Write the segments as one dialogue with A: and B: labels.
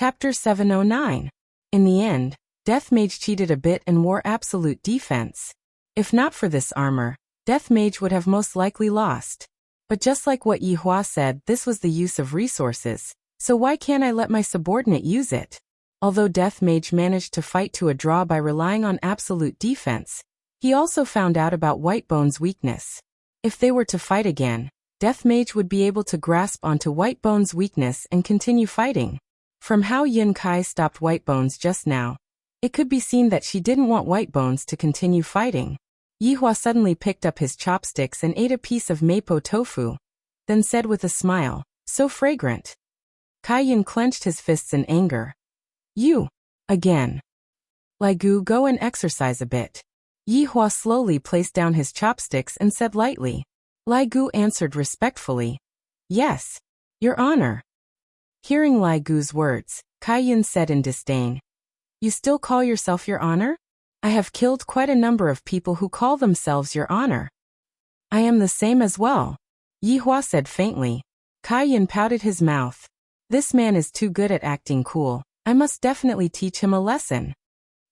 A: Chapter 709. In the end, Death Mage cheated a bit and wore absolute defense. If not for this armor, Death Mage would have most likely lost. But just like what Yi Hua said, this was the use of resources, so why can't I let my subordinate use it? Although Death Mage managed to fight to a draw by relying on absolute defense, he also found out about Whitebone's weakness. If they were to fight again, Death Mage would be able to grasp onto Whitebone's weakness and continue fighting. From how Yun Kai stopped Whitebones just now, it could be seen that she didn't want Whitebones to continue fighting. Yi Hua suddenly picked up his chopsticks and ate a piece of mapo tofu, then said with a smile, "So fragrant." Kai Yun clenched his fists in anger. "You, again. Lai Gu, go and exercise a bit." Yi Hua slowly placed down his chopsticks and said lightly. Lai Gu answered respectfully, "Yes, Your Honor." Hearing Lai Gu's words, Kai Yun said in disdain, "You still call yourself Your Honor? I have killed quite a number of people who call themselves Your Honor." "I am the same as well," Yi Hua said faintly. Kai Yun pouted his mouth. "This man is too good at acting cool. I must definitely teach him a lesson."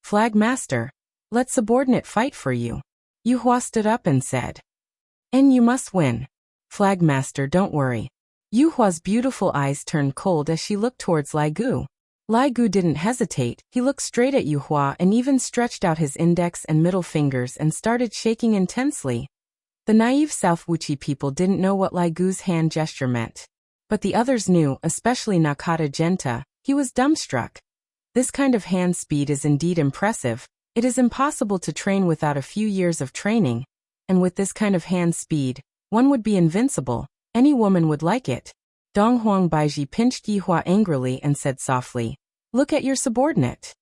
A: "Flag Master, let subordinate fight for you." Yi Hua stood up and said. "And you must win." "Flag Master, don't worry." Yi Hua's beautiful eyes turned cold as she looked towards Lai Gu. Lai Gu didn't hesitate. He looked straight at Yi Hua and even stretched out his index and middle fingers and started shaking intensely. The naive South Wuchi people didn't know what Lai Gu's hand gesture meant. But the others knew, especially Nakata Genta. He was dumbstruck. This kind of hand speed is indeed impressive. It is impossible to train without a few years of training. And with this kind of hand speed, one would be invincible. Any woman would like it. Dong Huang Baiji pinched Yi Hua angrily and said softly, "Look at your subordinate."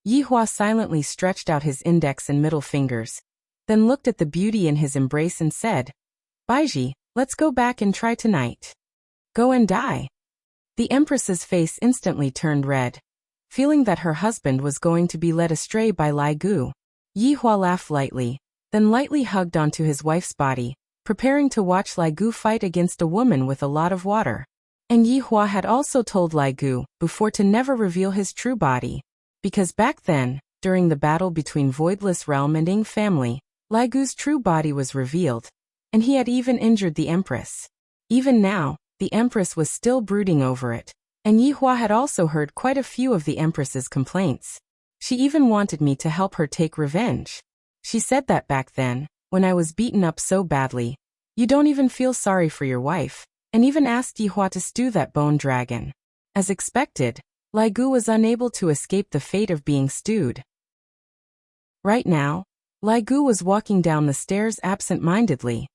A: Yi Hua silently stretched out his index and middle fingers, then looked at the beauty in his embrace and said, "Baiji, let's go back and try tonight." "Go and die." The Empress's face instantly turned red. Feeling that her husband was going to be led astray by Lai Gu, Yi Hua laughed lightly, then lightly hugged onto his wife's body, preparing to watch Lai Gu fight against a woman with a lot of water. And Yi Hua had also told Lai Gu before to never reveal his true body. Because back then, during the battle between Voidless Realm and Ying family, Lai Gu's true body was revealed, and he had even injured the Empress. Even now, the Empress was still brooding over it, and Yi Hua had also heard quite a few of the Empress's complaints. She even wanted me to help her take revenge. She said that back then, when I was beaten up so badly, "You don't even feel sorry for your wife," and even asked Yi Hua to stew that bone dragon. As expected, Lai Gu was unable to escape the fate of being stewed. Right now, Lai Gu was walking down the stairs absent-mindedly.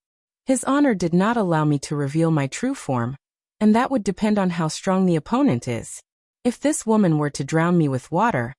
A: His honor did not allow me to reveal my true form, and that would depend on how strong the opponent is. If this woman were to drown me with water,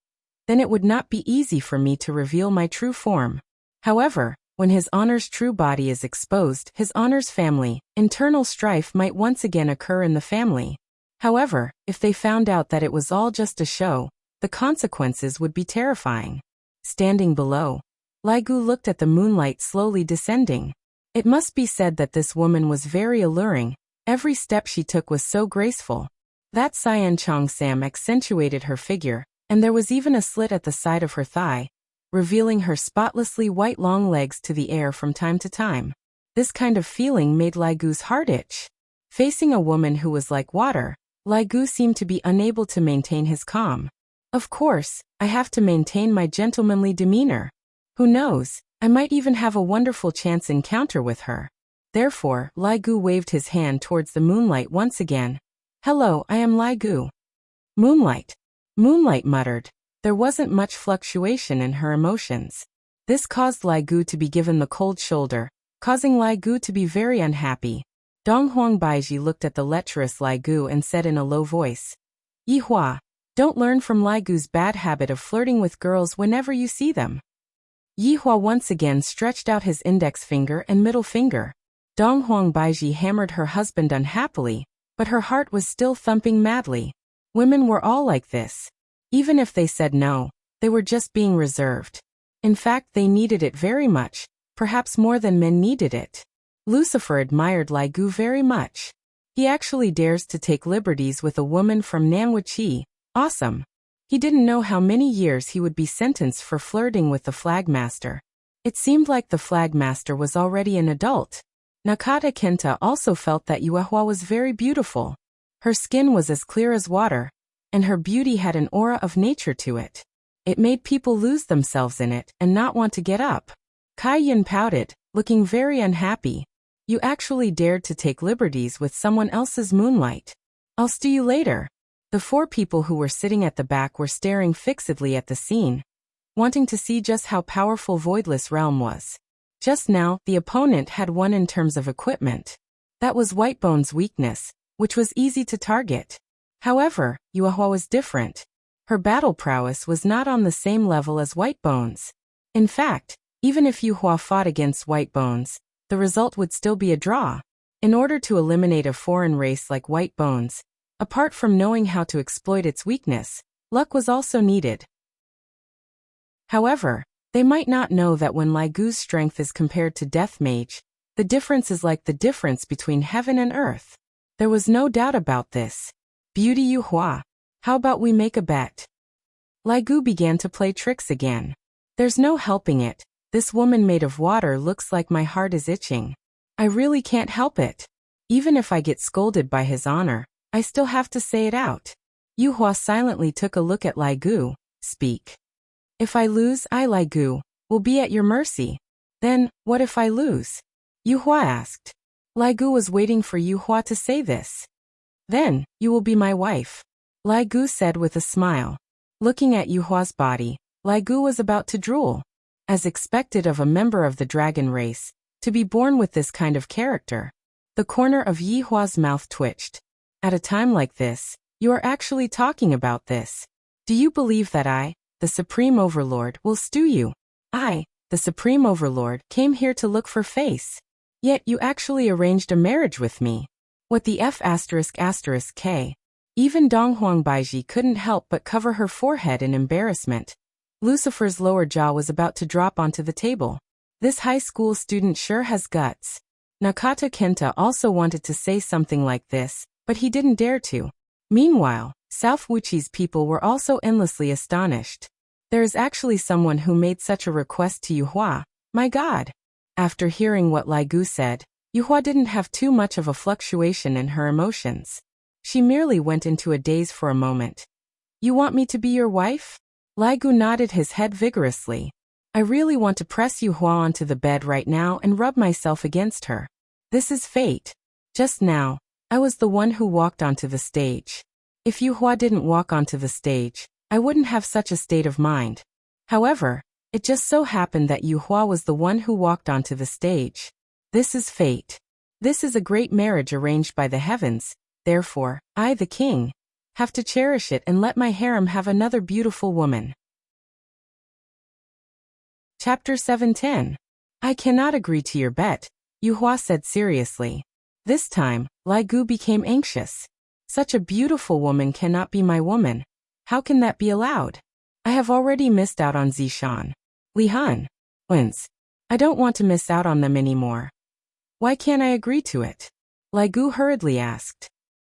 A: then it would not be easy for me to reveal my true form. However, when his honor's true body is exposed, his honor's family, internal strife might once again occur in the family. However, if they found out that it was all just a show, the consequences would be terrifying. Standing below, Lai Gu looked at the moonlight slowly descending. It must be said that this woman was very alluring. Every step she took was so graceful. That Cyan Chong Sam accentuated her figure, and there was even a slit at the side of her thigh, revealing her spotlessly white long legs to the air from time to time. This kind of feeling made Lai Gu's heart itch. Facing a woman who was like water, Lai Gu seemed to be unable to maintain his calm. Of course, I have to maintain my gentlemanly demeanor. Who knows, I might even have a wonderful chance encounter with her. Therefore, Lai Gu waved his hand towards the moonlight once again. "Hello, I am Lai Gu." "Moonlight." Moonlight muttered. There wasn't much fluctuation in her emotions. This caused Lai Gu to be given the cold shoulder, causing Lai Gu to be very unhappy. Dong Huang Baiji looked at the lecherous Lai Gu and said in a low voice, "Yi Hua, don't learn from Lai Gu's bad habit of flirting with girls whenever you see them." Yi Hua once again stretched out his index finger and middle finger. Dong Huang Baiji hammered her husband unhappily, but her heart was still thumping madly. Women were all like this. Even if they said no, they were just being reserved. In fact, they needed it very much, perhaps more than men needed it. Lucifer admired Lai Gu very much. He actually dares to take liberties with a woman from Nanwuchi, Awesome. He didn't know how many years he would be sentenced for flirting with the flagmaster. It seemed like the flagmaster was already an adult. Nakata Kenta also felt that Yuehua was very beautiful. Her skin was as clear as water, and her beauty had an aura of nature to it. It made people lose themselves in it and not want to get up. Kai Yun pouted, looking very unhappy. You actually dared to take liberties with someone else's moonlight. I'll stew you later. The four people who were sitting at the back were staring fixedly at the scene, wanting to see just how powerful Voidless Realm was. Just now, the opponent had won in terms of equipment. That was Whitebone's weakness, which was easy to target. However, Yuehua was different. Her battle prowess was not on the same level as Whitebone's. In fact, even if Yuehua fought against Whitebone's, the result would still be a draw. In order to eliminate a foreign race like Whitebone's, apart from knowing how to exploit its weakness, luck was also needed. However, they might not know that when Lai Gu's strength is compared to Death Mage, the difference is like the difference between heaven and earth. There was no doubt about this. Beauty Yuehua, how about we make a bet? Lai Gu began to play tricks again. There's no helping it. This woman made of water looks like my heart is itching. I really can't help it. Even if I get scolded by his honor, I still have to say it out. Yuehua silently took a look at Lai Gu. Speak. If I lose, I, Lai Gu, will be at your mercy. Then, what if I lose? Yuehua asked. Lai Gu was waiting for Yuehua to say this. Then, you will be my wife. Lai Gu said with a smile. Looking at Yuhua's body, Lai Gu was about to drool. As expected of a member of the dragon race, to be born with this kind of character. The corner of Yuhua's mouth twitched. At a time like this, you are actually talking about this. Do you believe that I, the Supreme Overlord, will stew you? I, the Supreme Overlord, came here to look for face. Yet you actually arranged a marriage with me. What the F***K? Even Donghuang Baiji couldn't help but cover her forehead in embarrassment. Lucifer's lower jaw was about to drop onto the table. This high school student sure has guts. Nakata Kenta also wanted to say something like this, but he didn't dare to. Meanwhile, South Wuchi's people were also endlessly astonished. There is actually someone who made such a request to Yuehua. My God! After hearing what Lai Gu said, Yuehua didn't have too much of a fluctuation in her emotions. She merely went into a daze for a moment. You want me to be your wife? Lai Gu nodded his head vigorously. I really want to press Yuehua onto the bed right now and rub myself against her. This is fate. Just now, I was the one who walked onto the stage. If Yuehua didn't walk onto the stage, I wouldn't have such a state of mind. However, it just so happened that Yuehua was the one who walked onto the stage. This is fate. This is a great marriage arranged by the heavens, therefore, I, the king, have to cherish it and let my harem have another beautiful woman. Chapter 710. I cannot agree to your bet, Yuehua said seriously. This time, Lai Gu became anxious. Such a beautiful woman cannot be my woman. How can that be allowed? I have already missed out on Zishan, Li Han, Wins. I don't want to miss out on them anymore. Why can't I agree to it? Lai Gu hurriedly asked.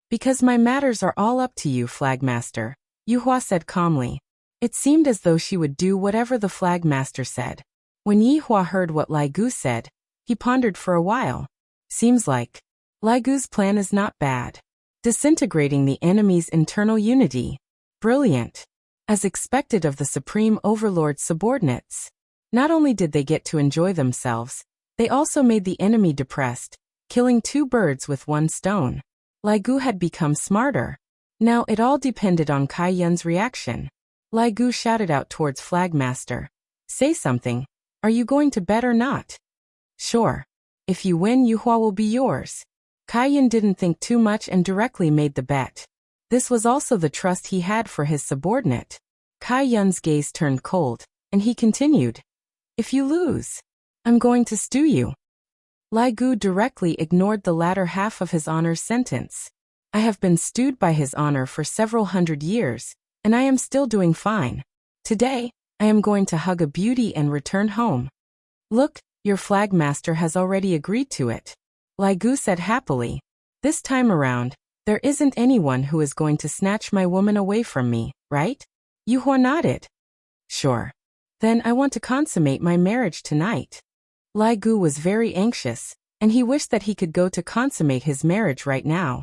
A: Because my matters are all up to you, Flagmaster, Yuehua said calmly. It seemed as though she would do whatever the Flagmaster said. When Yuehua heard what Lai Gu said, he pondered for a while. Seems like Lai Gu's plan is not bad. Disintegrating the enemy's internal unity. Brilliant. As expected of the Supreme Overlord's subordinates. Not only did they get to enjoy themselves, they also made the enemy depressed, killing two birds with one stone. Lai Gu had become smarter. Now it all depended on Kai Yun's reaction. Lai Gu shouted out towards Flagmaster. Say something. Are you going to bet or not? Sure. If you win, Yuehua will be yours. Kai Yun didn't think too much and directly made the bet. This was also the trust he had for his subordinate. Kai Yun's gaze turned cold, and he continued. If you lose, I'm going to stew you. Lai Gu directly ignored the latter half of his honor's sentence. I have been stewed by his honor for several hundred years, and I am still doing fine. Today, I am going to hug a beauty and return home. Look, your Flagmaster has already agreed to it. Lai Gu said happily. This time around, There isn't anyone who is going to snatch my woman away from me, right? Yu Hua nodded. Sure. Then I want to consummate my marriage tonight. Lai Gu was very anxious, and he wished that he could go to consummate his marriage right now.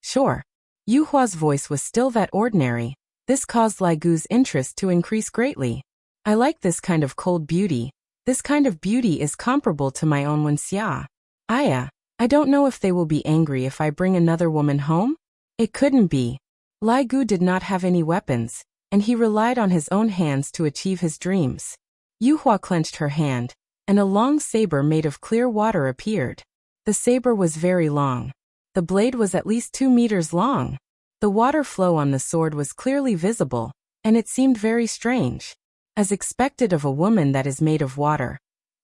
A: Sure. Yu Hua's voice was still that ordinary. This caused Lai Gu's interest to increase greatly. I like this kind of cold beauty. This kind of beauty is comparable to my own Wenxia. Aya, I don't know if they will be angry if I bring another woman home? It couldn't be. Lai Gu did not have any weapons, and he relied on his own hands to achieve his dreams. Yu Hua clenched her hand, and a long saber made of clear water appeared. The saber was very long. The blade was at least 2 meters long. The water flow on the sword was clearly visible, and it seemed very strange. As expected of a woman that is made of water.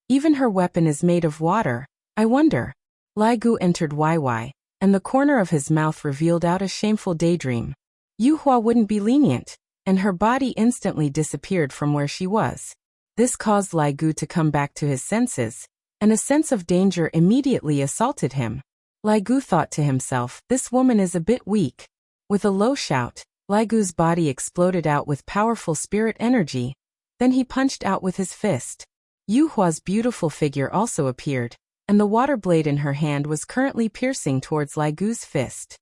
A: Even her weapon is made of water, I wonder. Lai Gu entered YY, and the corner of his mouth revealed out a shameful daydream. Yu Hua wouldn't be lenient, and her body instantly disappeared from where she was. This caused Lai Gu to come back to his senses, and a sense of danger immediately assaulted him. Lai Gu thought to himself, this woman is a bit weak. With a low shout, Lai Gu's body exploded out with powerful spirit energy. Then he punched out with his fist. Yu Hua's beautiful figure also appeared, and the water blade in her hand was currently piercing towards Lai Gu's fist.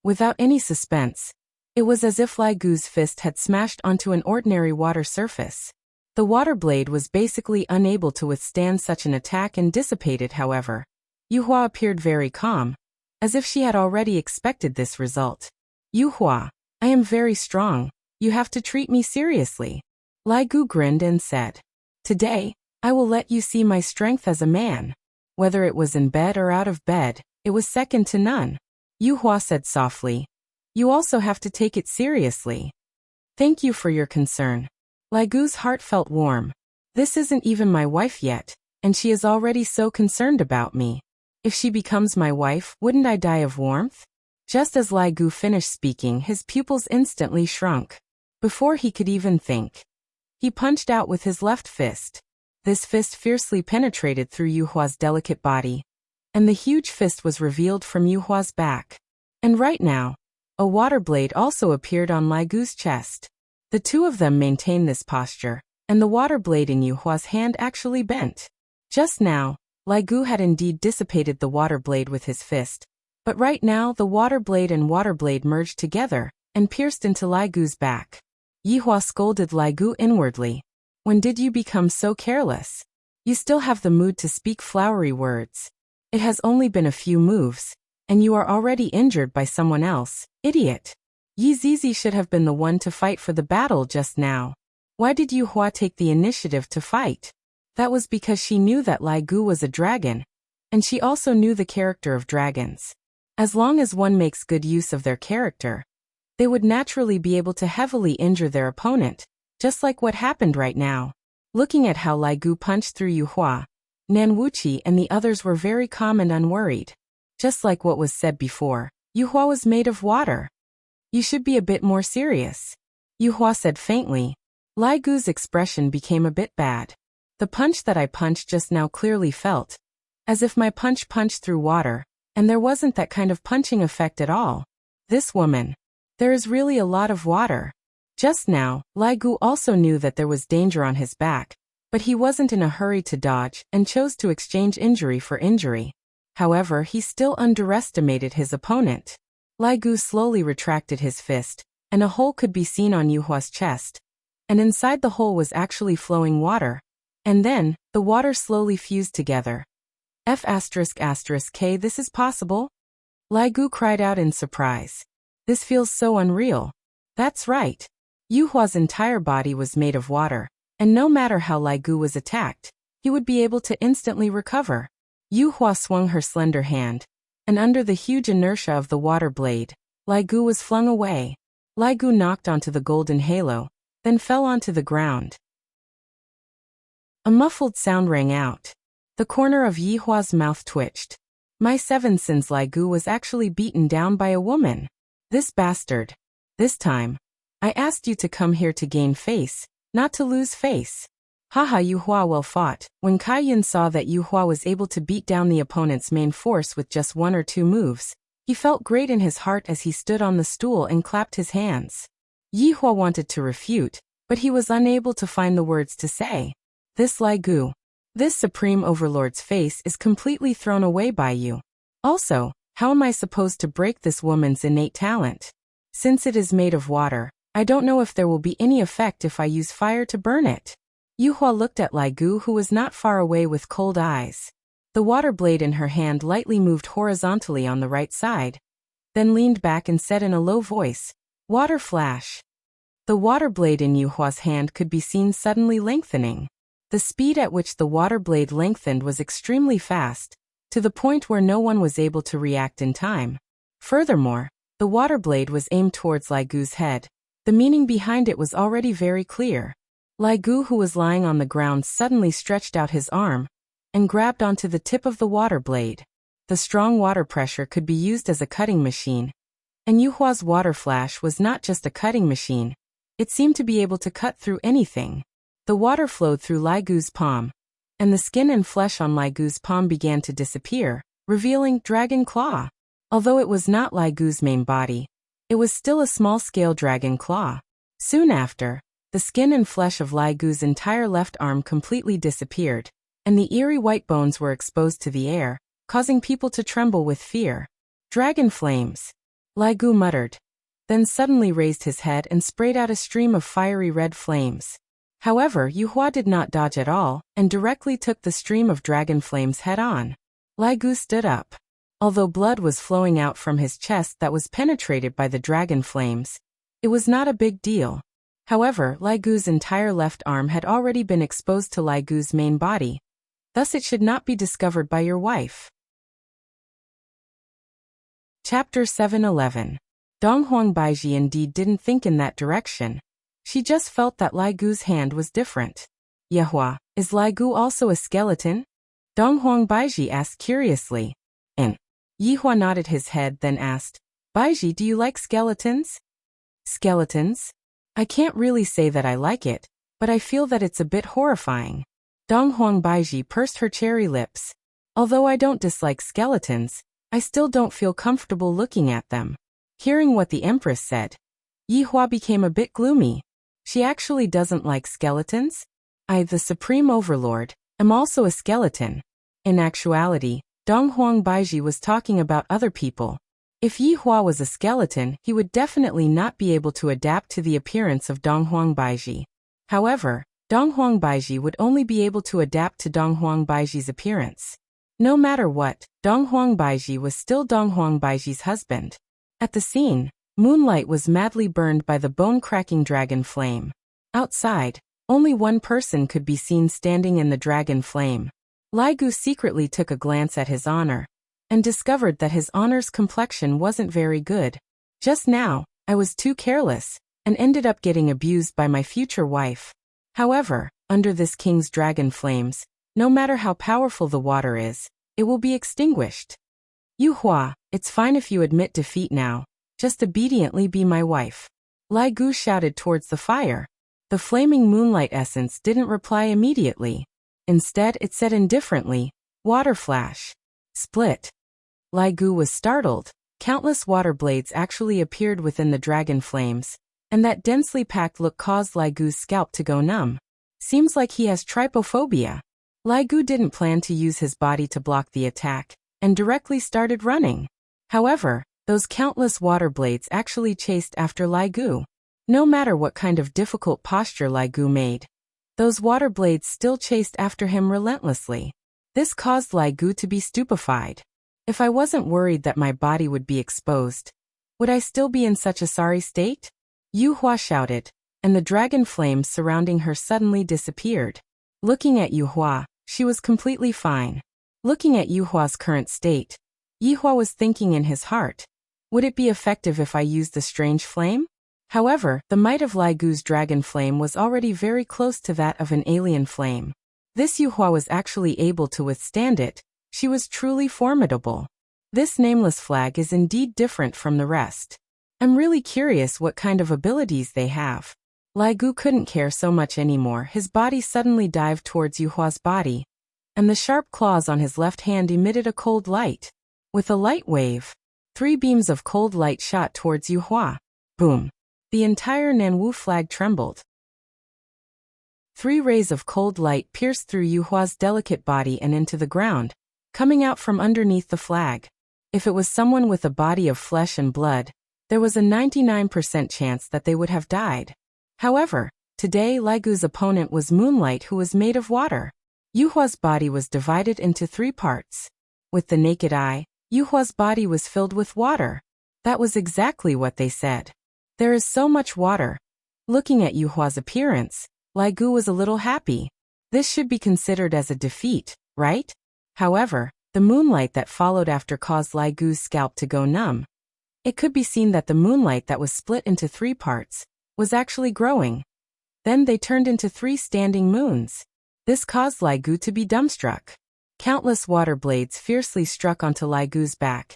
A: Without any suspense, it was as if Lai Gu's fist had smashed onto an ordinary water surface. The water blade was basically unable to withstand such an attack and dissipated. However, Yu Hua appeared very calm, as if she had already expected this result. Yu Hua, I am very strong. You have to treat me seriously. Lai Gu grinned and said, today, I will let you see my strength as a man. Whether it was in bed or out of bed, it was second to none. Yu Hua said softly, you also have to take it seriously. Thank you for your concern. Lai Gu's heart felt warm. This isn't even my wife yet, and she is already so concerned about me. If she becomes my wife, wouldn't I die of warmth? Just as Lai Gu finished speaking, his pupils instantly shrunk. Before he could even think, he punched out with his left fist. This fist fiercely penetrated through Yu Hua's delicate body, and the huge fist was revealed from Yu Hua's back. And right now, a water blade also appeared on Lai Gu's chest. The two of them maintained this posture, and the water blade in Yu Hua's hand actually bent. Just now, Lai Gu had indeed dissipated the water blade with his fist, but right now the water blade and water blade merged together and pierced into Lai Gu's back. Yu Hua scolded Lai Gu inwardly. When did you become so careless? You still have the mood to speak flowery words. It has only been a few moves, and you are already injured by someone else, idiot. Yi Zizi should have been the one to fight for the battle just now. Why did Yu Hua take the initiative to fight? That was because she knew that Lai Gu was a dragon, and she also knew the character of dragons. As long as one makes good use of their character, they would naturally be able to heavily injure their opponent, just like what happened right now. Looking at how Lai Gu punched through Yu Hua, Nan Wuqi and the others were very calm and unworried. Just like what was said before, Yu Hua was made of water. You should be a bit more serious, Yu Hua said faintly. Lai Gu's expression became a bit bad. The punch that I punched just now clearly felt as if my punch punched through water, and there wasn't that kind of punching effect at all. This woman. There is really a lot of water. Just now, Lai Gu also knew that there was danger on his back, but he wasn't in a hurry to dodge and chose to exchange injury for injury. However, he still underestimated his opponent. Lai Gu slowly retracted his fist, and a hole could be seen on Yu Hua's chest. And inside the hole was actually flowing water. And then, the water slowly fused together. F***K, this is possible? Lai Gu cried out in surprise. This feels so unreal. That's right. Yu Hua's entire body was made of water, and no matter how Lai Gu was attacked, he would be able to instantly recover. Yu Hua swung her slender hand, and under the huge inertia of the water blade, Lai Gu was flung away. Lai Gu knocked onto the golden halo, then fell onto the ground. A muffled sound rang out. The corner of Yu Hua's mouth twitched. My 7 sins, Lai Gu was actually beaten down by a woman. This bastard. This time, I asked you to come here to gain face, not to lose face. Haha, Yu Hua well fought. When Kai Yun saw that Yu Hua was able to beat down the opponent's main force with just 1 or 2 moves, He felt great in his heart as he stood on the stool and clapped his hands. Yihua wanted to refute, but he was unable to find the words to say. This Lai Gu, this supreme overlord's face is completely thrown away by you. Also, how am I supposed to break this woman's innate talent? Since it is made of water, I don't know if there will be any effect if I use fire to burn it. Yuhua looked at Lai Gu, who was not far away, with cold eyes. The water blade in her hand lightly moved horizontally on the right side, then leaned back and said in a low voice, "Water flash." The water blade in Yuhua's hand could be seen suddenly lengthening. The speed at which the water blade lengthened was extremely fast, to the point where no one was able to react in time. Furthermore, the water blade was aimed towards Lai Gu's head. The meaning behind it was already very clear. Lai Gu, who was lying on the ground, suddenly stretched out his arm and grabbed onto the tip of the water blade. The strong water pressure could be used as a cutting machine, and Yuhua's water flash was not just a cutting machine. It seemed to be able to cut through anything. The water flowed through Lai Gu's palm, and the skin and flesh on Lai Gu's palm began to disappear, revealing Dragon Claw. Although it was not Lai Gu's main body, it was still a small-scale dragon claw. Soon after, the skin and flesh of Lai Gu's entire left arm completely disappeared, and the eerie white bones were exposed to the air, causing people to tremble with fear. Dragon flames, Lai Gu muttered, then suddenly raised his head and sprayed out a stream of fiery red flames. However, Yuhua did not dodge at all, and directly took the stream of dragon flames head-on. Lai Gu stood up. Although blood was flowing out from his chest that was penetrated by the dragon flames, it was not a big deal. However, Lai Gu's entire left arm had already been exposed to Lai Gu's main body. Thus it should not be discovered by your wife. Chapter 7:11. Donghuang Baiji indeed didn't think in that direction. She just felt that Lai Gu's hand was different. Yehua, is Lai Gu also a skeleton? Donghuang Baiji asked curiously. And Yihua nodded his head, then asked, Baiji, do you like skeletons? Skeletons? I can't really say that I like it, but I feel that it's a bit horrifying. Donghuang Baiji pursed her cherry lips. Although I don't dislike skeletons, I still don't feel comfortable looking at them. Hearing what the Empress said, Yihua became a bit gloomy. She actually doesn't like skeletons? I, the Supreme Overlord, am also a skeleton. In actuality, Donghuang Baiji was talking about other people. If Yihua was a skeleton, he would definitely not be able to adapt to the appearance of Donghuang Baiji. However, Donghuang Baiji would only be able to adapt to Donghuang Baiji's appearance. No matter what, Donghuang Baiji was still Donghuang Baiji's husband. At the scene, moonlight was madly burned by the bone-cracking dragon flame. Outside, only one person could be seen standing in the dragon flame. Lai Gu secretly took a glance at his honor, and discovered that his honor's complexion wasn't very good. Just now, I was too careless, and ended up getting abused by my future wife. However, under this king's dragon flames, no matter how powerful the water is, it will be extinguished. Yuhua, it's fine if you admit defeat now. Just obediently be my wife. Lai Gu shouted towards the fire. The flaming moonlight essence didn't reply immediately. Instead, it said indifferently, water flash. Split. Lai Gu was startled. Countless water blades actually appeared within the dragon flames, and that densely packed look caused Lai Gu's scalp to go numb. Seems like he has trypophobia. Lai Gu didn't plan to use his body to block the attack, and directly started running. However, those countless water blades actually chased after Lai Gu. No matter what kind of difficult posture Lai Gu made, those water blades still chased after him relentlessly. This caused Lai Gu to be stupefied. If I wasn't worried that my body would be exposed, would I still be in such a sorry state? Yu Hua shouted, and the dragon flames surrounding her suddenly disappeared. Looking at Yu Hua, she was completely fine. Looking at Yu Hua's current state, Yu Hua was thinking in his heart, would it be effective if I used the strange flame? However, the might of Lai Gu's dragon flame was already very close to that of an alien flame. This Yuhua was actually able to withstand it. She was truly formidable. This nameless flag is indeed different from the rest. I'm really curious what kind of abilities they have. Lai Gu couldn't care so much anymore. His body suddenly dived towards Yuhua's body, and the sharp claws on his left hand emitted a cold light. With a light wave, 3 beams of cold light shot towards Yu Hua. Boom. The entire Nanwu flag trembled. 3 rays of cold light pierced through Yu Hua's delicate body and into the ground, coming out from underneath the flag. If it was someone with a body of flesh and blood, there was a 99% chance that they would have died. However, today Lai Gu's opponent was Moonlight, who was made of water. Yu Hua's body was divided into 3 parts. With the naked eye, Yu Hua's body was filled with water. That was exactly what they said. There is so much water. Looking at Yu Hua's appearance, Lai Gu was a little happy. This should be considered as a defeat, right? However, the moonlight that followed after caused Lai Gu's scalp to go numb. It could be seen that the moonlight that was split into 3 parts was actually growing. Then they turned into 3 standing moons. This caused Lai Gu to be dumbstruck. Countless water blades fiercely struck onto Lai Gu's back,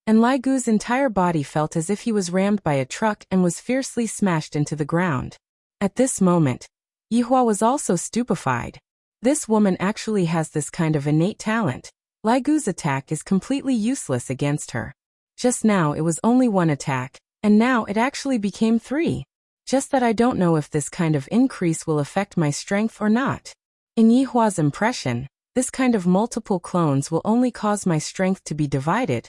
A: and Lai Gu's entire body felt as if he was rammed by a truck and was fiercely smashed into the ground. At this moment, Yu Hua was also stupefied. This woman actually has this kind of innate talent. Lai Gu's attack is completely useless against her. Just now it was only 1 attack, and now it actually became 3. Just that I don't know if this kind of increase will affect my strength or not. In Yu Hua's impression, this kind of multiple clones will only cause my strength to be divided.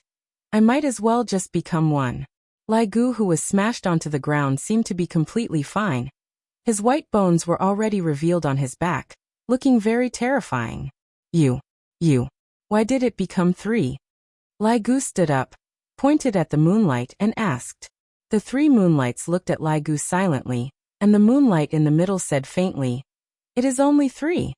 A: I might as well just become 1. Lai Gu, who was smashed onto the ground, seemed to be completely fine. His white bones were already revealed on his back, looking very terrifying. You. Why did it become 3? Lai Gu stood up, pointed at the moonlight and asked. The 3 moonlights looked at Lai Gu silently, and the moonlight in the middle said faintly, "It is only 3.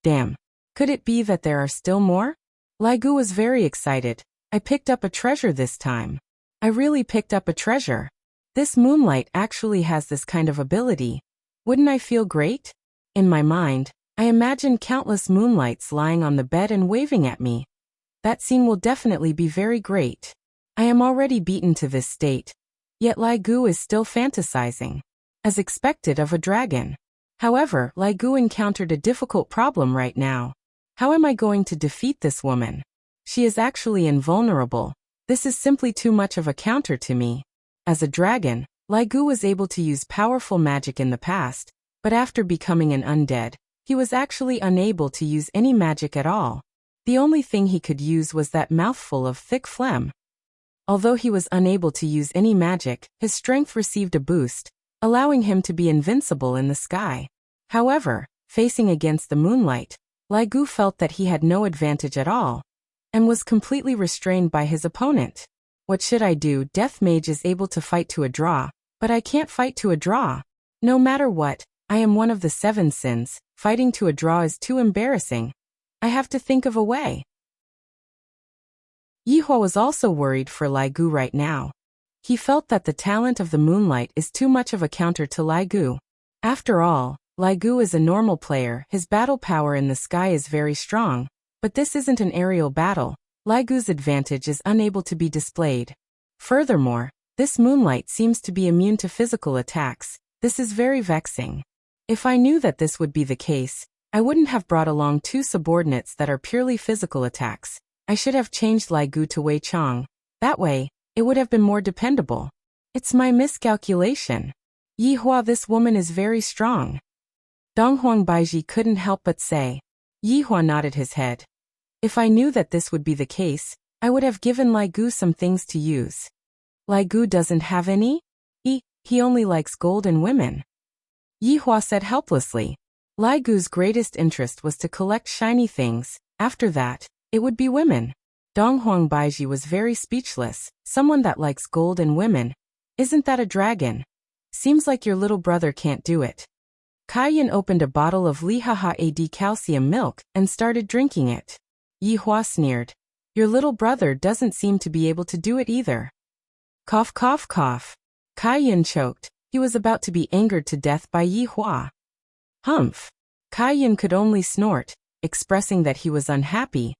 A: Damn. Could it be that there are still more?" Lai Gu was very excited. I picked up a treasure this time. I really picked up a treasure. This moonlight actually has this kind of ability. Wouldn't I feel great? In my mind, I imagined countless moonlights lying on the bed and waving at me. That scene will definitely be very great. I am already beaten to this state. Yet Lai Gu is still fantasizing. As expected of a dragon. However, Lai Gu encountered a difficult problem right now. How am I going to defeat this woman? She is actually invulnerable. This is simply too much of a counter to me. As a dragon, Lai Gu was able to use powerful magic in the past, but after becoming an undead, he was actually unable to use any magic at all. The only thing he could use was that mouthful of thick phlegm. Although he was unable to use any magic, his strength received a boost, allowing him to be invincible in the sky. However, facing against the moonlight, Lai Gu felt that he had no advantage at all, and was completely restrained by his opponent. What should I do? Death Mage is able to fight to a draw, but I can't fight to a draw. No matter what, I am one of the 7 sins. Fighting to a draw is too embarrassing. I have to think of a way. Yu Hua was also worried for Lai Gu right now. He felt that the talent of the moonlight is too much of a counter to Lai Gu. After all, Lai Gu is a normal player. His battle power in the sky is very strong, but this isn't an aerial battle. Lai Gu's advantage is unable to be displayed. Furthermore, this moonlight seems to be immune to physical attacks. This is very vexing. If I knew that this would be the case, I wouldn't have brought along 2 subordinates that are purely physical attacks. I should have changed Lai Gu to Wei Chong. That way, it would have been more dependable. It's my miscalculation. Yu Hua, this woman is very strong. Donghuang Baiji couldn't help but say. Yu Hua nodded his head. If I knew that this would be the case, I would have given Lai Gu some things to use. Lai Gu doesn't have any? He only likes gold and women. Yu Hua said helplessly. Lai Gu's greatest interest was to collect shiny things. After that, it would be women. Donghuang Baiji was very speechless. Someone that likes gold and women. Isn't that a dragon? Seems like your little brother can't do it. Kai Yin opened a bottle of Lihaha AD calcium milk and started drinking it. Yu Hua sneered. Your little brother doesn't seem to be able to do it either. Cough, cough, cough. Kai Yin choked. He was about to be angered to death by Yu Hua. Humph. Kai Yin could only snort, expressing that he was unhappy.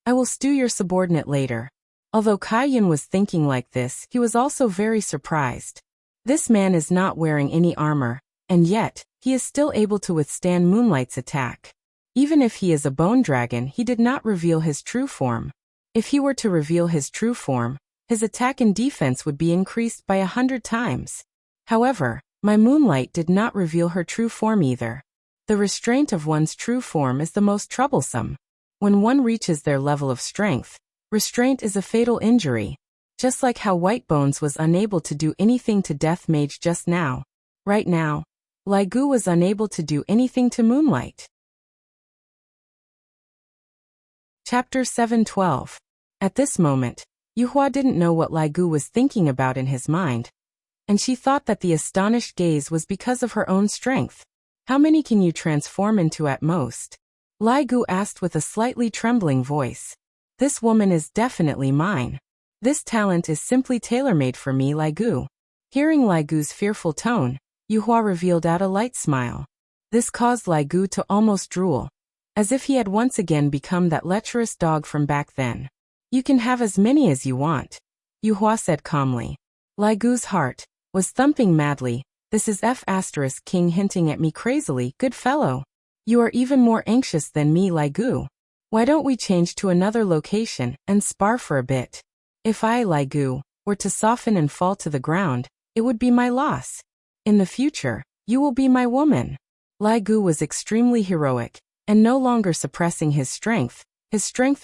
A: I will stew your subordinate later. Although Kai Yin was thinking like this, he was also very surprised. This man is not wearing any armor, and yet, he is still able to withstand Moonlight's attack. Even if he is a bone dragon, he did not reveal his true form. If he were to reveal his true form, his attack and defense would be increased by 100 times. However, my moonlight did not reveal her true form either. The restraint of one's true form is the most troublesome. When one reaches their level of strength, restraint is a fatal injury. Just like how White Bones was unable to do anything to Death Mage just now. Right now, Lai Gu was unable to do anything to Moonlight. Chapter 7:12. At this moment, Yuhua didn't know what Lai Gu was thinking about in his mind, and she thought that the astonished gaze was because of her own strength. How many can you transform into at most? Lai Gu asked with a slightly trembling voice. This woman is definitely mine. This talent is simply tailor-made for me, Lai Gu. Hearing Lai Gu's fearful tone, Yuhua revealed out a light smile. This caused Lai Gu to almost drool, as if he had once again become that lecherous dog from back then. You can have as many as you want, Yuhua said calmly. Lai Gu's heart was thumping madly. This is King hinting at me crazily. Good fellow. You are even more anxious than me, Lai Gu. Why don't we change to another location and spar for a bit? If I, Lai Gu, were to soften and fall to the ground, it would be my loss. In the future, you will be my woman. Lai Gu was extremely heroic, and no longer suppressing his strength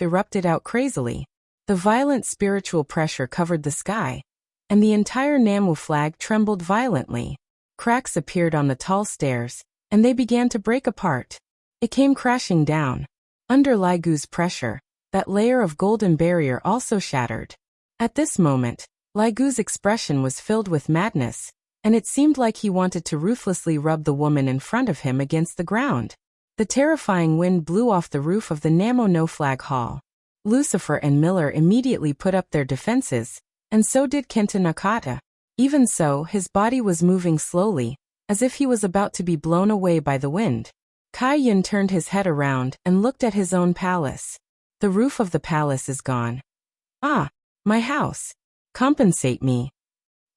A: erupted out crazily. The violent spiritual pressure covered the sky, and the entire Namwu flag trembled violently. Cracks appeared on the tall stairs, and they began to break apart. It came crashing down. Under Lai Gu's pressure, that layer of golden barrier also shattered. At this moment, Lai Gu's expression was filled with madness, and it seemed like he wanted to ruthlessly rub the woman in front of him against the ground. The terrifying wind blew off the roof of the Namo No Flag Hall. Lucifer and Miller immediately put up their defenses, and so did Kenta Nakata. Even so, his body was moving slowly, as if he was about to be blown away by the wind. Kai Yun turned his head around and looked at his own palace. The roof of the palace is gone. Ah, my house. Compensate me.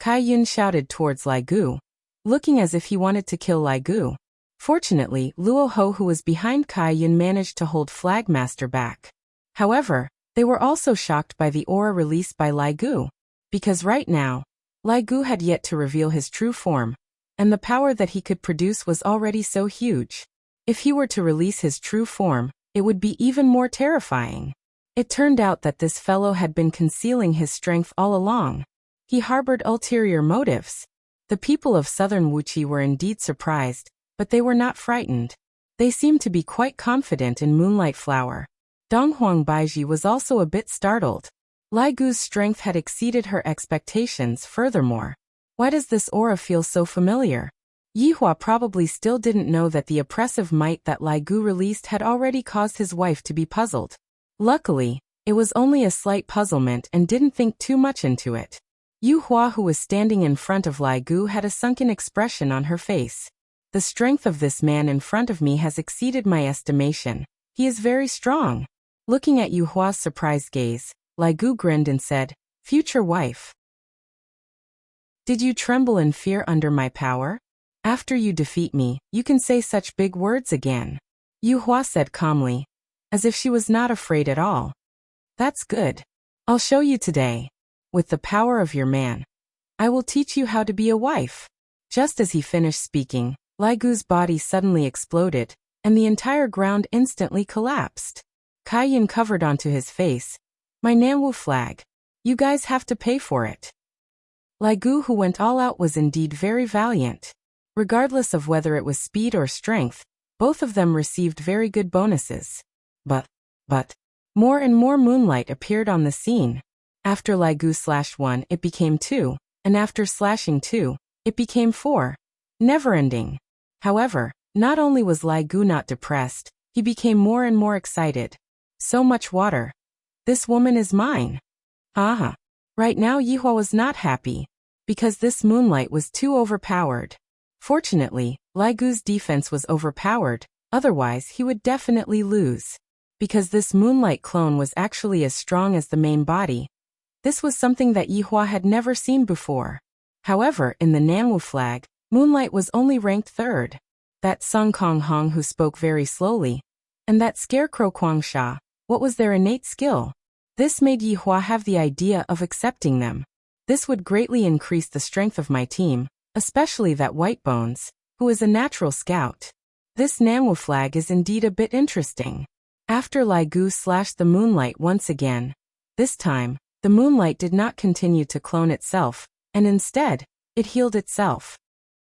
A: Kai Yun shouted towards Lai Gu, looking as if he wanted to kill Lai Gu. Fortunately, Luo Ho, who was behind Kai Yun, managed to hold Flagmaster back. However, they were also shocked by the aura released by Lai Gu, because right now, Lai Gu had yet to reveal his true form, and the power that he could produce was already so huge. If he were to release his true form, it would be even more terrifying. It turned out that this fellow had been concealing his strength all along. He harbored ulterior motives. The people of southern Wuqi were indeed surprised, but they were not frightened. They seemed to be quite confident in Moonlight Flower. Donghuang Baiji was also a bit startled. Lai Gu's strength had exceeded her expectations. Furthermore, why does this aura feel so familiar? Yihua probably still didn't know that the oppressive might that Lai Gu released had already caused his wife to be puzzled. Luckily, it was only a slight puzzlement and didn't think too much into it. Yuhua, who was standing in front of Lai Gu, had a sunken expression on her face. The strength of this man in front of me has exceeded my estimation. He is very strong. Looking at Yuhua's surprised gaze, Lai Gu grinned and said, "Future wife. Did you tremble in fear under my power? After you defeat me, you can say such big words again." Yuhua said calmly, as if she was not afraid at all. "That's good. I'll show you today. With the power of your man, I will teach you how to be a wife." Just as he finished speaking, Lai Gu's body suddenly exploded, and the entire ground instantly collapsed. Kai Yun covered onto his face. "My Nanwu flag. You guys have to pay for it." Lai Gu, who went all out, was indeed very valiant. Regardless of whether it was speed or strength, both of them received very good bonuses. But, more and more moonlight appeared on the scene. After Lai Gu slashed 1, it became 2, and after slashing 2, it became 4. Never ending. However, not only was Lai Gu not depressed, he became more and more excited. So much water. This woman is mine. Haha. Right now Yihua was not happy, because this moonlight was too overpowered. Fortunately, Lai Gu's defense was overpowered, otherwise he would definitely lose. Because this moonlight clone was actually as strong as the main body. This was something that Yihua had never seen before. However, in the Nanwu flag, Moonlight was only ranked 3rd. That Sung Kong Hong who spoke very slowly, and that Scarecrow Kwangsha, what was their innate skill? This made Yihua have the idea of accepting them. This would greatly increase the strength of my team, especially that White Bones, who is a natural scout. This Nangwu flag is indeed a bit interesting. After Lai Gu slashed the moonlight once again, this time, the moonlight did not continue to clone itself, and instead, it healed itself.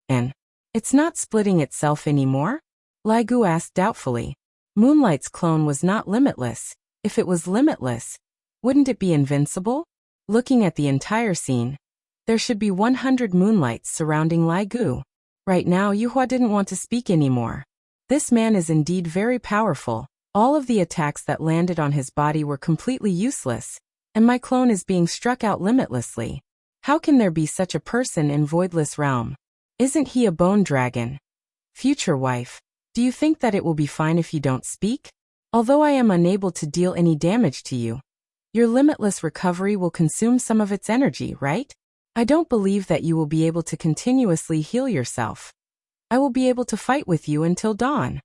A: And it's not splitting itself anymore? Lai Gu asked doubtfully. Moonlight's clone was not limitless. If it was limitless, wouldn't it be invincible? Looking at the entire scene, there should be 100 moonlights surrounding Lai Gu. Right now Yuhua didn't want to speak anymore. This man is indeed very powerful. All of the attacks that landed on his body were completely useless, and my clone is being struck out limitlessly. How can there be such a person in Voidless Realm? Isn't he a bone dragon? Future wife, do you think that it will be fine if you don't speak? Although I am unable to deal any damage to you, your limitless recovery will consume some of its energy, right? I don't believe that you will be able to continuously heal yourself. I will be able to fight with you until dawn.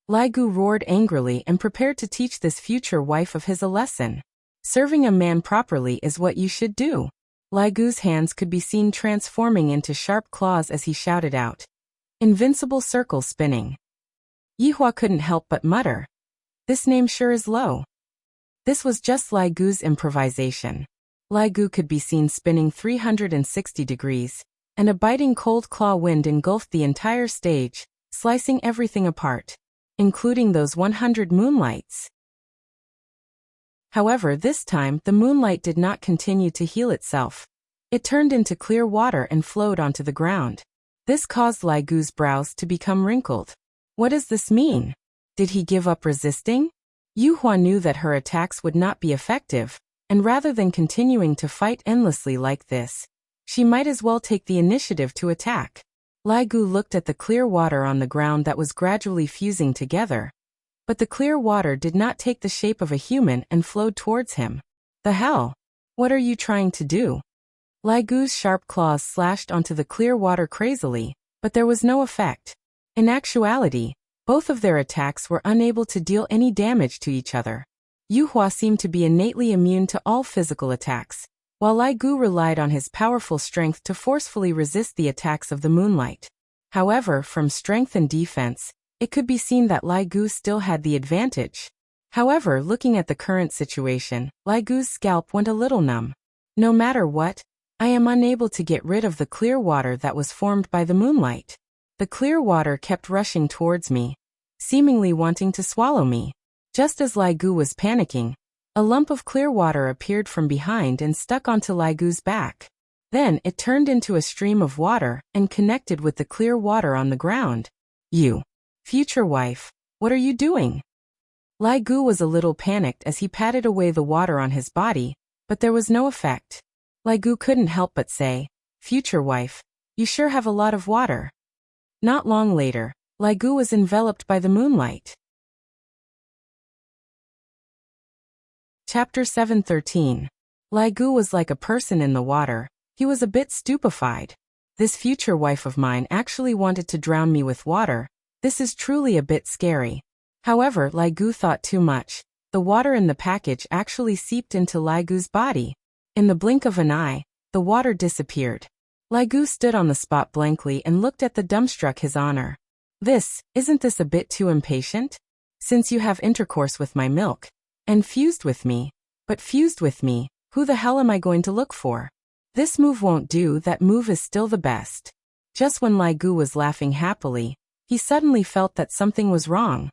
A: Lai Gu roared angrily and prepared to teach this future wife of his a lesson. Serving a man properly is what you should do. Lai Gu's hands could be seen transforming into sharp claws as he shouted out. Invincible circle spinning. Yihua couldn't help but mutter. This name sure is low. This was just Lai Gu's improvisation. Lai Gu could be seen spinning 360 degrees, and a biting cold claw wind engulfed the entire stage, slicing everything apart, including those 100 moonlights. However, this time the moonlight did not continue to heal itself. It turned into clear water and flowed onto the ground. This caused Lai Gu's brows to become wrinkled. What does this mean? Did he give up resisting? Yuhua knew that her attacks would not be effective, and rather than continuing to fight endlessly like this, she might as well take the initiative to attack. Lai Gu looked at the clear water on the ground that was gradually fusing together. But the clear water did not take the shape of a human and flowed towards him. The hell? What are you trying to do? Lai Gu's sharp claws slashed onto the clear water crazily, but there was no effect. In actuality, both of their attacks were unable to deal any damage to each other. Yuhua seemed to be innately immune to all physical attacks, while Lai Gu relied on his powerful strength to forcefully resist the attacks of the moonlight. However, from strength and defense, it could be seen that Lai Gu still had the advantage. However, looking at the current situation, Lai Gu's scalp went a little numb. No matter what, I am unable to get rid of the clear water that was formed by the moonlight. The clear water kept rushing towards me, seemingly wanting to swallow me. Just as Lai Gu was panicking, a lump of clear water appeared from behind and stuck onto Lai Gu's back. Then it turned into a stream of water and connected with the clear water on the ground. You, future wife, what are you doing? Lai Gu was a little panicked as he patted away the water on his body, but there was no effect. Lai Gu couldn't help but say, future wife, you sure have a lot of water. Not long later, Lai Gu was enveloped by the moonlight. Chapter 713. Lai Gu was like a person in the water. He was a bit stupefied. This future wife of mine actually wanted to drown me with water. This is truly a bit scary. However, Lai Gu thought too much. The water in the package actually seeped into Lai Gu's body. In the blink of an eye, the water disappeared. Lai Gu stood on the spot blankly and looked at the dumbstruck His Honor. Isn't this a bit too impatient? Since you have intercourse with my milk, and fused with me, who the hell am I going to look for? This move won't do, that move is still the best. Just when Lai Gu was laughing happily, he suddenly felt that something was wrong.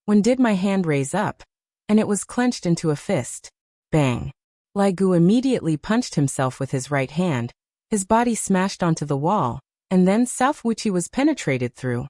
A: When did my hand raise up? And it was clenched into a fist. Bang! Lai Gu immediately punched himself with his right hand. His body smashed onto the wall, and then South Wuchi was penetrated through.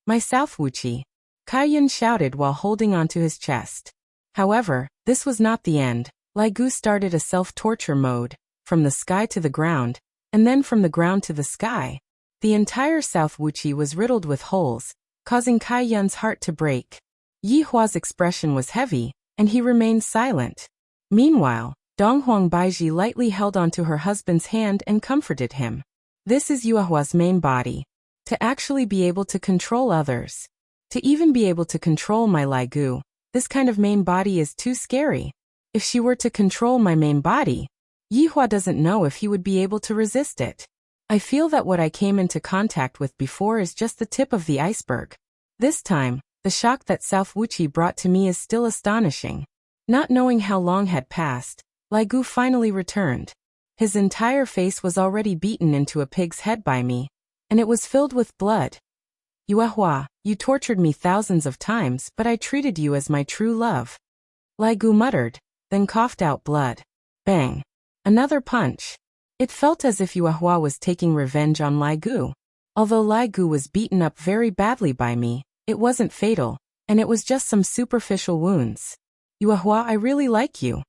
A: My South Wuchi! Kai Yun shouted while holding onto his chest. However, this was not the end. Lai Gu started a self-torture mode, from the sky to the ground, and then from the ground to the sky. The entire South Wuchi was riddled with holes, causing Kai Yun's heart to break. Yi Hua's expression was heavy, and he remained silent. Meanwhile, Donghuang Baiji lightly held onto her husband's hand and comforted him. This is Yuehua's main body. To actually be able to control others. To even be able to control my Lai Gu, this kind of main body is too scary. If she were to control my main body, Yihua doesn't know if he would be able to resist it. I feel that what I came into contact with before is just the tip of the iceberg. This time, the shock that South Wuchi brought to me is still astonishing. Not knowing how long had passed, Lai Gu finally returned. His entire face was already beaten into a pig's head by me, and it was filled with blood. Yuehua, you tortured me thousands of times, but I treated you as my true love. Lai Gu muttered, then coughed out blood. Bang! Another punch. It felt as if Yuehua was taking revenge on Lai Gu. Although Lai Gu was beaten up very badly by me, it wasn't fatal, and it was just some superficial wounds. Yuehua, I really like you.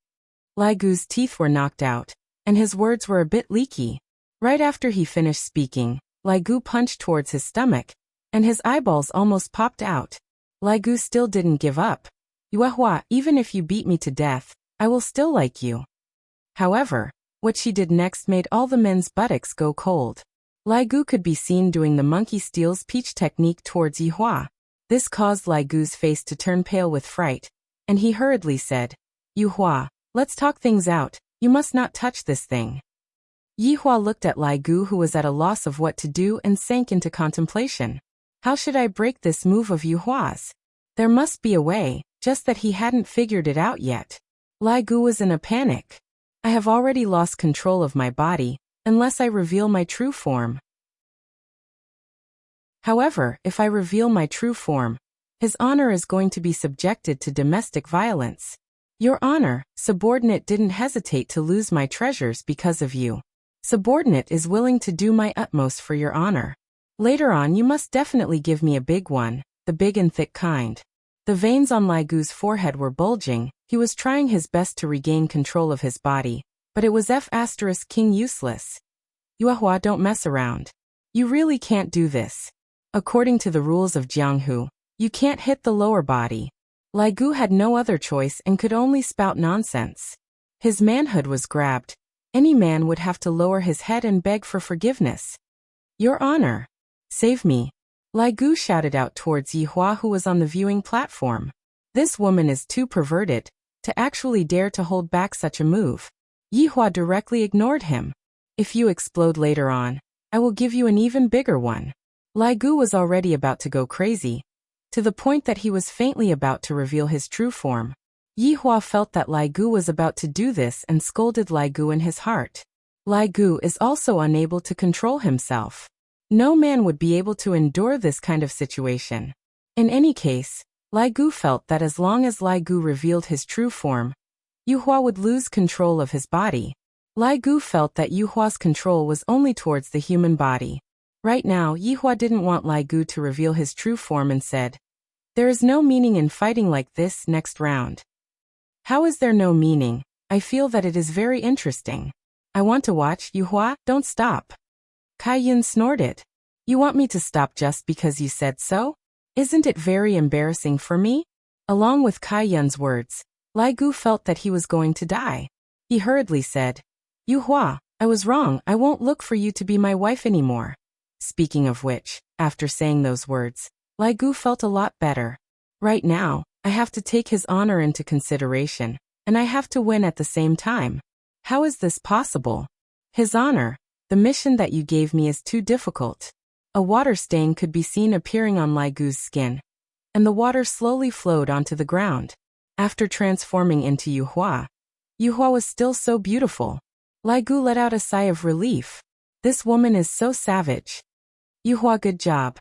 A: Lai Gu's teeth were knocked out, and his words were a bit leaky. Right after he finished speaking, Lai Gu punched towards his stomach, and his eyeballs almost popped out. Lai Gu still didn't give up. Yuehua, even if you beat me to death, I will still like you. However, what she did next made all the men's buttocks go cold. Lai Gu could be seen doing the monkey steals peach technique towards Yihua. This caused Lai Gu's face to turn pale with fright, and he hurriedly said, Yihua, let's talk things out, you must not touch this thing. Yihua looked at Lai Gu, who was at a loss of what to do, and sank into contemplation. How should I break this move of Yuhua's? There must be a way, just that he hadn't figured it out yet. Lai Gu was in a panic. I have already lost control of my body, unless I reveal my true form. However, if I reveal my true form, his honor is going to be subjected to domestic violence. Your honor, subordinate didn't hesitate to lose my treasures because of you. Subordinate is willing to do my utmost for your honor. Later on you must definitely give me a big one, the big and thick kind. The veins on Lai Gu's forehead were bulging. He was trying his best to regain control of his body, but it was King useless. Yuehua, don't mess around. You really can't do this. According to the rules of Jianghu, you can't hit the lower body. Lai Gu had no other choice and could only spout nonsense. His manhood was grabbed. Any man would have to lower his head and beg for forgiveness. Your honor. Save me. Lai Gu shouted out towards Yihua, who was on the viewing platform. This woman is too perverted to actually dare to hold back such a move. Yihua directly ignored him. If you explode later on, I will give you an even bigger one. Lai Gu was already about to go crazy, to the point that he was faintly about to reveal his true form. Yihua felt that Lai Gu was about to do this and scolded Lai Gu in his heart. Lai Gu is also unable to control himself. No man would be able to endure this kind of situation. In any case, Lai Gu felt that as long as Lai Gu revealed his true form, Yuehua would lose control of his body. Lai Gu felt that Yuhua's control was only towards the human body. Right now, Yihua didn't want Lai Gu to reveal his true form and said, there is no meaning in fighting like this next round. How is there no meaning? I feel that it is very interesting. I want to watch. Yuehua, don't stop. Kai Yun snorted. You want me to stop just because you said so? Isn't it very embarrassing for me? Along with Kai Yun's words, Lai Gu felt that he was going to die. He hurriedly said, Yuehua, I was wrong. I won't look for you to be my wife anymore. Speaking of which, after saying those words, Lai Gu felt a lot better. Right now, I have to take his honor into consideration, and I have to win at the same time. How is this possible? His honor, the mission that you gave me is too difficult. A water stain could be seen appearing on Lai Gu's skin, and the water slowly flowed onto the ground. After transforming into Yuehua, Yuehua was still so beautiful. Lai Gu let out a sigh of relief. This woman is so savage. Yuehua, good job.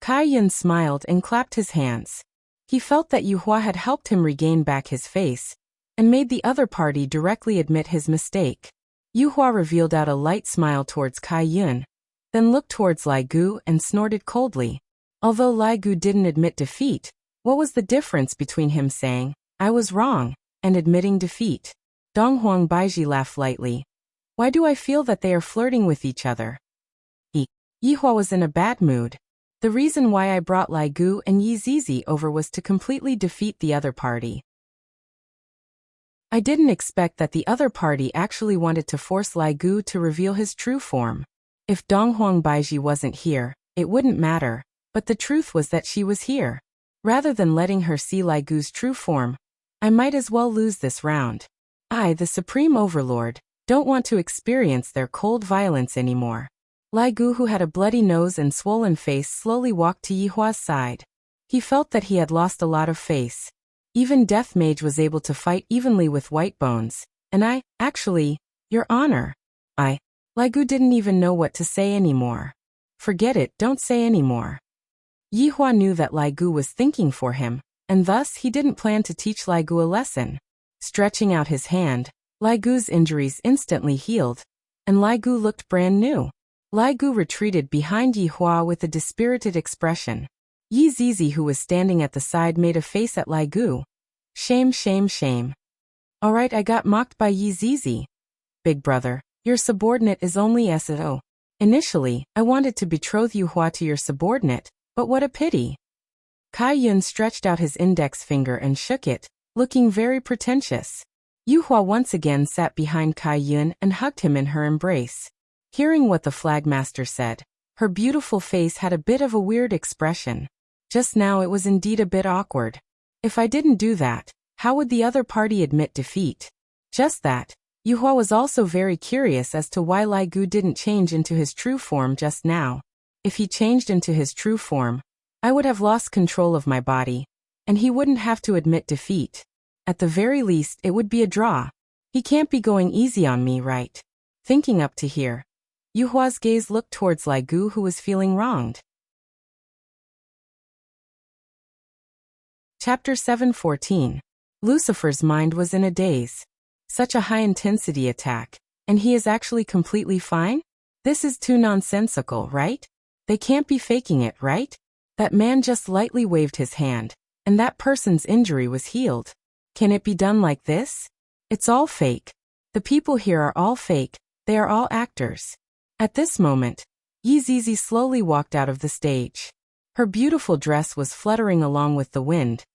A: Kai Yun smiled and clapped his hands. He felt that Yuehua had helped him regain back his face, and made the other party directly admit his mistake. Yuehua revealed out a light smile towards Kai Yun, then looked towards Lai Gu and snorted coldly. Although Lai Gu didn't admit defeat, what was the difference between him saying, I was wrong, and admitting defeat? Donghuang Baiji laughed lightly. Why do I feel that they are flirting with each other? Yihua was in a bad mood. The reason why I brought Lai Gu and Yi Zizi over was to completely defeat the other party. I didn't expect that the other party actually wanted to force Lai Gu to reveal his true form. If Donghuang Baiji wasn't here, it wouldn't matter, but the truth was that she was here. Rather than letting her see Lai Gu's true form, I might as well lose this round. I, the Supreme Overlord, don't want to experience their cold violence anymore. Lai Gu, who had a bloody nose and swollen face, slowly walked to Yihua's side. He felt that he had lost a lot of face. Even Death Mage was able to fight evenly with White Bones, and actually, Your Honor. Lai Gu didn't even know what to say anymore. Forget it, don't say anymore. Yihua knew that Lai Gu was thinking for him, and thus he didn't plan to teach Lai Gu a lesson. Stretching out his hand, Lai Gu's injuries instantly healed, and Lai Gu looked brand new. Lai Gu retreated behind Yihua with a dispirited expression. Yi Zizi, who was standing at the side, made a face at Lai Gu. Shame, shame, shame. Alright, I got mocked by Yi Zizi. Big brother, your subordinate is only SO. Initially, I wanted to betroth Yihua to your subordinate, but what a pity. Kai Yun stretched out his index finger and shook it, looking very pretentious. Yihua once again sat behind Kai Yun and hugged him in her embrace. Hearing what the flagmaster said, her beautiful face had a bit of a weird expression. Just now it was indeed a bit awkward. If I didn't do that, how would the other party admit defeat? Just that. Yihua was also very curious as to why Lai Gu didn't change into his true form just now. If he changed into his true form, I would have lost control of my body, and he wouldn't have to admit defeat. At the very least, it would be a draw. He can't be going easy on me, right? Thinking up to here, Yuhua's gaze looked towards Lai Gu, who was feeling wronged. Chapter 7:14. Lucifer's mind was in a daze. Such a high-intensity attack, and he is actually completely fine? This is too nonsensical, right? They can't be faking it, right? That man just lightly waved his hand, and that person's injury was healed. Can it be done like this? It's all fake. The people here are all fake, they are all actors. At this moment, Yi Zizi slowly walked out of the stage. Her beautiful dress was fluttering along with the wind,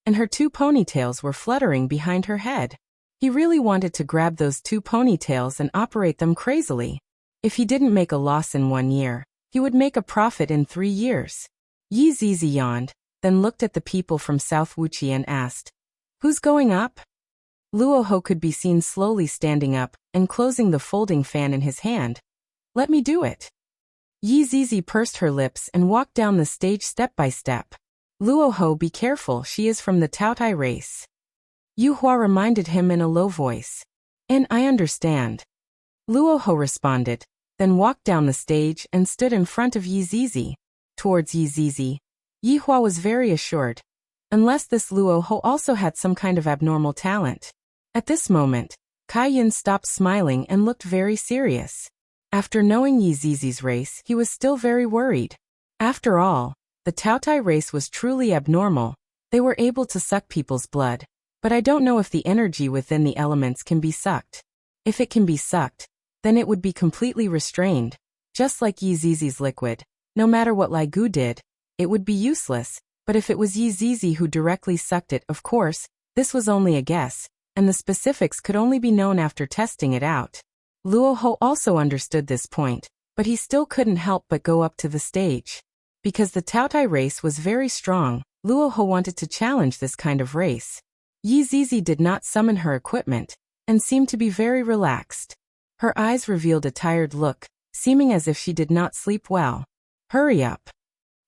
A: and her 2 ponytails were fluttering behind her head. He really wanted to grab those 2 ponytails and operate them crazily. If he didn't make a loss in 1 year, he would make a profit in 3 years. Yi Zizi yawned, then looked at the people from South Wuqi and asked, "Who's going up?" Luoho could be seen slowly standing up and closing the folding fan in his hand. "Let me do it." Yi Zizi pursed her lips and walked down the stage step by step. "Luoho, be careful, she is from the Taotai race." Yuhua reminded him in a low voice. "And I understand." Luoho responded, then walked down the stage and stood in front of Yi Zizi. Towards Yi Zizi, Yihua was very assured. Unless this Luoho also had some kind of abnormal talent. At this moment, Kai Yun stopped smiling and looked very serious. After knowing Yi Zizi's race, he was still very worried. After all, the Taotai race was truly abnormal. They were able to suck people's blood. But I don't know if the energy within the elements can be sucked. If it can be sucked, then it would be completely restrained. Just like Yi Zizi's liquid. No matter what Lai Gu did, it would be useless. But if it was Yi Zizi who directly sucked it, of course, this was only a guess, and the specifics could only be known after testing it out. Luoho also understood this point, but he still couldn't help but go up to the stage. Because the Taotai race was very strong, Luoho wanted to challenge this kind of race. Yi Zizi did not summon her equipment, and seemed to be very relaxed. Her eyes revealed a tired look, seeming as if she did not sleep well. "Hurry up."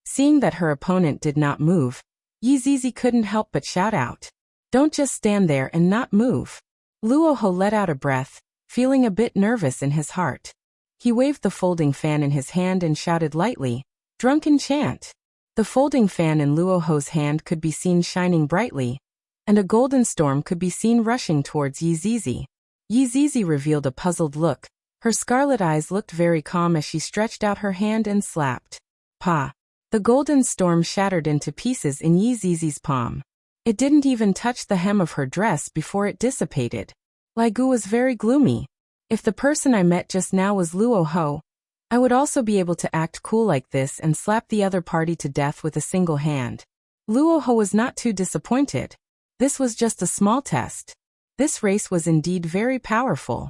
A: Seeing that her opponent did not move, Yi Zizi couldn't help but shout out. "Don't just stand there and not move." Luoho let out a breath, feeling a bit nervous in his heart. He waved the folding fan in his hand and shouted lightly, "Drunken chant." The folding fan in Luoho's hand could be seen shining brightly, and a golden storm could be seen rushing towards Yi Zizi. Yi Zizi revealed a puzzled look. Her scarlet eyes looked very calm as she stretched out her hand and slapped. Pa! The golden storm shattered into pieces in Yi Zizi's palm. It didn't even touch the hem of her dress before it dissipated. Lai Gu was very gloomy. If the person I met just now was Luoho, I would also be able to act cool like this and slap the other party to death with a single hand. Luoho was not too disappointed. This was just a small test. This race was indeed very powerful.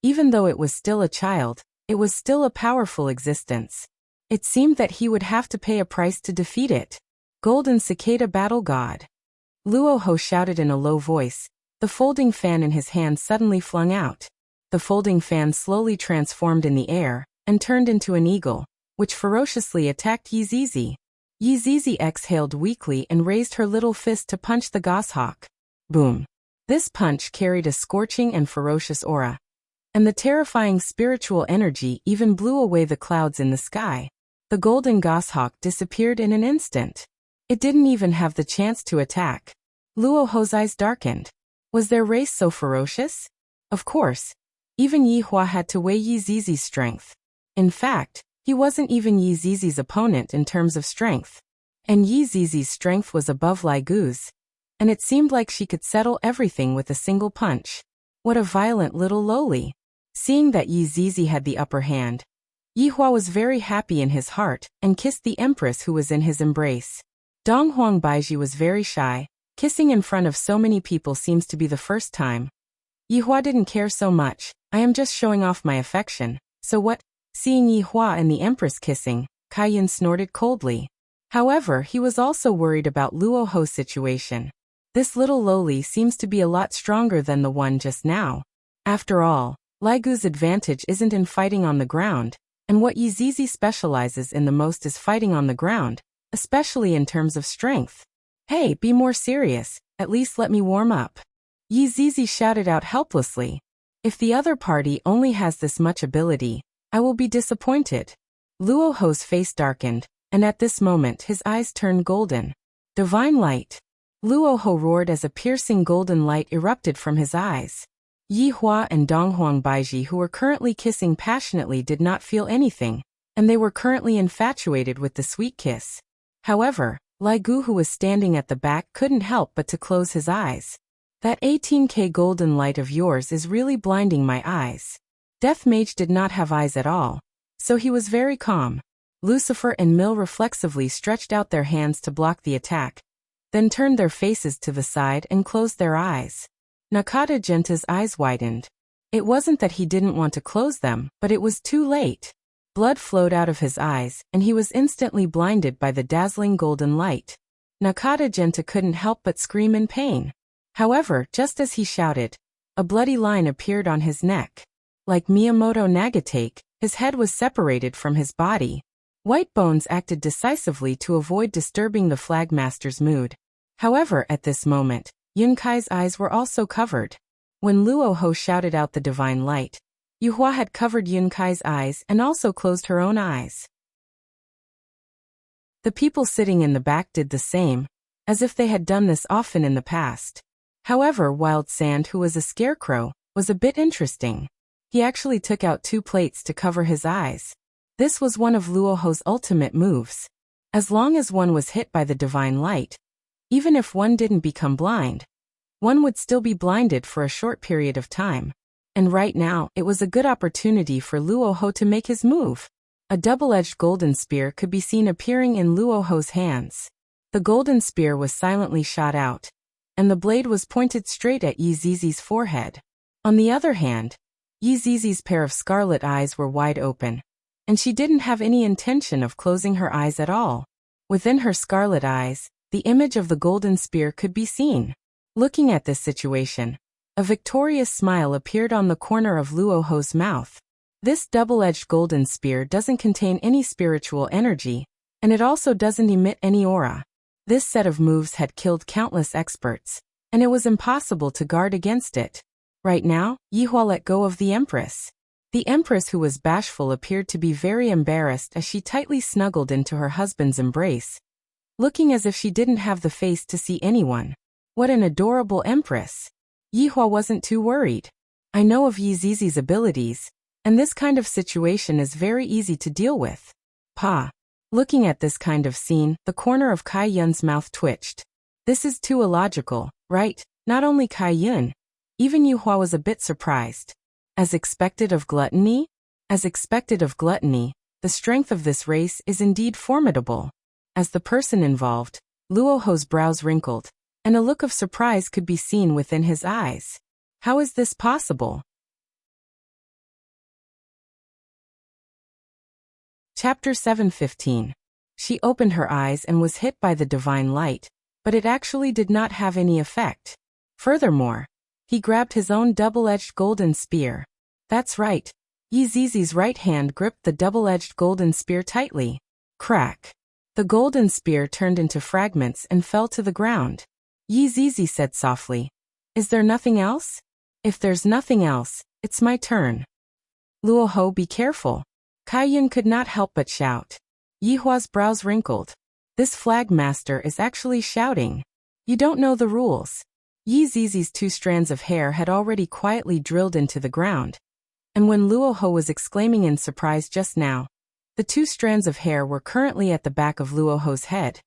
A: Even though it was still a child, it was still a powerful existence. It seemed that he would have to pay a price to defeat it. Golden Cicada Battle God. Luoho shouted in a low voice, The folding fan in his hand suddenly flung out. The folding fan slowly transformed in the air and turned into an eagle, which ferociously attacked Yi Zizi. Yi Zizi exhaled weakly and raised her little fist to punch the goshawk. Boom! This punch carried a scorching and ferocious aura, and the terrifying spiritual energy even blew away the clouds in the sky. The golden goshawk disappeared in an instant. It didn't even have the chance to attack. Luo Ho's eyes darkened. Was their race so ferocious? Of course. Even Yi Hua had to weigh Yi Zizi's strength. In fact, he wasn't even Yi Zizi's opponent in terms of strength. And Yi Zizi's strength was above Lai Gu's. And it seemed like she could settle everything with a single punch. What a violent little loli. Seeing that Yi Zizi had the upper hand, Yi Hua was very happy in his heart and kissed the empress who was in his embrace. Dong Huang Baiji was very shy. Kissing in front of so many people seems to be the first time. Yi Hua didn't care so much. I am just showing off my affection. So what? Seeing Yi Hua and the empress kissing, Kai Yun snorted coldly. However, he was also worried about Luo Ho's situation. This little loli seems to be a lot stronger than the one just now. After all, Lai Gu's advantage isn't in fighting on the ground, and what Yi Zizi specializes in the most is fighting on the ground, especially in terms of strength. Hey, be more serious, at least let me warm up. Yi Zizi shouted out helplessly. If the other party only has this much ability, I will be disappointed. Luo Ho's face darkened, and at this moment his eyes turned golden. Divine light. Luo Ho roared as a piercing golden light erupted from his eyes. Yi Hua and Dong Huang Baiji, who were currently kissing passionately, did not feel anything, and they were currently infatuated with the sweet kiss. However, Lai Gu, who was standing at the back, couldn't help but to close his eyes. That 18K golden light of yours is really blinding my eyes. Death Mage did not have eyes at all, so he was very calm. Lucifer and Mill reflexively stretched out their hands to block the attack, then turned their faces to the side and closed their eyes. Nakata Genta's eyes widened. It wasn't that he didn't want to close them, but it was too late. Blood flowed out of his eyes, and he was instantly blinded by the dazzling golden light. Nakata Genta couldn't help but scream in pain. However, just as he shouted, a bloody line appeared on his neck. Like Miyamoto Nagatake, his head was separated from his body. White Bones acted decisively to avoid disturbing the Flagmaster's mood. However, at this moment, Yunkai's eyes were also covered. When Luo Ho shouted out the divine light, Yu Hua had covered Yunkai's eyes and also closed her own eyes. The people sitting in the back did the same, as if they had done this often in the past. However, Wild Sand, who was a scarecrow, was a bit interesting. He actually took out 2 plates to cover his eyes. This was one of Luo Ho's ultimate moves. As long as one was hit by the divine light, even if one didn't become blind, one would still be blinded for a short period of time. And right now, it was a good opportunity for Luo Ho to make his move. A double-edged golden spear could be seen appearing in Luo Ho's hands. The golden spear was silently shot out, and the blade was pointed straight at Yi Zizi's forehead. On the other hand, Yi Zizi's pair of scarlet eyes were wide open, and she didn't have any intention of closing her eyes at all. Within her scarlet eyes, the image of the golden spear could be seen. Looking at this situation, a victorious smile appeared on the corner of Luo Ho's mouth. This double-edged golden spear doesn't contain any spiritual energy, and it also doesn't emit any aura. This set of moves had killed countless experts, and it was impossible to guard against it. Right now, Yi Hua let go of the Empress. The Empress, who was bashful, appeared to be very embarrassed as she tightly snuggled into her husband's embrace, looking as if she didn't have the face to see anyone. What an adorable Empress! Yi Hua wasn't too worried. I know of Yi Zizi's abilities, and this kind of situation is very easy to deal with. Pa. Looking at this kind of scene, the corner of Kai Yun's mouth twitched. This is too illogical, right? Not only Kai Yun, even Yu Hua was a bit surprised. As expected of gluttony? As expected of gluttony, the strength of this race is indeed formidable. As the person involved, Luo Ho's brows wrinkled, and a look of surprise could be seen within his eyes. How is this possible? Chapter 7:15. She opened her eyes and was hit by the divine light, but it actually did not have any effect. Furthermore, He grabbed his own double-edged golden spear. That's right. Yi Zizi's right hand gripped the double-edged golden spear tightly. Crack. The golden spear turned into fragments and fell to the ground. Yi Zizi said softly, "Is there nothing else? If there's nothing else, it's my turn." "Luo Ho, be careful." Kai Yun could not help but shout. Yi Hua's brows wrinkled. This flag master is actually shouting. You don't know the rules. Yi Zizi's 2 strands of hair had already quietly drilled into the ground. And when Luo Ho was exclaiming in surprise just now, the 2 strands of hair were currently at the back of Luo Ho's head.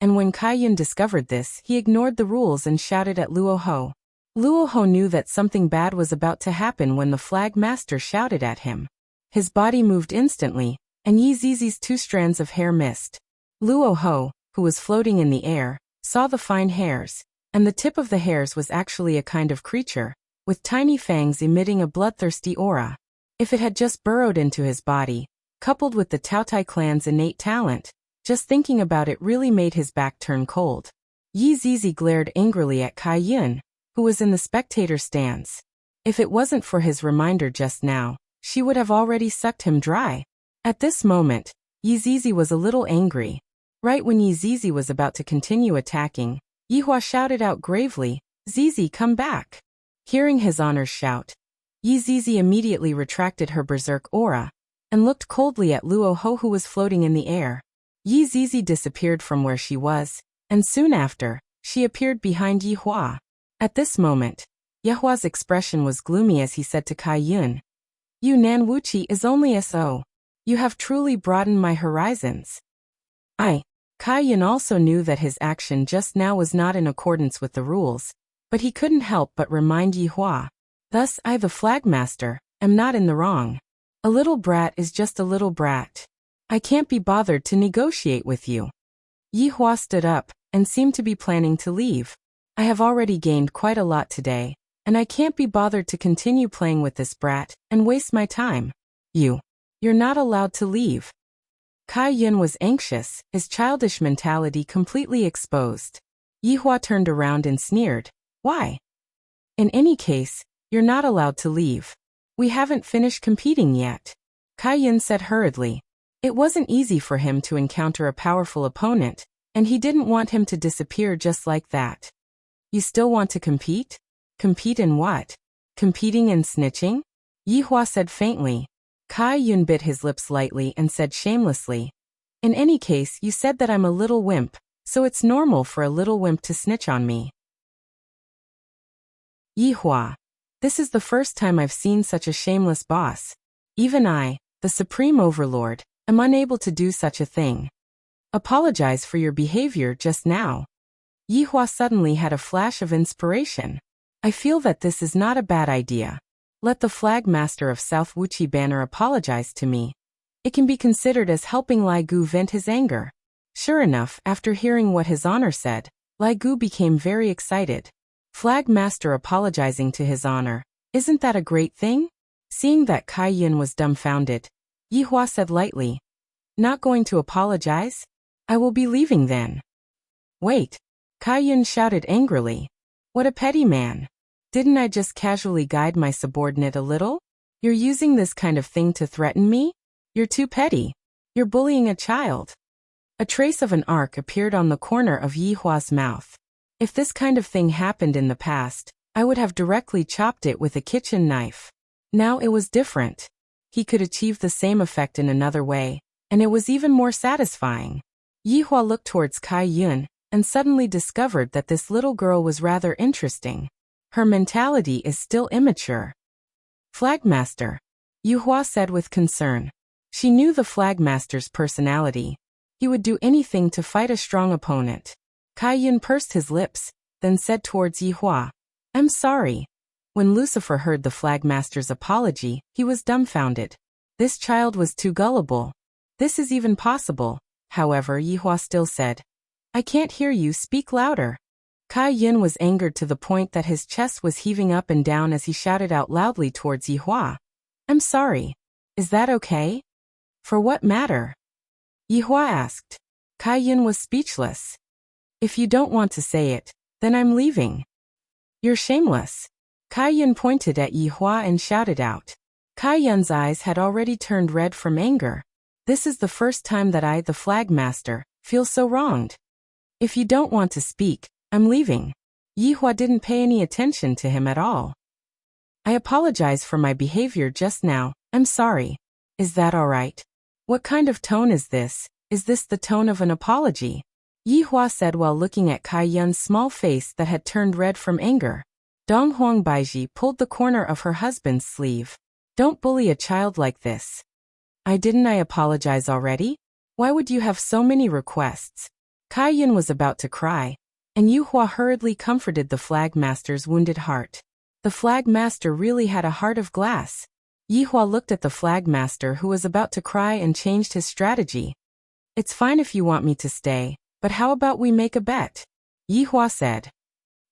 A: And when Kai Yun discovered this, he ignored the rules and shouted at Luo Ho. Luo Ho knew that something bad was about to happen when the flag master shouted at him. His body moved instantly, and Yi Zizi's 2 strands of hair missed. Luo Ho, who was floating in the air, saw the fine hairs, and the tip of the hairs was actually a kind of creature, with tiny fangs emitting a bloodthirsty aura. If it had just burrowed into his body, coupled with the Taotai clan's innate talent, just thinking about it really made his back turn cold. Yi Zizi glared angrily at Kai Yun, who was in the spectator stands. If it wasn't for his reminder just now, she would have already sucked him dry. At this moment, Yi Zizi was a little angry. Right when Yi Zizi was about to continue attacking, Yi Hua shouted out gravely, "Zizi, come back." Hearing his honor's shout, Yi Zizi immediately retracted her berserk aura and looked coldly at Luo Ho, who was floating in the air. Yi Zizi disappeared from where she was, and soon after, she appeared behind Yi Hua. At this moment, Yi Hua's expression was gloomy as he said to Kai Yun, "You Nan Wuqi is only so. You have truly broadened my horizons." Kai Yun also knew that his action just now was not in accordance with the rules, but he couldn't help but remind Yi Hua. Thus I, the flag master, am not in the wrong. A little brat is just a little brat. I can't be bothered to negotiate with you. Yi Hua stood up and seemed to be planning to leave. I have already gained quite a lot today, and I can't be bothered to continue playing with this brat and waste my time. You're not allowed to leave. Kai Yun was anxious, his childish mentality completely exposed. Yi Hua turned around and sneered, "Why? In any case, you're not allowed to leave. We haven't finished competing yet." Kai Yun said hurriedly. It wasn't easy for him to encounter a powerful opponent, and he didn't want him to disappear just like that. "You still want to compete? Compete in what? Competing in snitching?" Yi Hua said faintly. Kai Yun bit his lips lightly and said shamelessly, "In any case, you said that I'm a little wimp, so it's normal for a little wimp to snitch on me." Yi Hua. This is the first time I've seen such a shameless boss. Even I, the Supreme Overlord, am unable to do such a thing. Apologize for your behavior just now. Yi Hua suddenly had a flash of inspiration. I feel that this is not a bad idea. Let the flag master of South Wuqi Banner apologize to me. It can be considered as helping Lai Gu vent his anger. Sure enough, after hearing what his honor said, Lai Gu became very excited. Flag master apologizing to his honor, isn't that a great thing? Seeing that Kai Yun was dumbfounded, Yi Hua said lightly, "Not going to apologize? I will be leaving then." "Wait!" Kai Yun shouted angrily. "What a petty man. Didn't I just casually guide my subordinate a little? You're using this kind of thing to threaten me? You're too petty. You're bullying a child." A trace of an arc appeared on the corner of Yi Hua's mouth. If this kind of thing happened in the past, I would have directly chopped it with a kitchen knife. Now it was different. He could achieve the same effect in another way, and it was even more satisfying. Yi Hua looked towards Kai Yun and suddenly discovered that this little girl was rather interesting. Her mentality is still immature. "Flagmaster," Yi Hua said with concern. She knew the Flagmaster's personality. He would do anything to fight a strong opponent. Kai Yun pursed his lips, then said towards Yi Hua, "I'm sorry." When Lucifer heard the Flagmaster's apology, he was dumbfounded. This child was too gullible. This is even possible. However, Yi Hua still said, "I can't hear you, speak louder." Kai Yun was angered to the point that his chest was heaving up and down as he shouted out loudly towards Yi Hua, "I'm sorry. Is that okay?" "For what matter?" Yi Hua asked. Kai Yun was speechless. "If you don't want to say it, then I'm leaving." "You're shameless." Kai Yun pointed at Yi Hua and shouted out. Kai Yun's eyes had already turned red from anger. This is the first time that I, the flag master, feel so wronged. If you don't want to speak, I'm leaving. Yi Hua didn't pay any attention to him at all. I apologize for my behavior just now, I'm sorry. Is that all right? What kind of tone is this? Is this the tone of an apology? Yi Hua said while looking at Kai Yun's small face that had turned red from anger. Dong Huang Baiji pulled the corner of her husband's sleeve. Don't bully a child like this. Didn't I apologize already? Why would you have so many requests? Kai Yun was about to cry, and Yi Hua hurriedly comforted the flag master's wounded heart. The flag master really had a heart of glass. Yi Hua looked at the flag master who was about to cry and changed his strategy. It's fine if you want me to stay, but how about we make a bet? Yi Hua said.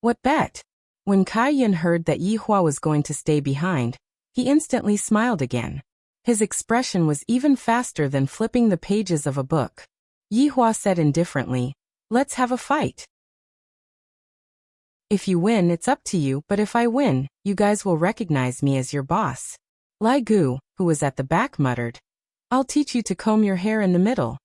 A: What bet? When Kai Yun heard that Yi Hua was going to stay behind, he instantly smiled again. His expression was even faster than flipping the pages of a book. Yi Hua said indifferently, let's have a fight. If you win, it's up to you, but if I win, you guys will recognize me as your boss. Lai Gu, who was at the back, muttered, I'll teach you to comb your hair in the middle.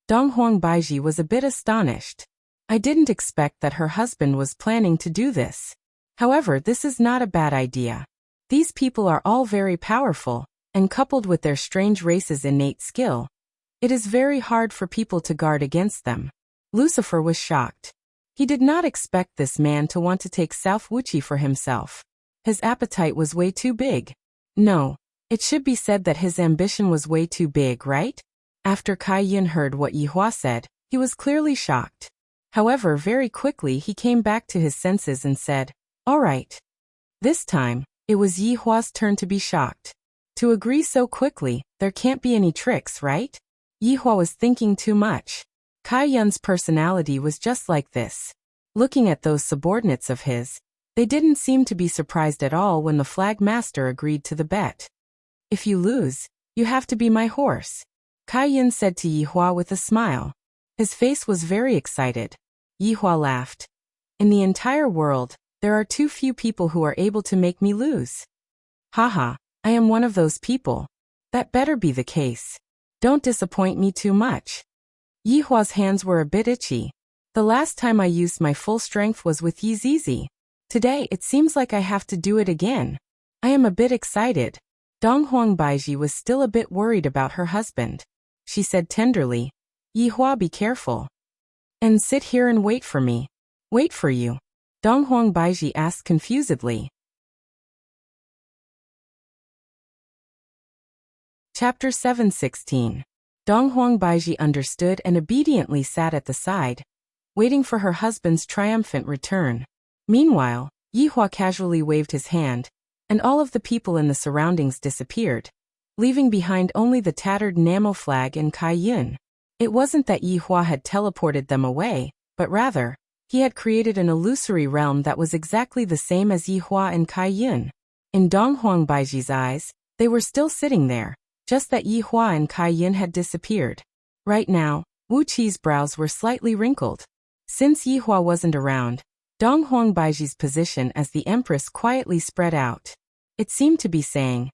A: Dong Huang Baiji was a bit astonished. I didn't expect that her husband was planning to do this. However, this is not a bad idea. These people are all very powerful, and coupled with their strange race's innate skill, it is very hard for people to guard against them. Lucifer was shocked. He did not expect this man to want to take South Wuchi for himself. His appetite was way too big. No, it should be said that his ambition was way too big, right? After Kai Yun heard what Yi Hua said, he was clearly shocked. However, very quickly he came back to his senses and said, all right. This time, it was Yi Hua's turn to be shocked. To agree so quickly, there can't be any tricks, right? Yi Hua was thinking too much. Kai Yun's personality was just like this. Looking at those subordinates of his, they didn't seem to be surprised at all when the flag master agreed to the bet. If you lose, you have to be my horse, Kai Yun said to Yi Hua with a smile. His face was very excited. Yi Hua laughed. In the entire world, there are too few people who are able to make me lose. Haha, I am one of those people. That better be the case. Don't disappoint me too much. Yi Hua's hands were a bit itchy. The last time I used my full strength was with Yi Zizi. Today it seems like I have to do it again. I am a bit excited. Dong Huang Baiji was still a bit worried about her husband. She said tenderly, Yi Hua, be careful. And sit here and wait for me. Wait for you? Dong Huang Baiji asked confusedly. Chapter 7:16. Dong Huang Baiji understood and obediently sat at the side, waiting for her husband's triumphant return. Meanwhile, Yi Hua casually waved his hand, and all of the people in the surroundings disappeared, leaving behind only the tattered enamel flag and Kai Yun. It wasn't that Yi Hua had teleported them away, but rather, he had created an illusory realm that was exactly the same as Yi Hua and Kai Yun. In Dong Huang Baiji's eyes, they were still sitting there, just that Yi Hua and Kai Yun had disappeared. Right now, Wu Qi's brows were slightly wrinkled. Since Yi Hua wasn't around, Dong Huang Baiji's position as the empress quietly spread out. It seemed to be saying,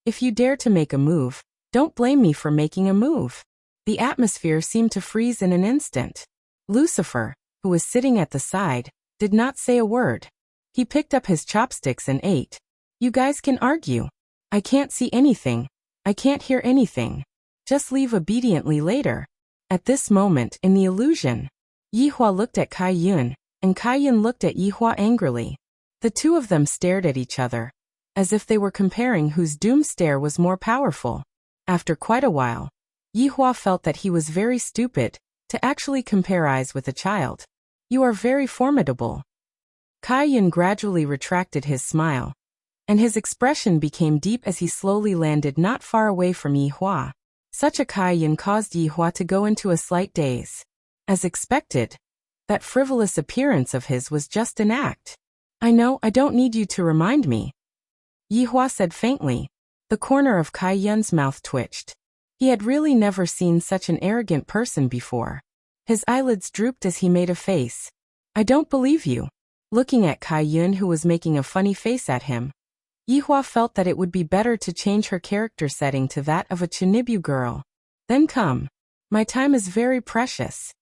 A: if you dare to make a move, don't blame me for making a move. The atmosphere seemed to freeze in an instant. Lucifer, who was sitting at the side, did not say a word. He picked up his chopsticks and ate. You guys can argue. I can't see anything. I can't hear anything. Just leave obediently later. At this moment in the illusion, Yi Hua looked at Kai Yun, and Kai Yun looked at Yi Hua angrily. The two of them stared at each other, as if they were comparing whose doom stare was more powerful. After quite a while, Yi Hua felt that he was very stupid to actually compare eyes with a child. You are very formidable. Kai Yun gradually retracted his smile, and his expression became deep as he slowly landed not far away from Yi Hua. Such a Kai Yun caused Yi Hua to go into a slight daze. As expected, that frivolous appearance of his was just an act. I know, I don't need you to remind me, Yi Hua said faintly. The corner of Kai Yun's mouth twitched. He had really never seen such an arrogant person before. His eyelids drooped as he made a face. I don't believe you. Looking at Kai Yun, who was making a funny face at him, Yihua felt that it would be better to change her character setting to that of a Chinibu girl. Then come. My time is very precious.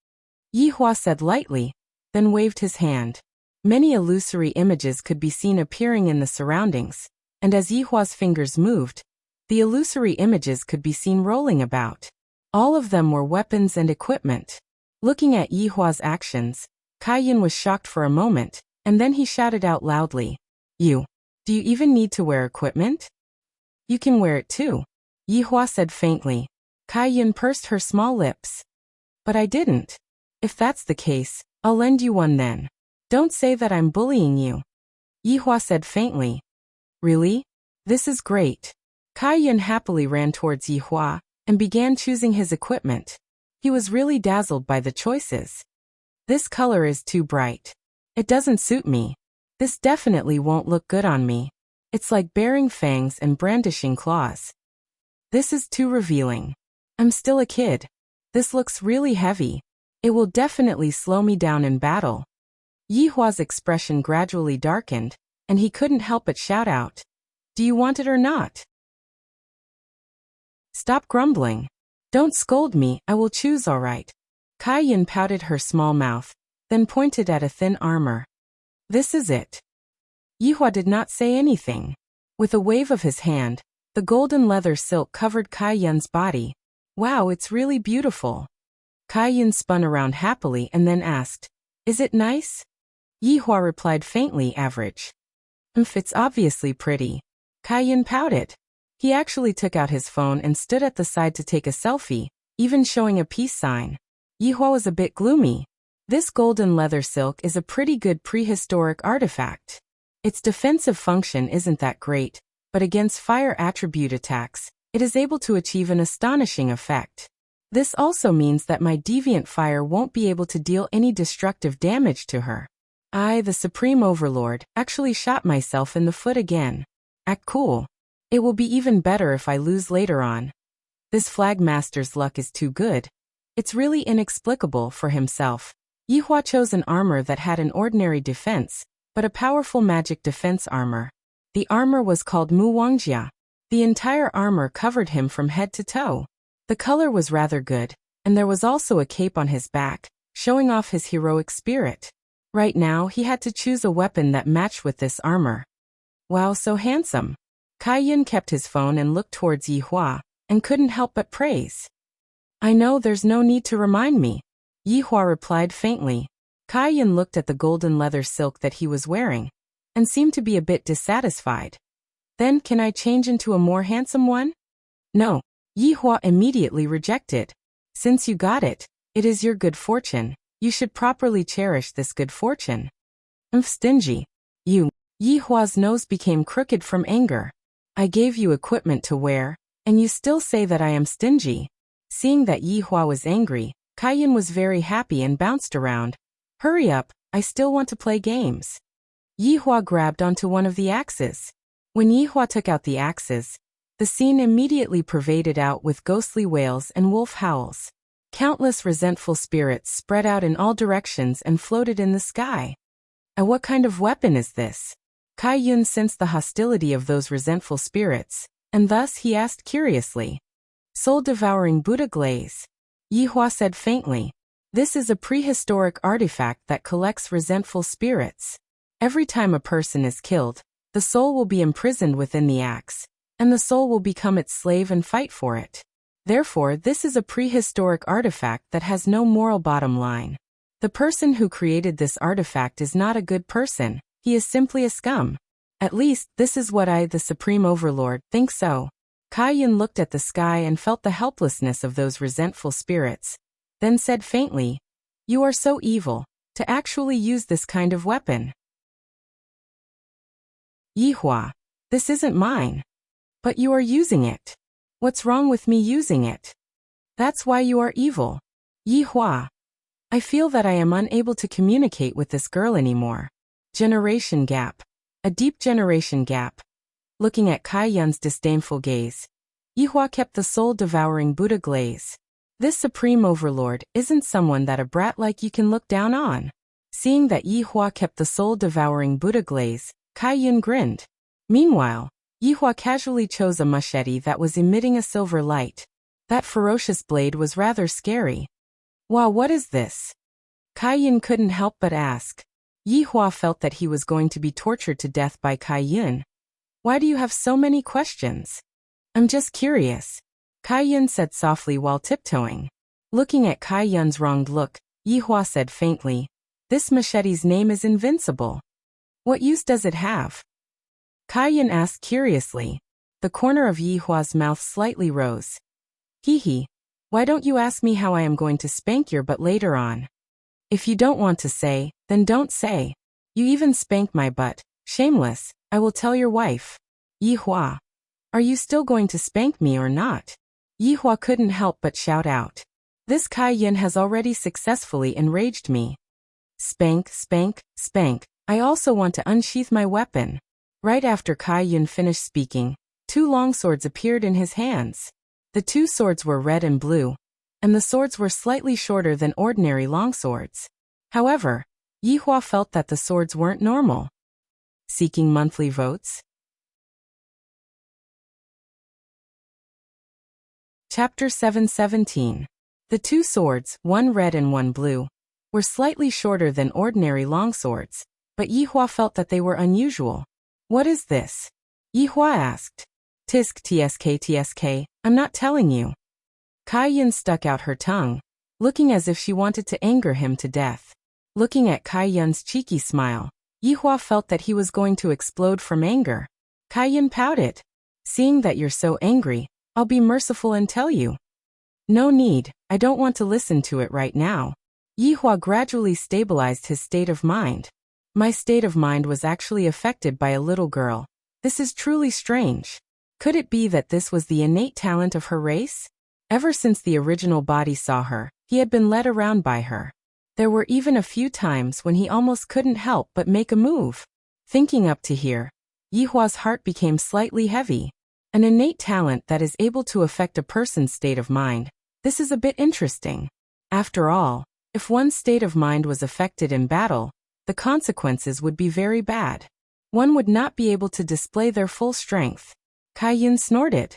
A: Yihua said lightly, then waved his hand. Many illusory images could be seen appearing in the surroundings, and as Yihua's fingers moved, the illusory images could be seen rolling about. All of them were weapons and equipment. Looking at Yihua's actions, Kai Yun was shocked for a moment, and then he shouted out loudly, Do you even need to wear equipment? You can wear it too, Yihua said faintly. Kai Yun pursed her small lips. But I didn't. If that's the case, I'll lend you one then. Don't say that I'm bullying you. Yihua said faintly. Really? This is great. Kai Yun happily ran towards Yihua and began choosing his equipment. He was really dazzled by the choices. This color is too bright. It doesn't suit me. This definitely won't look good on me. It's like bearing fangs and brandishing claws. This is too revealing. I'm still a kid. This looks really heavy. It will definitely slow me down in battle. Yihua's expression gradually darkened, and he couldn't help but shout out, Do you want it or not? Stop grumbling. Don't scold me, I will choose all right. Kai Yun pouted her small mouth, then pointed at a thin armor. This is it. Yihua did not say anything. With a wave of his hand, the golden leather silk covered Kai Yun's body. Wow, it's really beautiful. Kai Yun spun around happily and then asked, Is it nice? Yihua replied faintly, average. It's obviously pretty. Kai Yun pouted. He actually took out his phone and stood at the side to take a selfie, even showing a peace sign. Yihua was a bit gloomy. This golden leather silk is a pretty good prehistoric artifact. Its defensive function isn't that great, but against fire attribute attacks, it is able to achieve an astonishing effect. This also means that my deviant fire won't be able to deal any destructive damage to her. I, the Supreme Overlord, actually shot myself in the foot again. Act cool. It will be even better if I lose later on. This flag master's luck is too good. It's really inexplicable for himself. Yihua chose an armor that had an ordinary defense, but a powerful magic defense armor. The armor was called Mu Wangjia. The entire armor covered him from head to toe. The color was rather good, and there was also a cape on his back, showing off his heroic spirit. Right now, he had to choose a weapon that matched with this armor. Wow, so handsome. Kai Yun kept his phone and looked towards Yihua, and couldn't help but praise. I know there's no need to remind me, Yihua replied faintly. Kai Yun looked at the golden leather silk that he was wearing, and seemed to be a bit dissatisfied. Then can I change into a more handsome one? No, Yihua immediately rejected. Since you got it, it is your good fortune. You should properly cherish this good fortune. Stingy. Yihua's nose became crooked from anger. I gave you equipment to wear, and you still say that I am stingy. Seeing that Yihua was angry, Kai Yun was very happy and bounced around. Hurry up, I still want to play games. Yihua grabbed onto one of the axes. When Yihua took out the axes, the scene immediately pervaded out with ghostly wails and wolf howls. Countless resentful spirits spread out in all directions and floated in the sky. What kind of weapon is this? Kai Yun sensed the hostility of those resentful spirits, and thus he asked curiously. Soul-devouring Buddha glaze. Yihua said faintly. This is a prehistoric artifact that collects resentful spirits. Every time a person is killed, the soul will be imprisoned within the axe, and the soul will become its slave and fight for it. Therefore, this is a prehistoric artifact that has no moral bottom line. The person who created this artifact is not a good person, he is simply a scum. At least, this is what I, the Supreme Overlord, think so. Kai Yun looked at the sky and felt the helplessness of those resentful spirits, then said faintly, You are so evil, to actually use this kind of weapon. Yihua, this isn't mine. But you are using it. What's wrong with me using it? That's why you are evil. Yihua. I feel that I am unable to communicate with this girl anymore. Generation gap. A deep generation gap. Looking at Kai Yun's disdainful gaze, Yihua kept the soul-devouring Buddha glaze. This Supreme Overlord isn't someone that a brat like you can look down on. Seeing that Yi Hua kept the soul-devouring Buddha glaze, Kai Yun grinned. Meanwhile, Yi Hua casually chose a machete that was emitting a silver light. That ferocious blade was rather scary. Wow, what is this? Kai Yun couldn't help but ask. Yi Hua felt that he was going to be tortured to death by Kai Yun. Why do you have so many questions? I'm just curious, Kai Yun said softly while tiptoeing. Looking at Kai Yun's wronged look, Yi Hua said faintly, "This machete's name is invincible. What use does it have?" Kai Yun asked curiously. The corner of Yi Hua's mouth slightly rose. Hee, why don't you ask me how I am going to spank your butt later on? If you don't want to say, then don't say. You even spanked my butt. Shameless, I will tell your wife. Yi Hua. Are you still going to spank me or not? Yi Hua couldn't help but shout out. This Kai Yun has already successfully enraged me. Spank, spank, spank. I also want to unsheath my weapon. Right after Kai Yun finished speaking, 2 long swords appeared in his hands. The 2 swords were red and blue, and the swords were slightly shorter than ordinary longswords. However, Yi Hua felt that the swords weren't normal. Seeking monthly votes? Chapter 717. The 2 swords, one red and one blue, were slightly shorter than ordinary longswords, but Yi Hua felt that they were unusual. What is this? Yi Hua asked. Tisk tsk, I'm not telling you. Kai Yun stuck out her tongue, looking as if she wanted to anger him to death. Looking at Kai Yun's cheeky smile, Yi Hua felt that he was going to explode from anger. Kai Yun pouted. Seeing that you're so angry, I'll be merciful and tell you. No need, I don't want to listen to it right now. Yi Hua gradually stabilized his state of mind. My state of mind was actually affected by a little girl. This is truly strange. Could it be that this was the innate talent of her race? Ever since the original body saw her, he had been led around by her. There were even a few times when he almost couldn't help but make a move. Thinking up to here, Yi Hua's heart became slightly heavy. An innate talent that is able to affect a person's state of mind. This is a bit interesting. After all, if one's state of mind was affected in battle, the consequences would be very bad. One would not be able to display their full strength. Kai Yun snorted.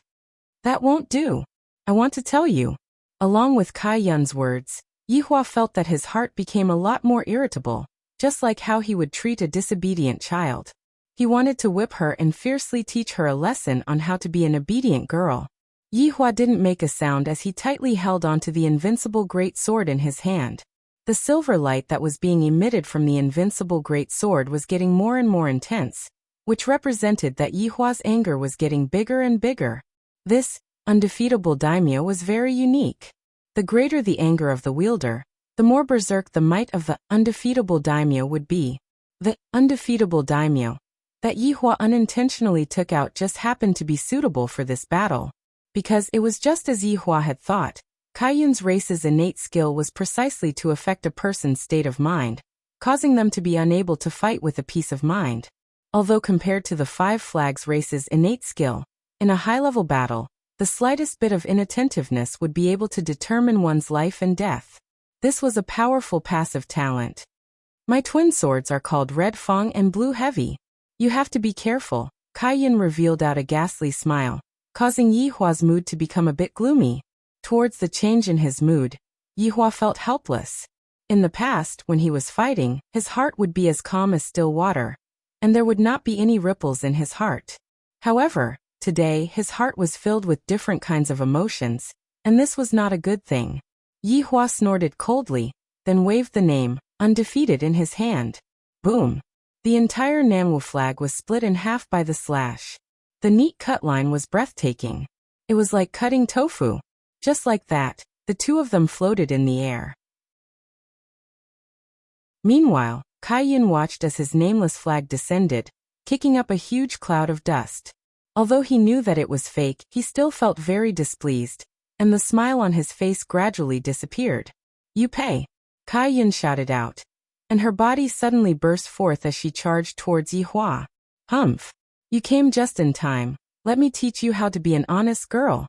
A: That won't do. I want to tell you. Along with Kai Yun's words, Yi Hua felt that his heart became a lot more irritable, just like how he would treat a disobedient child. He wanted to whip her and fiercely teach her a lesson on how to be an obedient girl. Yi Hua didn't make a sound as he tightly held onto the invincible great sword in his hand. The silver light that was being emitted from the invincible great sword was getting more and more intense, which represented that Yi Hua's anger was getting bigger and bigger. This undefeatable daimyo was very unique. The greater the anger of the wielder, the more berserk the might of the undefeatable daimyo would be. The undefeatable daimyo that Yi Hua unintentionally took out just happened to be suitable for this battle. Because it was just as Yi Hua had thought, Kai Yun's race's innate skill was precisely to affect a person's state of mind, causing them to be unable to fight with a peace of mind. Although compared to the 5 Flags race's innate skill, in a high-level battle, the slightest bit of inattentiveness would be able to determine one's life and death. This was a powerful passive talent. My twin swords are called Red Fang and Blue Heavy. You have to be careful. Kai Yun revealed out a ghastly smile, causing Yi Hua's mood to become a bit gloomy. Towards the change in his mood, Yi Hua felt helpless. In the past, when he was fighting, his heart would be as calm as still water, and there would not be any ripples in his heart. However, today his heart was filled with different kinds of emotions, and this was not a good thing. Yi Hua snorted coldly, then waved the name, undefeated in his hand. Boom! The entire Nanwu flag was split in half by the slash. The neat cut line was breathtaking. It was like cutting tofu. Just like that, the 2 of them floated in the air. Meanwhile, Kai Yun watched as his nameless flag descended, kicking up a huge cloud of dust. Although he knew that it was fake, he still felt very displeased, and the smile on his face gradually disappeared. You pay! Kai Yun shouted out, and her body suddenly burst forth as she charged towards Yi Hua. Humph! You came just in time. Let me teach you how to be an honest girl.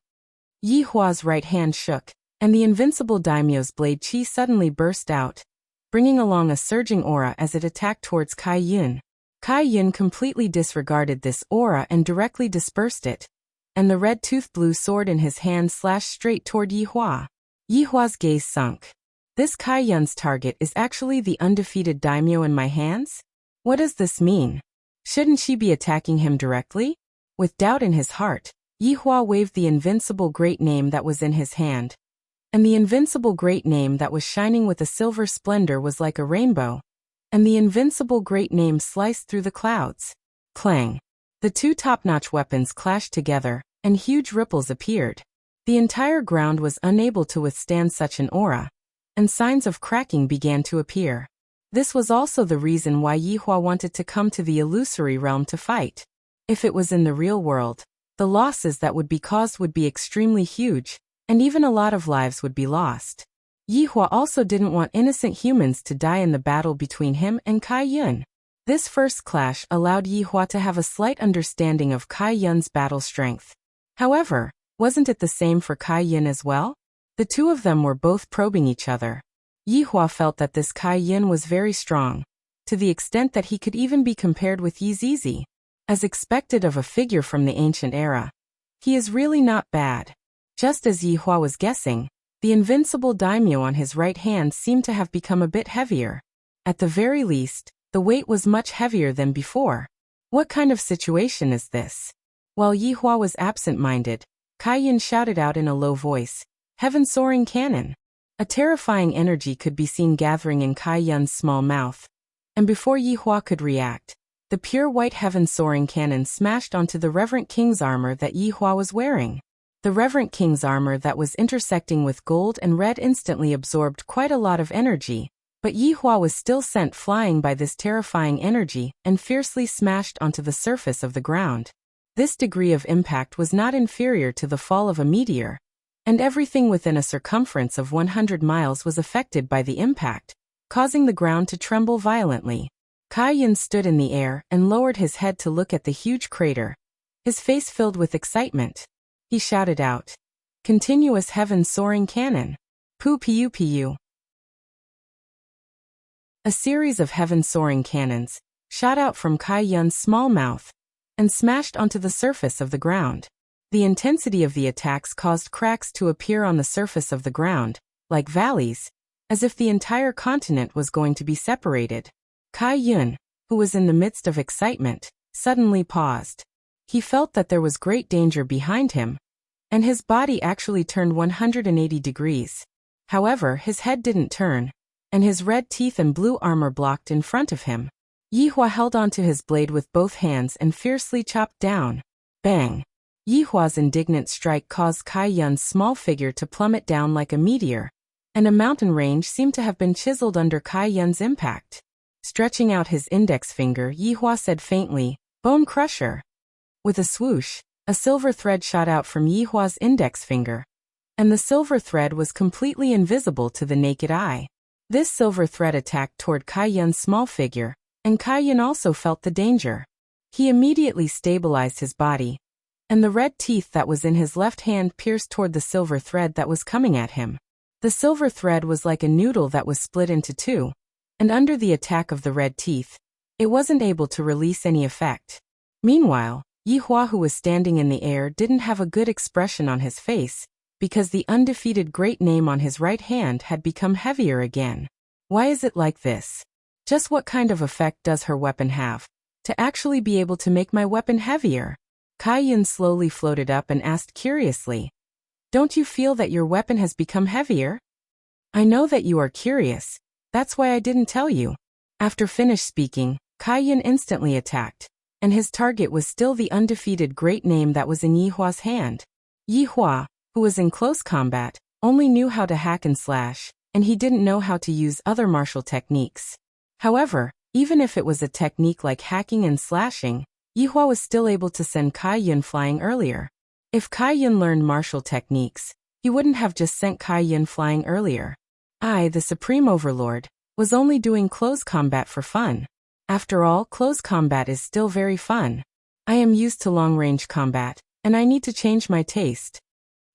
A: Yi Hua's right hand shook, and the invincible daimyo's blade chi suddenly burst out. bringing along a surging aura as it attacked towards Kai Yun. Kai Yun completely disregarded this aura and directly dispersed it, and the red-toothed blue sword in his hand slashed straight toward Yi Hua. Yi Hua's gaze sunk. This Kai Yun's target is actually the undefeated daimyo in my hands? What does this mean? Shouldn't she be attacking him directly? With doubt in his heart, Yi Hua waved the invincible great name that was in his hand. And the invincible great name that was shining with a silver splendor was like a rainbow. And the invincible great name sliced through the clouds. Clang! The two top-notch weapons clashed together, and huge ripples appeared. The entire ground was unable to withstand such an aura, and signs of cracking began to appear. This was also the reason why Yi Hua wanted to come to the illusory realm to fight. If it was in the real world, the losses that would be caused would be extremely huge, and even a lot of lives would be lost. Yi Hua also didn't want innocent humans to die in the battle between him and Kai Yun. This first clash allowed Yi Hua to have a slight understanding of Kai Yun's battle strength. However, wasn't it the same for Kai Yun as well? The two of them were both probing each other. Yi Hua felt that this Kai Yun was very strong, to the extent that he could even be compared with Yi Zizi, as expected of a figure from the ancient era. He is really not bad. Just as Yi Hua was guessing, the invincible daimyo on his right hand seemed to have become a bit heavier. At the very least, the weight was much heavier than before. What kind of situation is this? While Yi Hua was absent-minded, Kai Yun shouted out in a low voice, "Heaven-soaring cannon!" A terrifying energy could be seen gathering in Kai Yun's small mouth. And before Yi Hua could react, the pure white heaven-soaring cannon smashed onto the Reverend King's armor that Yi Hua was wearing. The Reverend King's armor that was intersecting with gold and red instantly absorbed quite a lot of energy, but Yi Hua was still sent flying by this terrifying energy and fiercely smashed onto the surface of the ground. This degree of impact was not inferior to the fall of a meteor, and everything within a circumference of 100 miles was affected by the impact, causing the ground to tremble violently. Kai Yun stood in the air and lowered his head to look at the huge crater, his face filled with excitement. He shouted out, "Continuous heaven-soaring cannon! Pu piu piu!" A series of heaven-soaring cannons shot out from Kai Yun's small mouth and smashed onto the surface of the ground. The intensity of the attacks caused cracks to appear on the surface of the ground, like valleys, as if the entire continent was going to be separated. Kai Yun, who was in the midst of excitement, suddenly paused. He felt that there was great danger behind him, and his body actually turned 180 degrees. However, his head didn't turn, and his red teeth and blue armor blocked in front of him. Yi Hua held onto his blade with both hands and fiercely chopped down. Bang! Yi Hua's indignant strike caused Kai Yun's small figure to plummet down like a meteor, and a mountain range seemed to have been chiseled under Kai Yun's impact. Stretching out his index finger, Yi Hua said faintly, "Bone Crusher." With a swoosh, a silver thread shot out from Yi Hua's index finger, and the silver thread was completely invisible to the naked eye. This silver thread attacked toward Kai Yun's small figure, and Kai Yun also felt the danger. He immediately stabilized his body, and the red teeth that was in his left hand pierced toward the silver thread that was coming at him. The silver thread was like a noodle that was split into two, and under the attack of the red teeth, it wasn't able to release any effect. Meanwhile, Yi Hua, who was standing in the air, didn't have a good expression on his face, because the undefeated great name on his right hand had become heavier again. Why is it like this? Just what kind of effect does her weapon have, to actually be able to make my weapon heavier? Kai Yun slowly floated up and asked curiously, "Don't you feel that your weapon has become heavier?" "I know that you are curious. That's why I didn't tell you." After finished speaking, Kai Yun instantly attacked, and his target was still the undefeated great name that was in Yi Hua's hand. Yi Hua, who was in close combat, only knew how to hack and slash, and he didn't know how to use other martial techniques. However, even if it was a technique like hacking and slashing, Yi Hua was still able to send Kai Yun flying earlier. If Kai Yun learned martial techniques, he wouldn't have just sent Kai Yun flying earlier. I, the Supreme Overlord, was only doing close combat for fun. After all, close combat is still very fun. I am used to long-range combat, and I need to change my taste.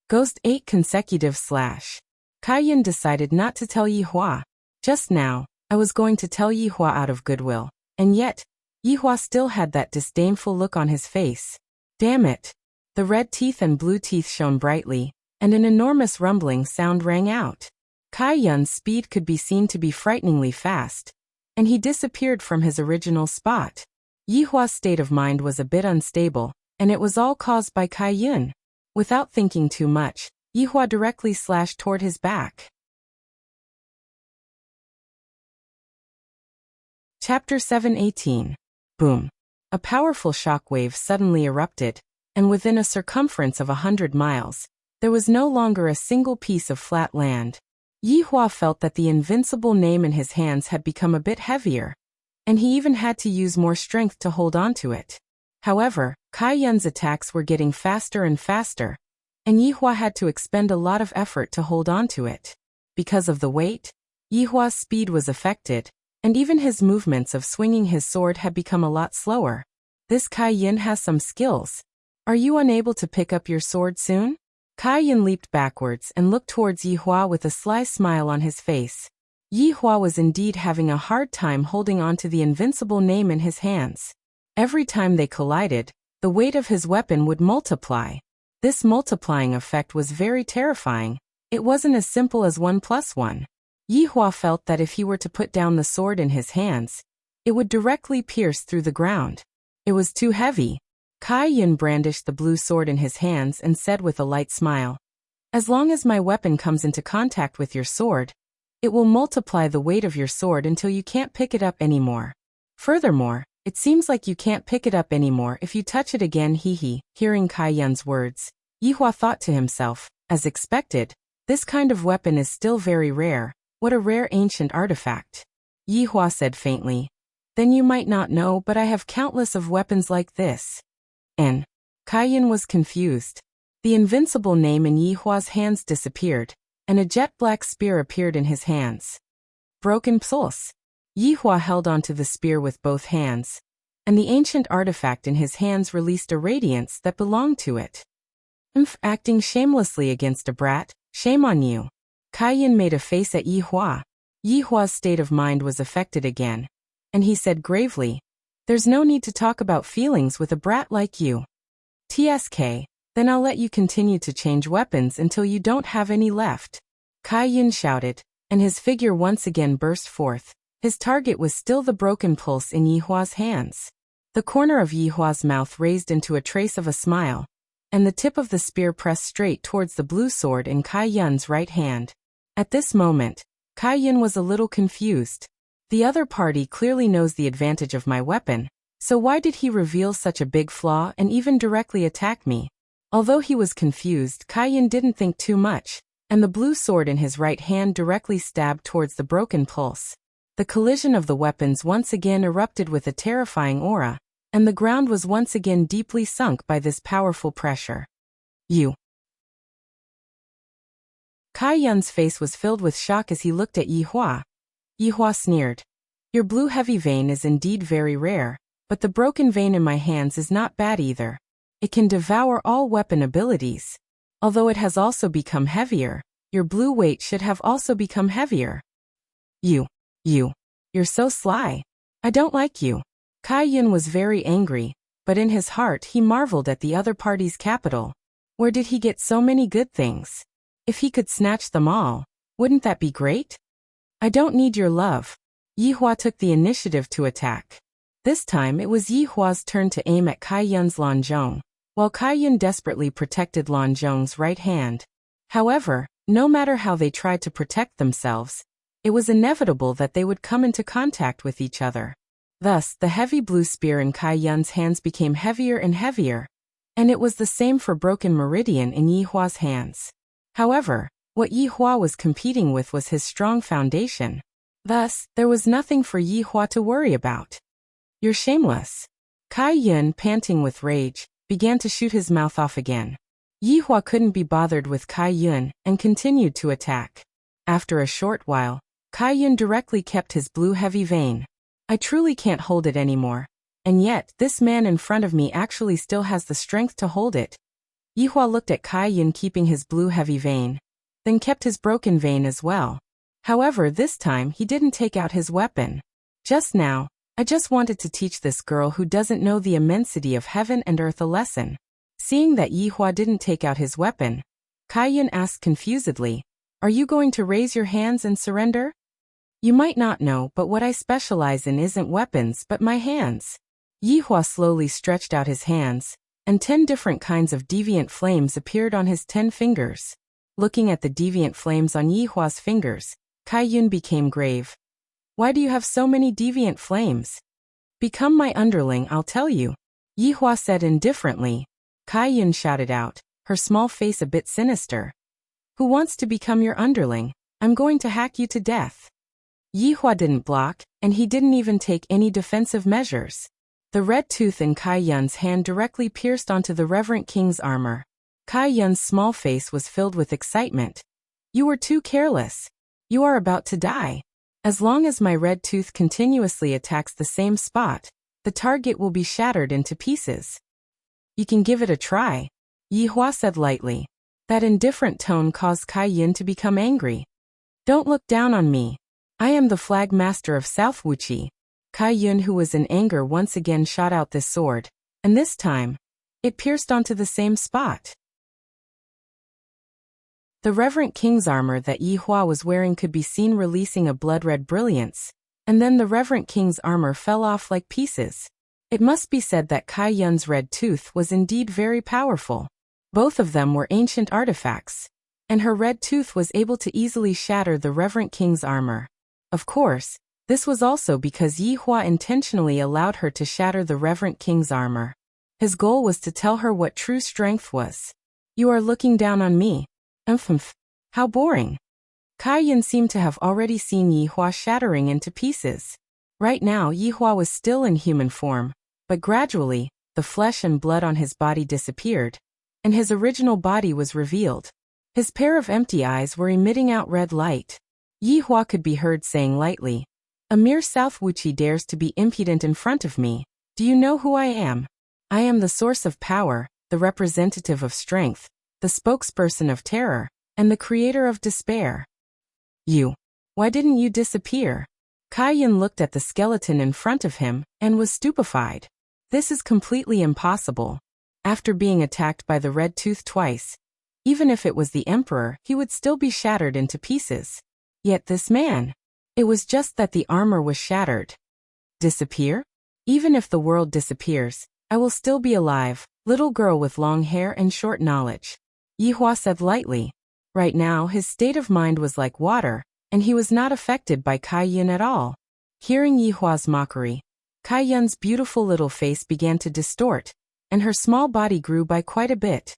A: Ghost 8 consecutive slash. Kai Yun decided not to tell Yi Hua. Just now, I was going to tell Yihua out of goodwill, and yet, Yihua still had that disdainful look on his face. Damn it! The red teeth and blue teeth shone brightly, and an enormous rumbling sound rang out. Kai Yun's speed could be seen to be frighteningly fast, and he disappeared from his original spot. Yihua's state of mind was a bit unstable, and it was all caused by Kai Yun. Without thinking too much, Yihua directly slashed toward his back. Chapter 7:18. Boom. A powerful shockwave suddenly erupted, and within a circumference of 100 miles, there was no longer a single piece of flat land. Yihua felt that the invincible name in his hands had become a bit heavier, and he even had to use more strength to hold on to it. However, Kai Yun's attacks were getting faster and faster, and Yihua had to expend a lot of effort to hold on to it. Because of the weight, Yihua's speed was affected, and even his movements of swinging his sword had become a lot slower. This Kai Yun has some skills. Are you unable to pick up your sword soon? Kai Yun leaped backwards and looked towards Yihua with a sly smile on his face. Yihua was indeed having a hard time holding on to the invincible name in his hands. Every time they collided, the weight of his weapon would multiply. This multiplying effect was very terrifying. It wasn't as simple as 1 + 1. Yihua felt that if he were to put down the sword in his hands, it would directly pierce through the ground. It was too heavy. Kai Yun brandished the blue sword in his hands and said with a light smile, "As long as my weapon comes into contact with your sword, it will multiply the weight of your sword until you can't pick it up anymore. Furthermore, it seems like you can't pick it up anymore if you touch it again, hee." Hearing Kai Yun's words, Yihua thought to himself, as expected, this kind of weapon is still very rare. What a rare ancient artifact. Yihua said faintly, "Then you might not know, but I have countless of weapons like this." And Kai Yun was confused. The invincible name in Yihua's hands disappeared, and a jet black spear appeared in his hands. Broken pulse. Yihua held onto the spear with both hands, and the ancient artifact in his hands released a radiance that belonged to it. Acting shamelessly against a brat, shame on you. Kai Yun made a face at Yihua. Yihua's state of mind was affected again, and he said gravely, "There's no need to talk about feelings with a brat like you. TSK, then I'll let you continue to change weapons until you don't have any left." Kai Yun shouted, and his figure once again burst forth. His target was still the broken pulse in Yihua's hands. The corner of Yihua's mouth raised into a trace of a smile, and the tip of the spear pressed straight towards the blue sword in Kai Yun's right hand. At this moment, Kai Yun was a little confused. The other party clearly knows the advantage of my weapon, so why did he reveal such a big flaw and even directly attack me? Although he was confused, Kai Yun didn't think too much, and the blue sword in his right hand directly stabbed towards the broken pulse. The collision of the weapons once again erupted with a terrifying aura, and the ground was once again deeply sunk by this powerful pressure. You. Kai Yun's face was filled with shock as he looked at Yihua. Yihua sneered. "Your blue heavy vein is indeed very rare, but the broken vein in my hands is not bad either. It can devour all weapon abilities. Although it has also become heavier, your blue weight should have also become heavier. You're so sly. I don't like you." Kai Yun was very angry, but in his heart he marveled at the other party's capital. Where did he get so many good things? If he could snatch them all, wouldn't that be great? "I don't need your love." Yihua took the initiative to attack. This time it was Yihua's turn to aim at Kai Yun's Lanzhong, while Kai Yun desperately protected Lanzhong's right hand. However, no matter how they tried to protect themselves, it was inevitable that they would come into contact with each other. Thus, the heavy blue spear in Kai Yun's hands became heavier and heavier, and it was the same for Broken Meridian in Yihua's hands. However, what Yihua was competing with was his strong foundation. Thus, there was nothing for Yihua to worry about. "You're shameless." Kai Yun, panting with rage, began to shoot his mouth off again. Yihua couldn't be bothered with Kai Yun and continued to attack. After a short while, Kai Yun directly kept his blue heavy vein. "I truly can't hold it anymore. And yet, this man in front of me actually still has the strength to hold it." Yihua looked at Kai Yun keeping his blue heavy vein, then kept his broken vein as well. However, this time he didn't take out his weapon. Just now, I just wanted to teach this girl who doesn't know the immensity of heaven and earth a lesson. Seeing that Yihua didn't take out his weapon, Kaiyun asked confusedly, "Are you going to raise your hands and surrender?" "You might not know, but what I specialize in isn't weapons but my hands." Yihua slowly stretched out his hands, and 10 different kinds of deviant flames appeared on his 10 fingers. Looking at the deviant flames on Yihua's fingers, Kaiyun became grave. "Why do you have so many deviant flames?" "Become my underling, I'll tell you," Yihua said indifferently. Kaiyun shouted out, her small face a bit sinister. "Who wants to become your underling? I'm going to hack you to death." Yihua didn't block, and he didn't even take any defensive measures. The red tooth in Kaiyun's hand directly pierced onto the Reverend King's armor. Kaiyun's small face was filled with excitement. "You were too careless. You are about to die. As long as my red tooth continuously attacks the same spot, the target will be shattered into pieces." "You can give it a try," Yihua said lightly. That indifferent tone caused Kaiyun to become angry. "Don't look down on me. I am the flag master of South Wuchi." Kaiyun, who was in anger, once again shot out this sword, and this time, it pierced onto the same spot. The Reverend King's armor that Yihua was wearing could be seen releasing a blood-red brilliance, and then the Reverend King's armor fell off like pieces. It must be said that Kaiyun's red tooth was indeed very powerful. Both of them were ancient artifacts, and her red tooth was able to easily shatter the Reverend King's armor. Of course, this was also because Yihua intentionally allowed her to shatter the Reverend King's armor. His goal was to tell her what true strength was. "You are looking down on me. Umph. How boring." Kaiyun seemed to have already seen Yihua shattering into pieces. Right now, Yihua was still in human form, but gradually, the flesh and blood on his body disappeared, and his original body was revealed. His pair of empty eyes were emitting out red light. Yihua could be heard saying lightly, "A mere South Wuchi dares to be impudent in front of me. Do you know who I am? I am the source of power, the representative of strength, the spokesperson of terror, and the creator of despair." Why didn't you disappear?" Kaiyun looked at the skeleton in front of him and was stupefied. This is completely impossible. After being attacked by the red tooth twice, even if it was the emperor, he would still be shattered into pieces. Yet this man, it was just that the armor was shattered. Disappear? Even if the world disappears, I will still be alive, little girl with long hair and short knowledge. Yihua said lightly. Right now his state of mind was like water, and he was not affected by Kaiyun at all. Hearing Yihua's mockery, Kaiyun's beautiful little face began to distort, and her small body grew by quite a bit.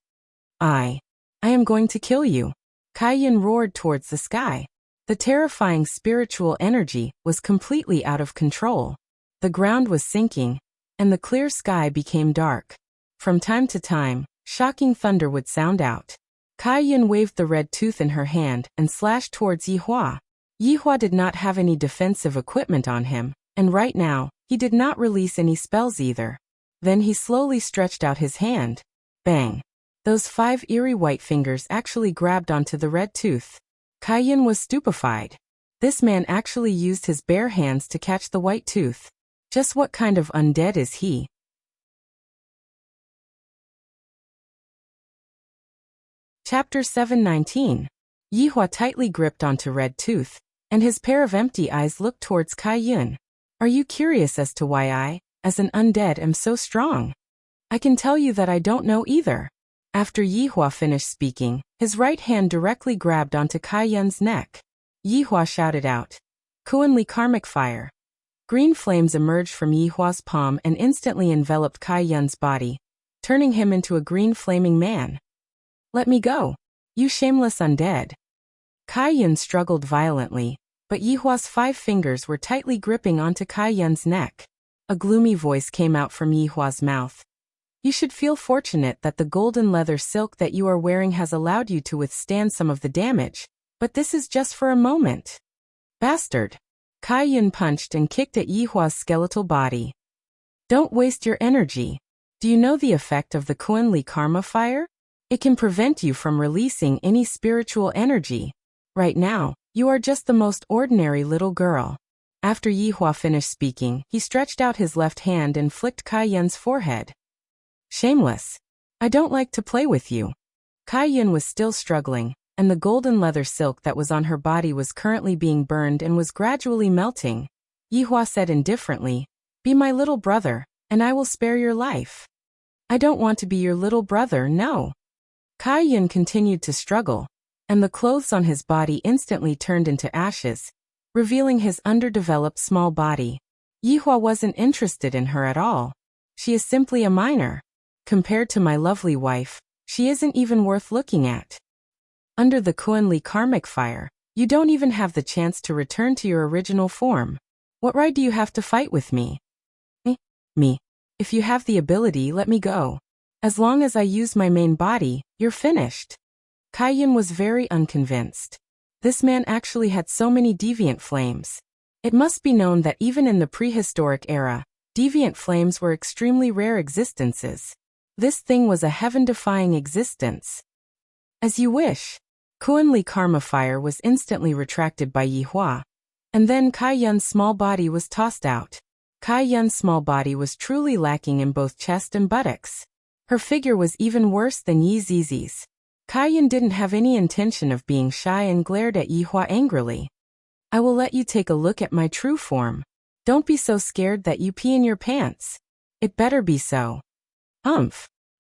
A: I am going to kill you. Kaiyun roared towards the sky. The terrifying spiritual energy was completely out of control. The ground was sinking, and the clear sky became dark. From time to time, shocking thunder would sound out. Kaiyun waved the red tooth in her hand and slashed towards Yihua. Yihua did not have any defensive equipment on him, and right now, he did not release any spells either. Then he slowly stretched out his hand. Bang! Those 5 eerie white fingers actually grabbed onto the red tooth. Kaiyun was stupefied. This man actually used his bare hands to catch the white tooth. Just what kind of undead is he? Chapter 719. Yihua tightly gripped onto Red Tooth, and his pair of empty eyes looked towards Kaiyun. Are you curious as to why I, as an undead, am so strong? I can tell you that I don't know either. After Yihua finished speaking, his right hand directly grabbed onto Kaiyun's neck. Yihua shouted out, Kuanli Karmic Fire. Green flames emerged from Yihua's palm and instantly enveloped Kaiyun's body, turning him into a green flaming man. Let me go, you shameless undead. Kaiyun struggled violently, but Yihua's 5 fingers were tightly gripping onto Kaiyun's neck. A gloomy voice came out from Yihua's mouth. You should feel fortunate that the golden leather silk that you are wearing has allowed you to withstand some of the damage, but this is just for a moment. Bastard! Kaiyun punched and kicked at Yihua's skeletal body. Don't waste your energy. Do you know the effect of the Kuanli Karma Fire? It can prevent you from releasing any spiritual energy. Right now, You are just the most ordinary little girl. After Yihua finished speaking, he stretched out his left hand and flicked Kai Yun's forehead. Shameless. I don't like to play with you. Kai Yun was still struggling, and the golden leather silk that was on her body was currently being burned and was gradually melting. Yihua said indifferently, "Be my little brother, and I will spare your life." "I don't want to be your little brother, no." Kai Yun continued to struggle, and the clothes on his body instantly turned into ashes, revealing his underdeveloped small body. Yihua wasn't interested in her at all. She is simply a minor. Compared to my lovely wife, she isn't even worth looking at. Under the Kuan-Li karmic fire, you don't even have the chance to return to your original form. What right do you have to fight with me? Me. If you have the ability, let me go. As long as I use my main body, you're finished. Kai Yun was very unconvinced. This man actually had so many deviant flames. It must be known that even in the prehistoric era, deviant flames were extremely rare existences. This thing was a heaven-defying existence. As you wish. Kuan-Li karma fire was instantly retracted by Yihua, and then Kai Yun's small body was tossed out. Kai Yun's small body was truly lacking in both chest and buttocks. Her figure was even worse than Yi Zizi's. Kai Yun didn't have any intention of being shy and glared at Yihua angrily. "I will let you take a look at my true form. Don't be so scared that you pee in your pants. It better be so."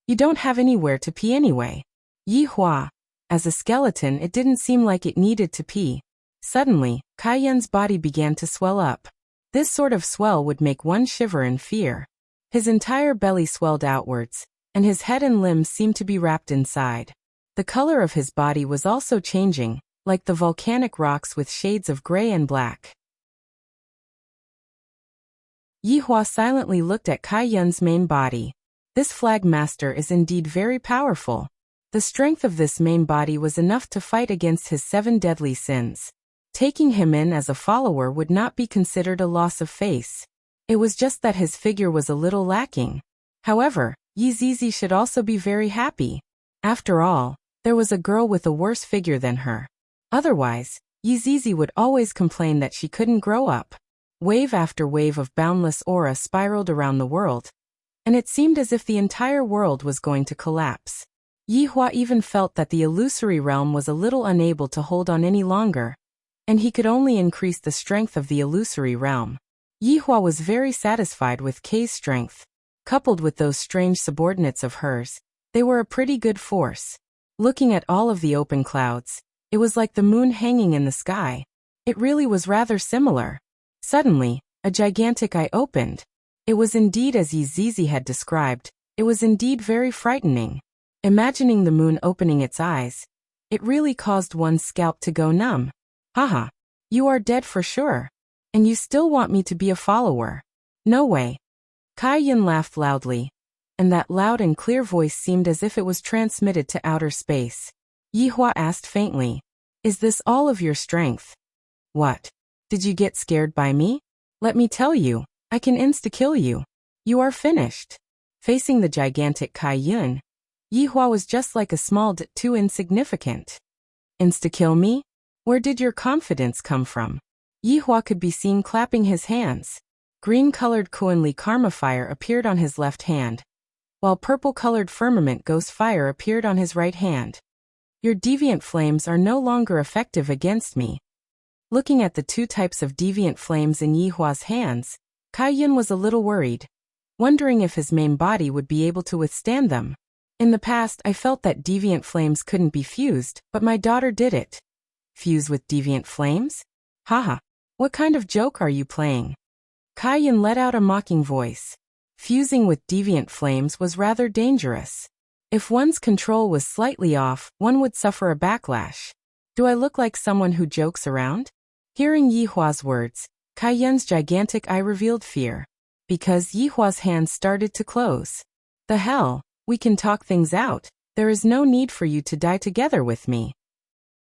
A: You don't have anywhere to pee anyway. Yihua. As a skeleton, it didn't seem like it needed to pee. Suddenly, Kai Yun's body began to swell up. This sort of swell would make one shiver in fear. His entire belly swelled outwards, and his head and limbs seemed to be wrapped inside. The color of his body was also changing, like the volcanic rocks with shades of gray and black. Yihua silently looked at Kai Yun's main body. This flag master is indeed very powerful. The strength of this main body was enough to fight against his 7 deadly sins. Taking him in as a follower would not be considered a loss of face. It was just that his figure was a little lacking. However, Yi Zizi should also be very happy. After all, there was a girl with a worse figure than her. Otherwise, Yi Zizi would always complain that she couldn't grow up. Wave after wave of boundless aura spiraled around the world, and it seemed as if the entire world was going to collapse. Yihua even felt that the illusory realm was a little unable to hold on any longer, and he could only increase the strength of the illusory realm. Yihua was very satisfied with Kei's strength. Coupled with those strange subordinates of hers, they were a pretty good force. Looking at all of the open clouds, it was like the moon hanging in the sky. It really was rather similar. Suddenly, a gigantic eye opened. It was indeed as Yi Zizi had described. It was indeed very frightening. Imagining the moon opening its eyes, it really caused one's scalp to go numb. Haha. You are dead for sure. And you still want me to be a follower? No way. Kai Yun laughed loudly, and that loud and clear voice seemed as if it was transmitted to outer space. Yihua asked faintly, "Is this all of your strength?" "What? Did you get scared by me? Let me tell you, I can insta-kill you. You are finished." Facing the gigantic Kai Yun, Yihua was just like a small too insignificant. "Insta-kill me? Where did your confidence come from?" Yihua could be seen clapping his hands. Green-colored Kuan-Li karma fire appeared on his left hand, while purple-colored firmament ghost fire appeared on his right hand. "Your deviant flames are no longer effective against me." Looking at the 2 types of deviant flames in Yihua's hands, Kai Yun was a little worried, wondering if his main body would be able to withstand them. "In the past, I felt that deviant flames couldn't be fused, but my daughter did it." "Fuse with deviant flames? Haha. What kind of joke are you playing?" Kai Yun let out a mocking voice. Fusing with deviant flames was rather dangerous. If one's control was slightly off, one would suffer a backlash. Do I look like someone who jokes around? Hearing Yihua's words, Kai Yun's gigantic eye revealed fear. Because Yihua's hands started to close. "The hell? We can talk things out. There is no need for you to die together with me."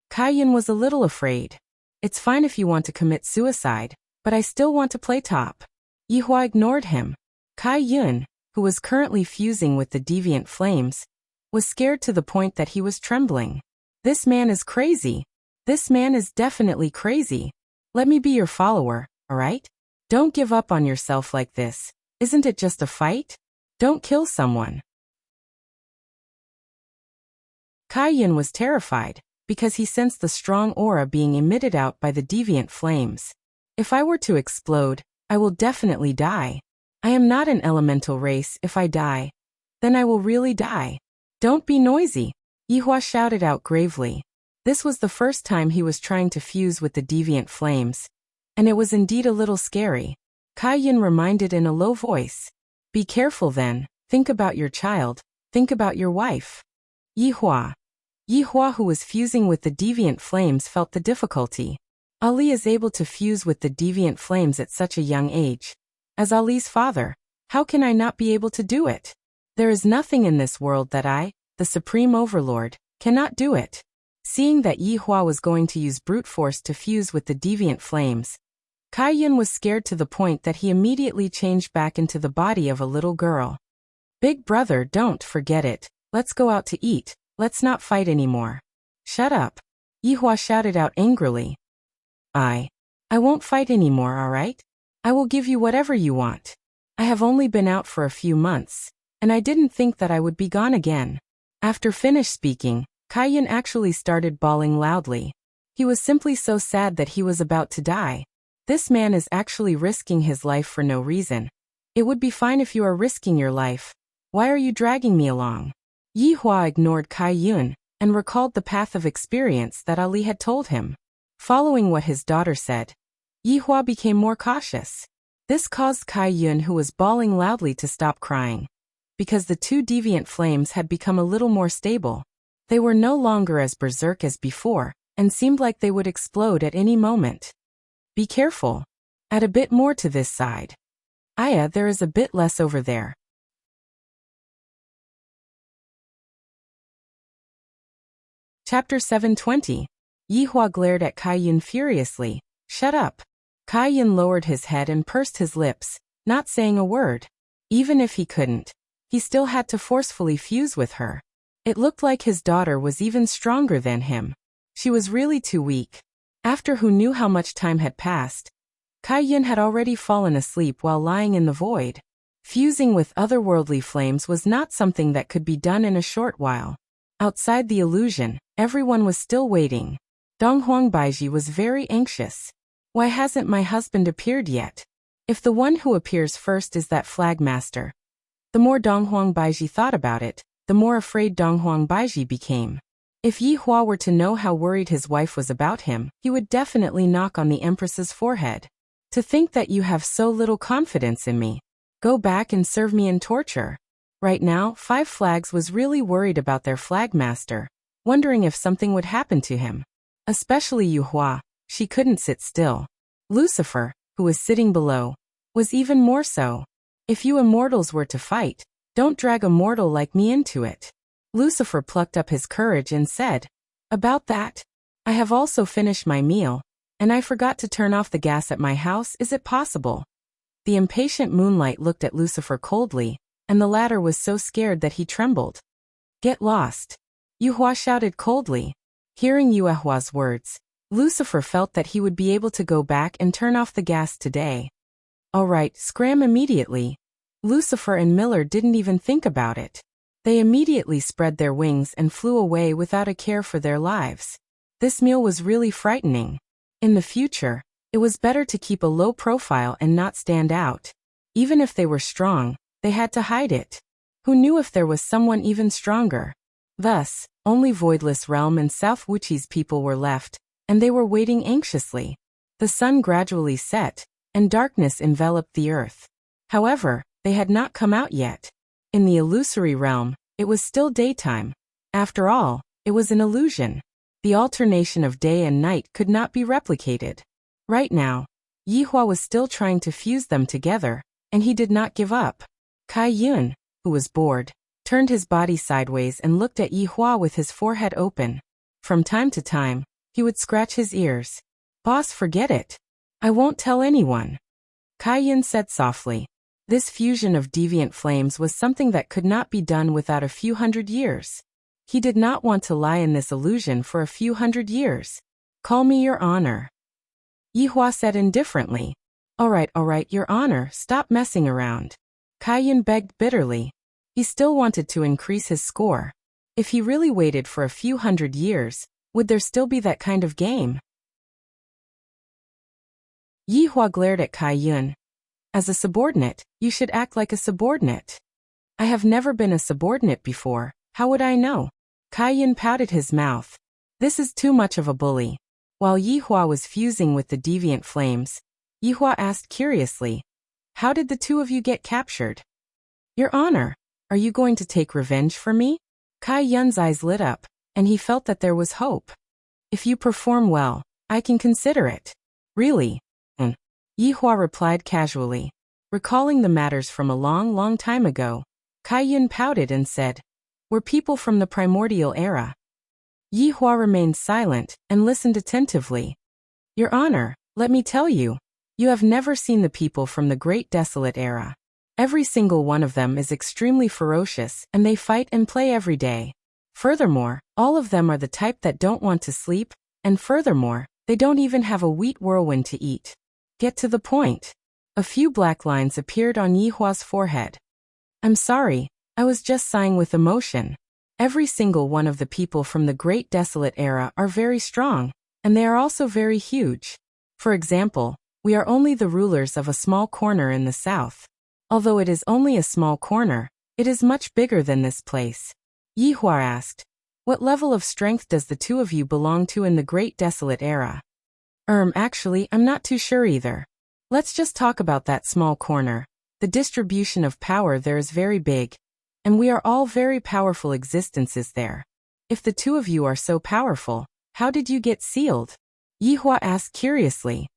A: Kai Yun was a little afraid. "It's fine if you want to commit suicide, but I still want to play top." Yihua ignored him. Kai Yun, who was currently fusing with the deviant flames, was scared to the point that he was trembling. This man is crazy. This man is definitely crazy. Let me be your follower, alright? Don't give up on yourself like this. Isn't it just a fight? Don't kill someone. Kai Yun was terrified, because he sensed the strong aura being emitted out by the deviant flames. If I were to explode, I will definitely die. I am not an elemental race. If I die, then I will really die. Don't be noisy, Yihua shouted out gravely. This was the first time he was trying to fuse with the deviant flames, and it was indeed a little scary. Kai Yun reminded in a low voice. Be careful then, think about your child, think about your wife. Yihua, who was fusing with the deviant flames, felt the difficulty. Ali is able to fuse with the deviant flames at such a young age. As Ali's father, how can I not be able to do it? There is nothing in this world that I, the Supreme Overlord, cannot do it. Seeing that Yihua was going to use brute force to fuse with the deviant flames, Kai Yun was scared to the point that he immediately changed back into the body of a little girl. Big brother, don't forget it. Let's go out to eat. Let's not fight anymore. Shut up, Yihua shouted out angrily. I won't fight anymore, alright? I will give you whatever you want. I have only been out for a few months, and I didn't think that I would be gone again. After finished speaking, Kai Yun actually started bawling loudly. He was simply so sad that he was about to die. This man is actually risking his life for no reason. It would be fine if you are risking your life. Why are you dragging me along? Yihua ignored Kai Yun and recalled the path of experience that Ali had told him. Following what his daughter said, Yihua became more cautious. This caused Kai Yun, who was bawling loudly, to stop crying. Because the two deviant flames had become a little more stable. They were no longer as berserk as before, and seemed like they would explode at any moment. Be careful. Add a bit more to this side. Aya, there is a bit less over there. Chapter 720. Yihua glared at Kai Yun furiously. Shut up. Kai Yun lowered his head and pursed his lips, not saying a word. Even if he couldn't, he still had to forcefully fuse with her. It looked like his daughter was even stronger than him. She was really too weak. After who knew how much time had passed, Kai Yun had already fallen asleep while lying in the void. Fusing with otherworldly flames was not something that could be done in a short while. Outside the illusion, everyone was still waiting. Donghuang Baiji was very anxious. Why hasn't my husband appeared yet? If the one who appears first is that flagmaster. The more Donghuang Baiji thought about it, the more afraid Donghuang Baiji became. If Yihua were to know how worried his wife was about him, he would definitely knock on the Empress's forehead. To think that you have so little confidence in me. Go back and serve me in torture. Right now, Five Flags was really worried about their flagmaster, wondering if something would happen to him. Especially Yihua, she couldn't sit still. Lucifer, who was sitting below, was even more so. If you immortals were to fight, don't drag a mortal like me into it. Lucifer plucked up his courage and said, about that, I have also finished my meal, and I forgot to turn off the gas at my house. Is it possible? The impatient Moonlight looked at Lucifer coldly, and the latter was so scared that he trembled. Get lost. Yihua shouted coldly. Hearing Yuehua's words, Lucifer felt that he would be able to go back and turn off the gas today. All right, scram immediately. Lucifer and Miller didn't even think about it. They immediately spread their wings and flew away without a care for their lives. This meal was really frightening. In the future, it was better to keep a low profile and not stand out. Even if they were strong, they had to hide it. Who knew if there was someone even stronger? Thus, only Voidless Realm and South Wuchi's people were left, and they were waiting anxiously. The sun gradually set, and darkness enveloped the earth. However, they had not come out yet. In the illusory realm, it was still daytime. After all, it was an illusion. The alternation of day and night could not be replicated. Right now, Yihua was still trying to fuse them together, and he did not give up. Kai Yun, who was bored, turned his body sideways and looked at Yihua with his forehead open. From time to time, he would scratch his ears. Boss, forget it. I won't tell anyone. Kai Yun said softly. This fusion of deviant flames was something that could not be done without a few hundred years. He did not want to lie in this illusion for a few hundred years. Call me Your Honor. Yihua said indifferently. All right, Your Honor, stop messing around. Kaiyun begged bitterly. He still wanted to increase his score. If he really waited for a few hundred years, would there still be that kind of game? Yihua glared at Kaiyun. As a subordinate, you should act like a subordinate. I have never been a subordinate before, how would I know? Kaiyun pouted his mouth. This is too much of a bully. While Yihua was fusing with the deviant flames, Yihua asked curiously, how did the two of you get captured? Your Honor, are you going to take revenge for me? Kaiyun's eyes lit up, and he felt that there was hope. If you perform well, I can consider it. Really? Yihua replied casually. Recalling the matters from a long time ago, Kaiyun pouted and said, we're people from the primordial era. Yihua remained silent and listened attentively. Your Honor, let me tell you, you have never seen the people from the Great Desolate Era. Every single one of them is extremely ferocious and they fight and play every day. Furthermore, all of them are the type that don't want to sleep, and furthermore, they don't even have a wheat whirlwind to eat. Get to the point. A few black lines appeared on Yihua's forehead. I'm sorry, I was just sighing with emotion. Every single one of the people from the Great Desolate Era are very strong, and they are also very huge. For example, we are only the rulers of a small corner in the south. Although it is only a small corner, it is much bigger than this place. Yihua asked, what level of strength does the two of you belong to in the Great Desolate Era? Actually, I'm not too sure either. Let's just talk about that small corner. The distribution of power there is very big, and we are all very powerful existences there. If the two of you are so powerful, how did you get sealed? Yihua asked curiously.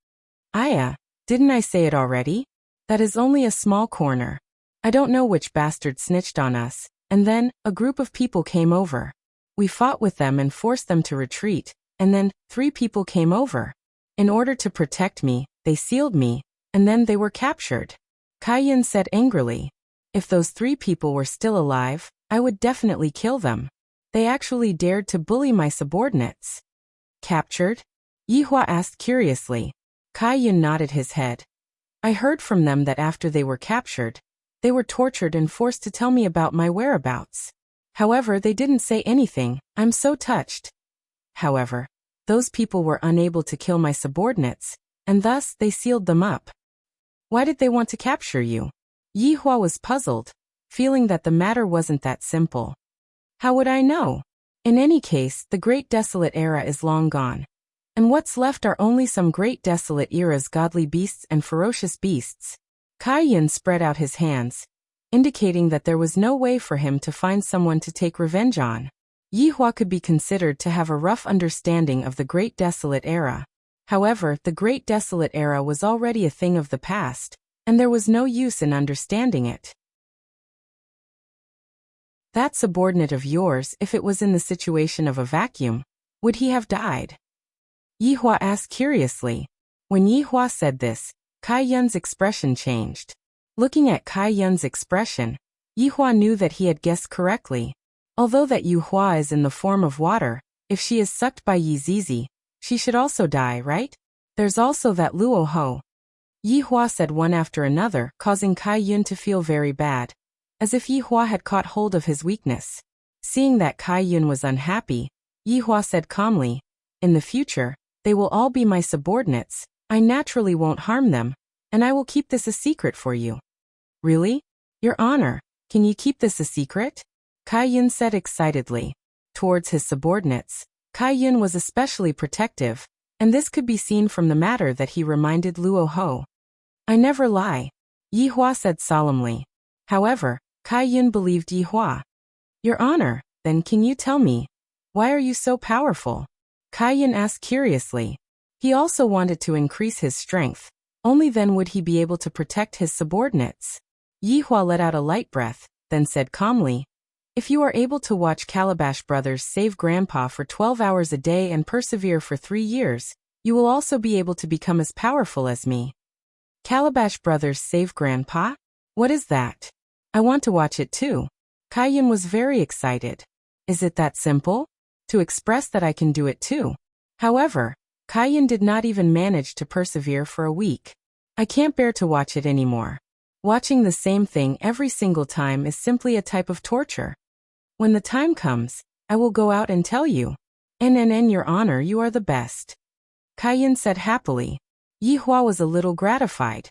A: Didn't I say it already? That is only a small corner. I don't know which bastard snitched on us, and then, a group of people came over. We fought with them and forced them to retreat, and then, 3 people came over. In order to protect me, they sealed me, and then they were captured. Kaiyun said angrily. If those 3 people were still alive, I would definitely kill them. They actually dared to bully my subordinates. Captured? Yihua asked curiously. Kaiyun nodded his head. I heard from them that after they were captured, they were tortured and forced to tell me about my whereabouts. However, they didn't say anything. I'm so touched. However, those people were unable to kill my subordinates, and thus they sealed them up. Why did they want to capture you? Yihua was puzzled, feeling that the matter wasn't that simple. How would I know? In any case, the Great Desolate Era is long gone. And what's left are only some Great Desolate Era's godly beasts and ferocious beasts. Kaiyun spread out his hands, indicating that there was no way for him to find someone to take revenge on. Yihua could be considered to have a rough understanding of the Great Desolate Era. However, the Great Desolate Era was already a thing of the past, and there was no use in understanding it. That subordinate of yours, if it was in the situation of a vacuum, would he have died? Yihua asked curiously. When Yihua said this, Kaiyun's expression changed. Looking at Kaiyun's expression, Yihua knew that he had guessed correctly. Although that Yihua is in the form of water, if she is sucked by Yizizi, she should also die, right? There's also that Luo Ho. Yihua said one after another, causing Kaiyun to feel very bad, as if Yihua had caught hold of his weakness. Seeing that Kaiyun was unhappy, Yihua said calmly, in the future, they will all be my subordinates. I naturally won't harm them, and I will keep this a secret for you. Really? Your Honor, can you keep this a secret? Kaiyun said excitedly. Towards his subordinates, Kaiyun was especially protective, and this could be seen from the matter that he reminded Luo Ho. I never lie, Yihua said solemnly. However, Kaiyun believed Yihua. Your Honor, then can you tell me, why are you so powerful? Kaiyun asked curiously. He also wanted to increase his strength, only then would he be able to protect his subordinates. Yihua let out a light breath, then said calmly, if you are able to watch Calabash Brothers save Grandpa for 12 hours a day and persevere for 3 years, you will also be able to become as powerful as me. Calabash Brothers save Grandpa? What is that? I want to watch it too. Kaiyun was very excited. Is it that simple? To express that I can do it too. However, Kaiyan did not even manage to persevere for a week. I can't bear to watch it anymore. Watching the same thing every single time is simply a type of torture. When the time comes, I will go out and tell you. And your honor, you are the best. Kaiyan said happily. Yihua was a little gratified.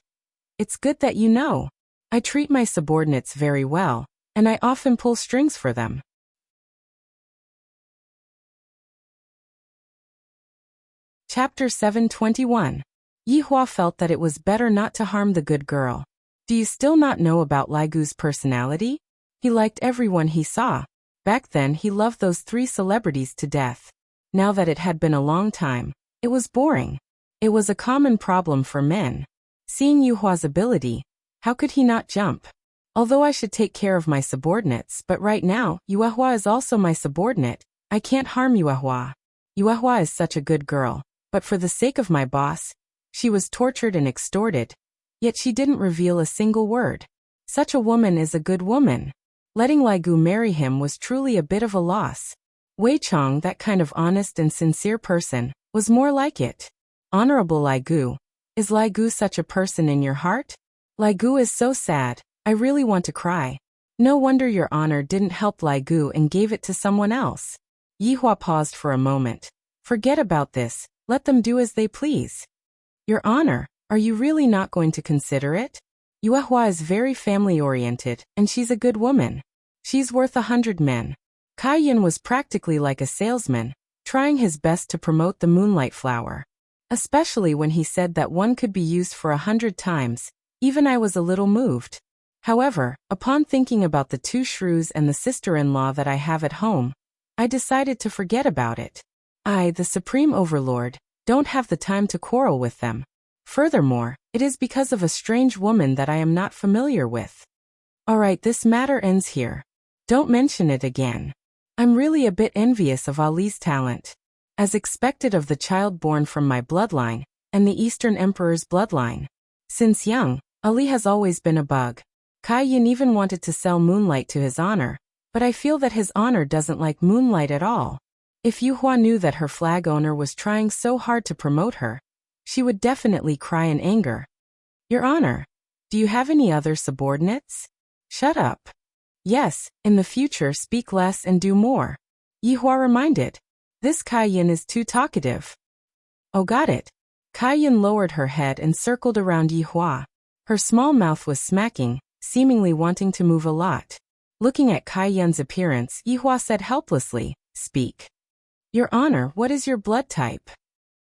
A: It's good that you know. I treat my subordinates very well, and I often pull strings for them. Chapter 721. Yihua felt that it was better not to harm the good girl. Do you still not know about Lai Gu's personality? He liked everyone he saw. Back then he loved those 3 celebrities to death. Now that it had been a long time, it was boring. It was a common problem for men. Seeing Yuhua's ability, how could he not jump? Although I should take care of my subordinates, but right now, Yuehua is also my subordinate, I can't harm Yuehua. Yuehua is such a good girl, but for the sake of my boss, she was tortured and extorted. Yet she didn't reveal a single word. Such a woman is a good woman. Letting Lai Gu marry him was truly a bit of a loss. Wei Chong, that kind of honest and sincere person, was more like it. Honorable Lai Gu. Is Lai Gu such a person in your heart? Lai Gu is so sad, I really want to cry. No wonder your honor didn't help Lai Gu and gave it to someone else. Yihua paused for a moment. Forget about this, let them do as they please. Your honor, are you really not going to consider it? Yuehua is very family-oriented, and she's a good woman. She's worth 100 men. Kaiyan was practically like a salesman, trying his best to promote the moonlight flower. Especially when he said that one could be used for 100 times, even I was a little moved. However, upon thinking about the 2 shrews and the sister-in-law that I have at home, I decided to forget about it. I, the Supreme Overlord, don't have the time to quarrel with them. Furthermore, it is because of a strange woman that I am not familiar with. Alright, this matter ends here. Don't mention it again. I'm really a bit envious of Ali's talent. As expected of the child born from my bloodline, and the Eastern Emperor's bloodline. Since young, Ali has always been a bug. Kaiyan even wanted to sell moonlight to his honor, but I feel that his honor doesn't like moonlight at all. If Yuhua knew that her flag owner was trying so hard to promote her, she would definitely cry in anger. Your honor, do you have any other subordinates? Shut up. Yes, in the future speak less and do more. Yihua reminded. This Kaiyan is too talkative. Oh, got it. Kaiyan lowered her head and circled around Yihua. Her small mouth was smacking, seemingly wanting to move a lot. Looking at Kaiyan's appearance, Yihua said helplessly, speak. Your honor, what is your blood type?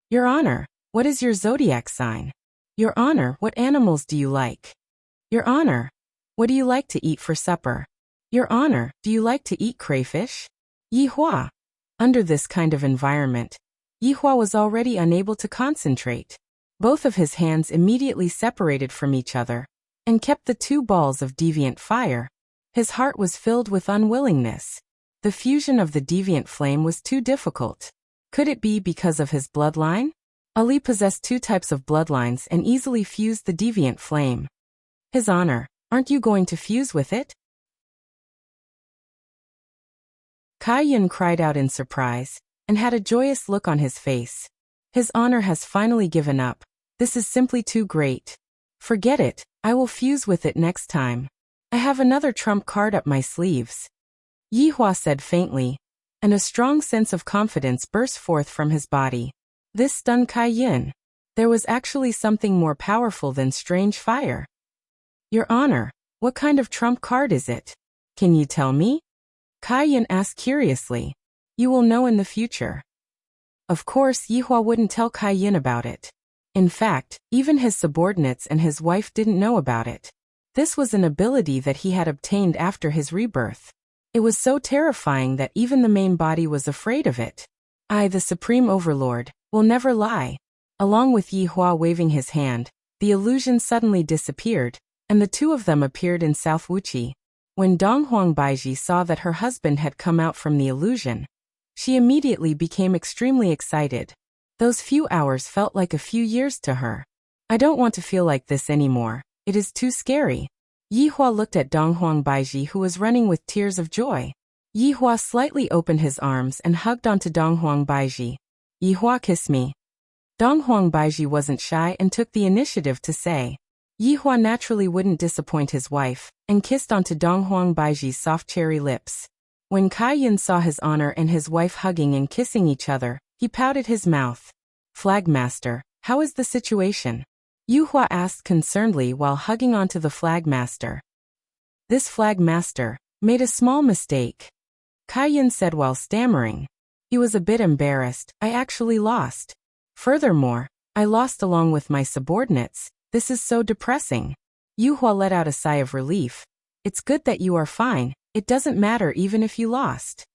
A: Your honor, what is your zodiac sign? Your honor, what animals do you like? Your honor, what do you like to eat for supper? Your honor, do you like to eat crayfish? Yihua. Under this kind of environment, Yihua was already unable to concentrate. Both of his hands immediately separated from each other, and kept the 2 balls of deviant fire. His heart was filled with unwillingness. The fusion of the deviant flame was too difficult. Could it be because of his bloodline? Ali possessed 2 types of bloodlines and easily fused the deviant flame. His honor, aren't you going to fuse with it? Kaiyan cried out in surprise, and had a joyous look on his face. His honor has finally given up. This is simply too great. Forget it, I will fuse with it next time. I have another trump card up my sleeves. Yihua said faintly, and a strong sense of confidence burst forth from his body. This stunned Kaiyan. There was actually something more powerful than strange fire. Your honor, what kind of trump card is it? Can you tell me? Kaiyan asked curiously. You will know in the future. Of course, Yihua wouldn't tell Kaiyan about it. In fact, even his subordinates and his wife didn't know about it. This was an ability that he had obtained after his rebirth. It was so terrifying that even the main body was afraid of it. I, the Supreme Overlord, will never lie. Along with Yihua waving his hand, the illusion suddenly disappeared, and the 2 of them appeared in South Wuqi. When Donghuang Baiji saw that her husband had come out from the illusion, she immediately became extremely excited. Those few hours felt like a few years to her. I don't want to feel like this anymore. It is too scary. Yihua looked at Donghuang Baiji, who was running with tears of joy. Yihua slightly opened his arms and hugged onto Donghuang Baiji. Yihua, kiss me. Dong Huang Baiji wasn't shy and took the initiative to say. Yi Hua naturally wouldn't disappoint his wife, and kissed onto Dong Huang Baiji's soft cherry lips. When Kai Yun saw his honor and his wife hugging and kissing each other, he pouted his mouth. Flagmaster, how is the situation? Yu Hua asked concernedly while hugging onto the flagmaster. This flagmaster made a small mistake, Kai Yun said while stammering. He was a bit embarrassed. I actually lost. Furthermore, I lost along with my subordinates. This is so depressing. Yu Hua let out a sigh of relief. It's good that you are fine. It doesn't matter even if you lost.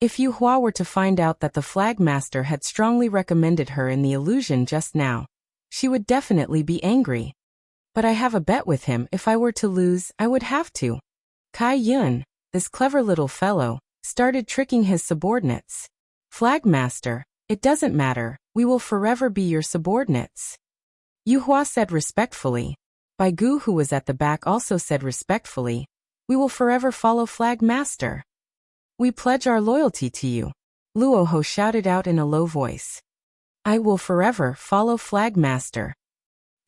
A: If Yu Hua were to find out that the flagmaster had strongly recommended her in the illusion just now, she would definitely be angry. But I have a bet with him. If I were to lose, I would have to. Kai Yun, this clever little fellow, started tricking his subordinates. Flagmaster, it doesn't matter. We will forever be your subordinates. Yu Hua said respectfully. Bai Gu, who was at the back, also said respectfully, we will forever follow Flagmaster. We pledge our loyalty to you. Luo Ho shouted out in a low voice. I will forever follow Flagmaster.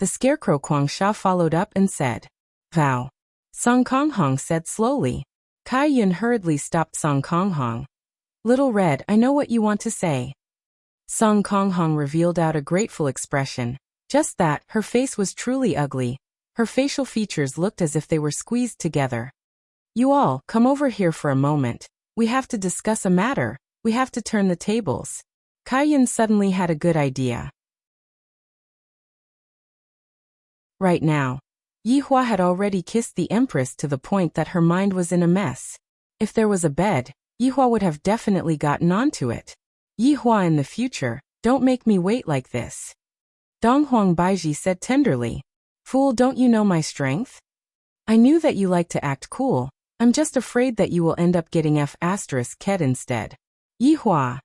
A: The scarecrow Kuang Sha followed up and said, vow. Song Kong Hong said slowly. Kai Yun hurriedly stopped Song Kong Hong. Little Red, I know what you want to say. Song Kong Hong revealed out a grateful expression. Just that, her face was truly ugly. Her facial features looked as if they were squeezed together. You all, come over here for a moment. We have to discuss a matter. We have to turn the tables. Kai Yun suddenly had a good idea. Right now, Yi Hua had already kissed the Empress to the point that her mind was in a mess. If there was a bed, Yi Hua would have definitely gotten onto it. Yi Hua, in the future, don't make me wait like this. Dong Huang Baiji said tenderly. Fool, don't you know my strength? I knew that you like to act cool. I'm just afraid that you will end up getting F***ed instead. Yi Hua.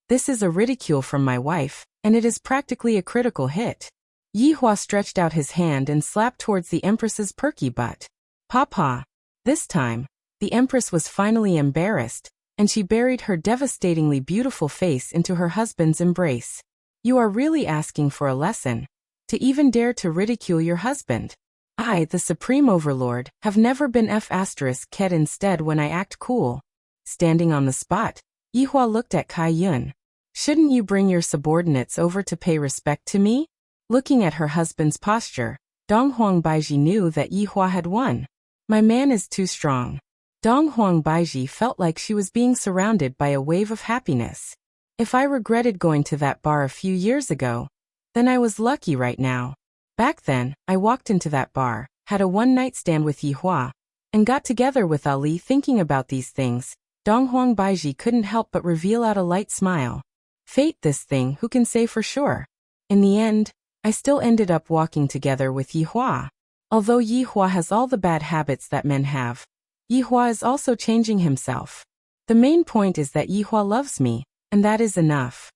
A: This is a ridicule from my wife, and it is practically a critical hit. Yi Hua stretched out his hand and slapped towards the Empress's perky butt. Papa. This time, the Empress was finally embarrassed, and she buried her devastatingly beautiful face into her husband's embrace. You are really asking for a lesson. To even dare to ridicule your husband. I, the Supreme Overlord, have never been F***ed instead when I act cool. Standing on the spot, Yi Hua looked at Kai Yun. Shouldn't you bring your subordinates over to pay respect to me? Looking at her husband's posture, Dong Huang Baiji knew that Yi Hua had won. My man is too strong. Dong Huang Baiji felt like she was being surrounded by a wave of happiness. If I regretted going to that bar a few years ago, then I was lucky right now. Back then, I walked into that bar, had a one-night stand with Yi Hua, and got together with Ali. Thinking about these things, Dong Huang Baiji couldn't help but reveal out a light smile. Fate, this thing, who can say for sure? In the end, I still ended up walking together with Yi Hua. Although Yi Hua has all the bad habits that men have, Yi Hua is also changing himself. The main point is that Yi Hua loves me, and that is enough.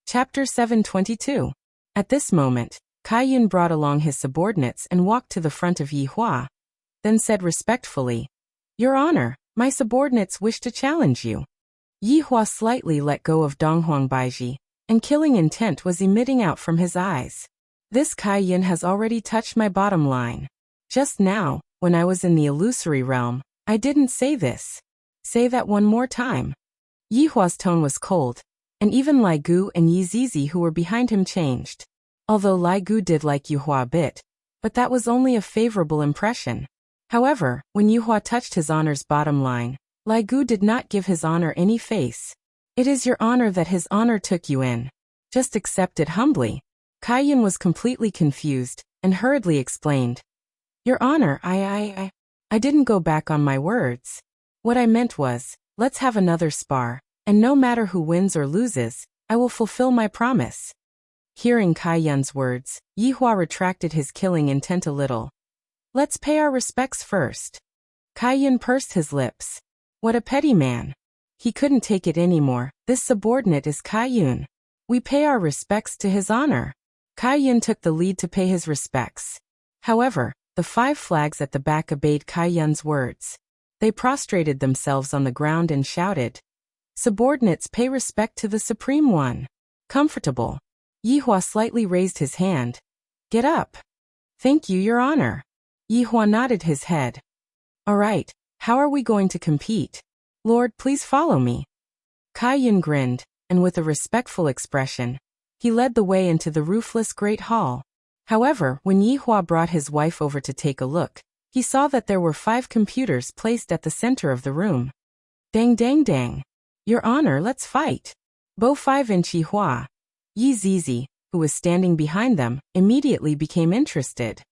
A: Chapter 722. At this moment, Kai Yun brought along his subordinates and walked to the front of Yi Hua, then said respectfully, Your Honor, my subordinates wish to challenge you. Yi Hua slightly let go of Dong Huang Baiji, and killing intent was emitting out from his eyes. This Kai Yun has already touched my bottom line. Just now, when I was in the illusory realm, I didn't say this. Say that one more time. Yi Hua's tone was cold, and even Lai Gu and Yi Zizi who were behind him changed. Although Lai Gu did like Yi Hua a bit, but that was only a favorable impression. However, when Yi Hua touched his honor's bottom line, Lai Gu did not give his honor any face. It is your honor that his honor took you in. Just accept it humbly. Kai Yun was completely confused, and hurriedly explained. Your Honor, I didn't go back on my words. What I meant was, let's have another spar, and no matter who wins or loses, I will fulfill my promise. Hearing Kai Yun's words, Yi Hua retracted his killing intent a little. Let's pay our respects first. Kai Yun pursed his lips. What a petty man. He couldn't take it anymore. This subordinate is Kai Yun. We pay our respects to his honor. Kai Yun took the lead to pay his respects. However, the 5 flags at the back obeyed Kai Yun's words. They prostrated themselves on the ground and shouted, Subordinates pay respect to the Supreme One. Comfortable. Yihua slightly raised his hand. Get up. Thank you, Your Honor. Yihua nodded his head. All right, how are we going to compete? Lord, please follow me. Kai Yun grinned, and with a respectful expression, he led the way into the roofless great hall. However, when Yihua brought his wife over to take a look, he saw that there were 5 computers placed at the center of the room. Dang dang dang. Your Honor, let's fight. Bo 5-inch Yihua. Yi Zizi, who was standing behind them, immediately became interested.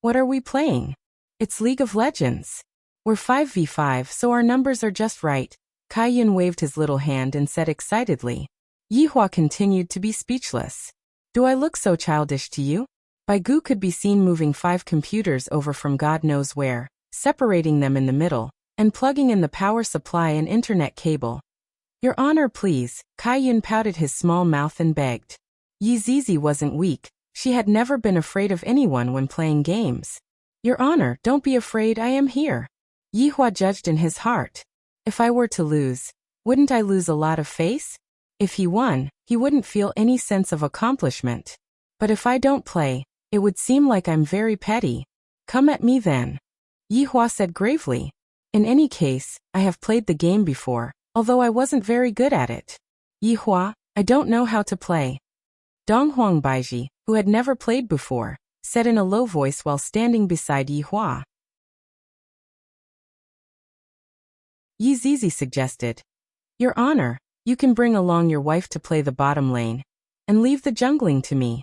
A: What are we playing? It's League of Legends. We're 5v5, so our numbers are just right. Kai Yun waved his little hand and said excitedly. Yihua continued to be speechless. Do I look so childish to you? Baigu could be seen moving 5 computers over from God knows where, separating them in the middle, and plugging in the power supply and internet cable. Your Honor, please. Kai Yun pouted his small mouth and begged. Yi Zizi wasn't weak. She had never been afraid of anyone when playing games. Your Honor, don't be afraid, I am here. Yihua judged in his heart. If I were to lose, wouldn't I lose a lot of face? If he won, he wouldn't feel any sense of accomplishment. But if I don't play, it would seem like I'm very petty. Come at me then. Yihua said gravely. In any case, I have played the game before, although I wasn't very good at it. Yihua, I don't know how to play. Donghuang Baiji, who had never played before, said in a low voice while standing beside Yihua. Yi Zizi suggested. Your Honor, you can bring along your wife to play the bottom lane, and leave the jungling to me.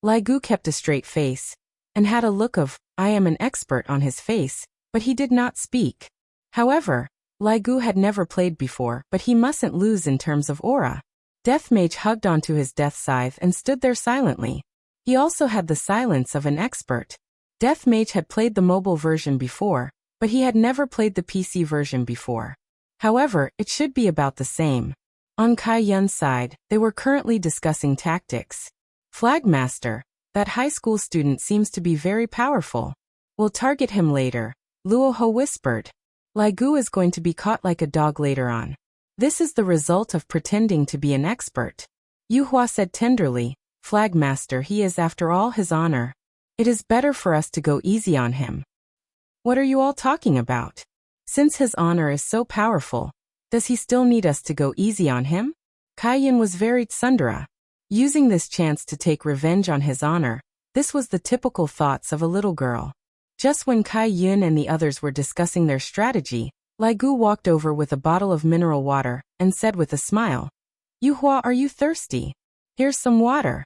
A: Lai Gu kept a straight face, and had a look of, I am an expert on his face, but he did not speak. However, Lai Gu had never played before, but he mustn't lose in terms of aura. Death Mage hugged onto his death scythe and stood there silently. He also had the silence of an expert. Death Mage had played the mobile version before, but he had never played the PC version before. However, it should be about the same. On Kai Yun's side, they were currently discussing tactics. Flagmaster, that high school student seems to be very powerful. We'll target him later, Luo Ho whispered. Lai Gu is going to be caught like a dog later on. This is the result of pretending to be an expert. Yuhua said tenderly, Flagmaster, he is after all his honor. It is better for us to go easy on him. What are you all talking about? Since his honor is so powerful, does he still need us to go easy on him? Kai Yun was very tsundere. Using this chance to take revenge on his honor, this was the typical thoughts of a little girl. Just when Kai Yun and the others were discussing their strategy, Lai Gu walked over with a bottle of mineral water and said with a smile, Yuhua, are you thirsty? Here's some water.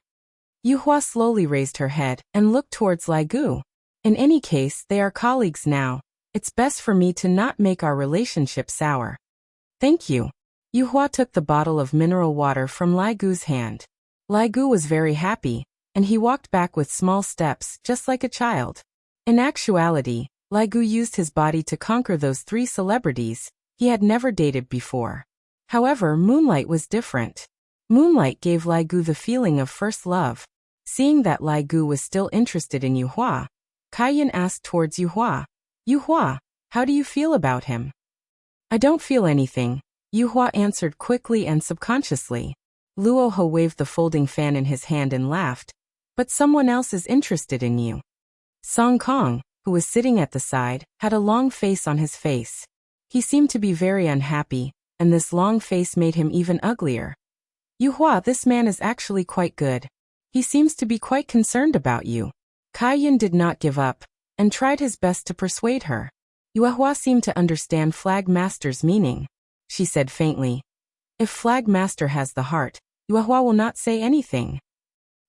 A: Yuhua slowly raised her head and looked towards Lai Gu. In any case, they are colleagues now. It's best for me to not make our relationship sour. Thank you. Yuhua took the bottle of mineral water from Lai Gu's hand. Lai Gu was very happy, and he walked back with small steps, just like a child. In actuality, Lai Gu used his body to conquer those 3 celebrities he had never dated before. However, Moonlight was different. Moonlight gave Lai Gu the feeling of first love. Seeing that Lai Gu was still interested in Yuhua, Kai Yun asked towards Yuhua, Yuhua, how do you feel about him? I don't feel anything, Yuhua answered quickly and subconsciously. Luo Ho waved the folding fan in his hand and laughed. But someone else is interested in you. Song Kong, who was sitting at the side, had a long face on his face. He seemed to be very unhappy, and this long face made him even uglier. Yuhua, this man is actually quite good. He seems to be quite concerned about you. Kai Yun did not give up, and tried his best to persuade her. Yuhua seemed to understand Flagmaster's meaning. She said faintly, if Flagmaster has the heart, Yuhua will not say anything.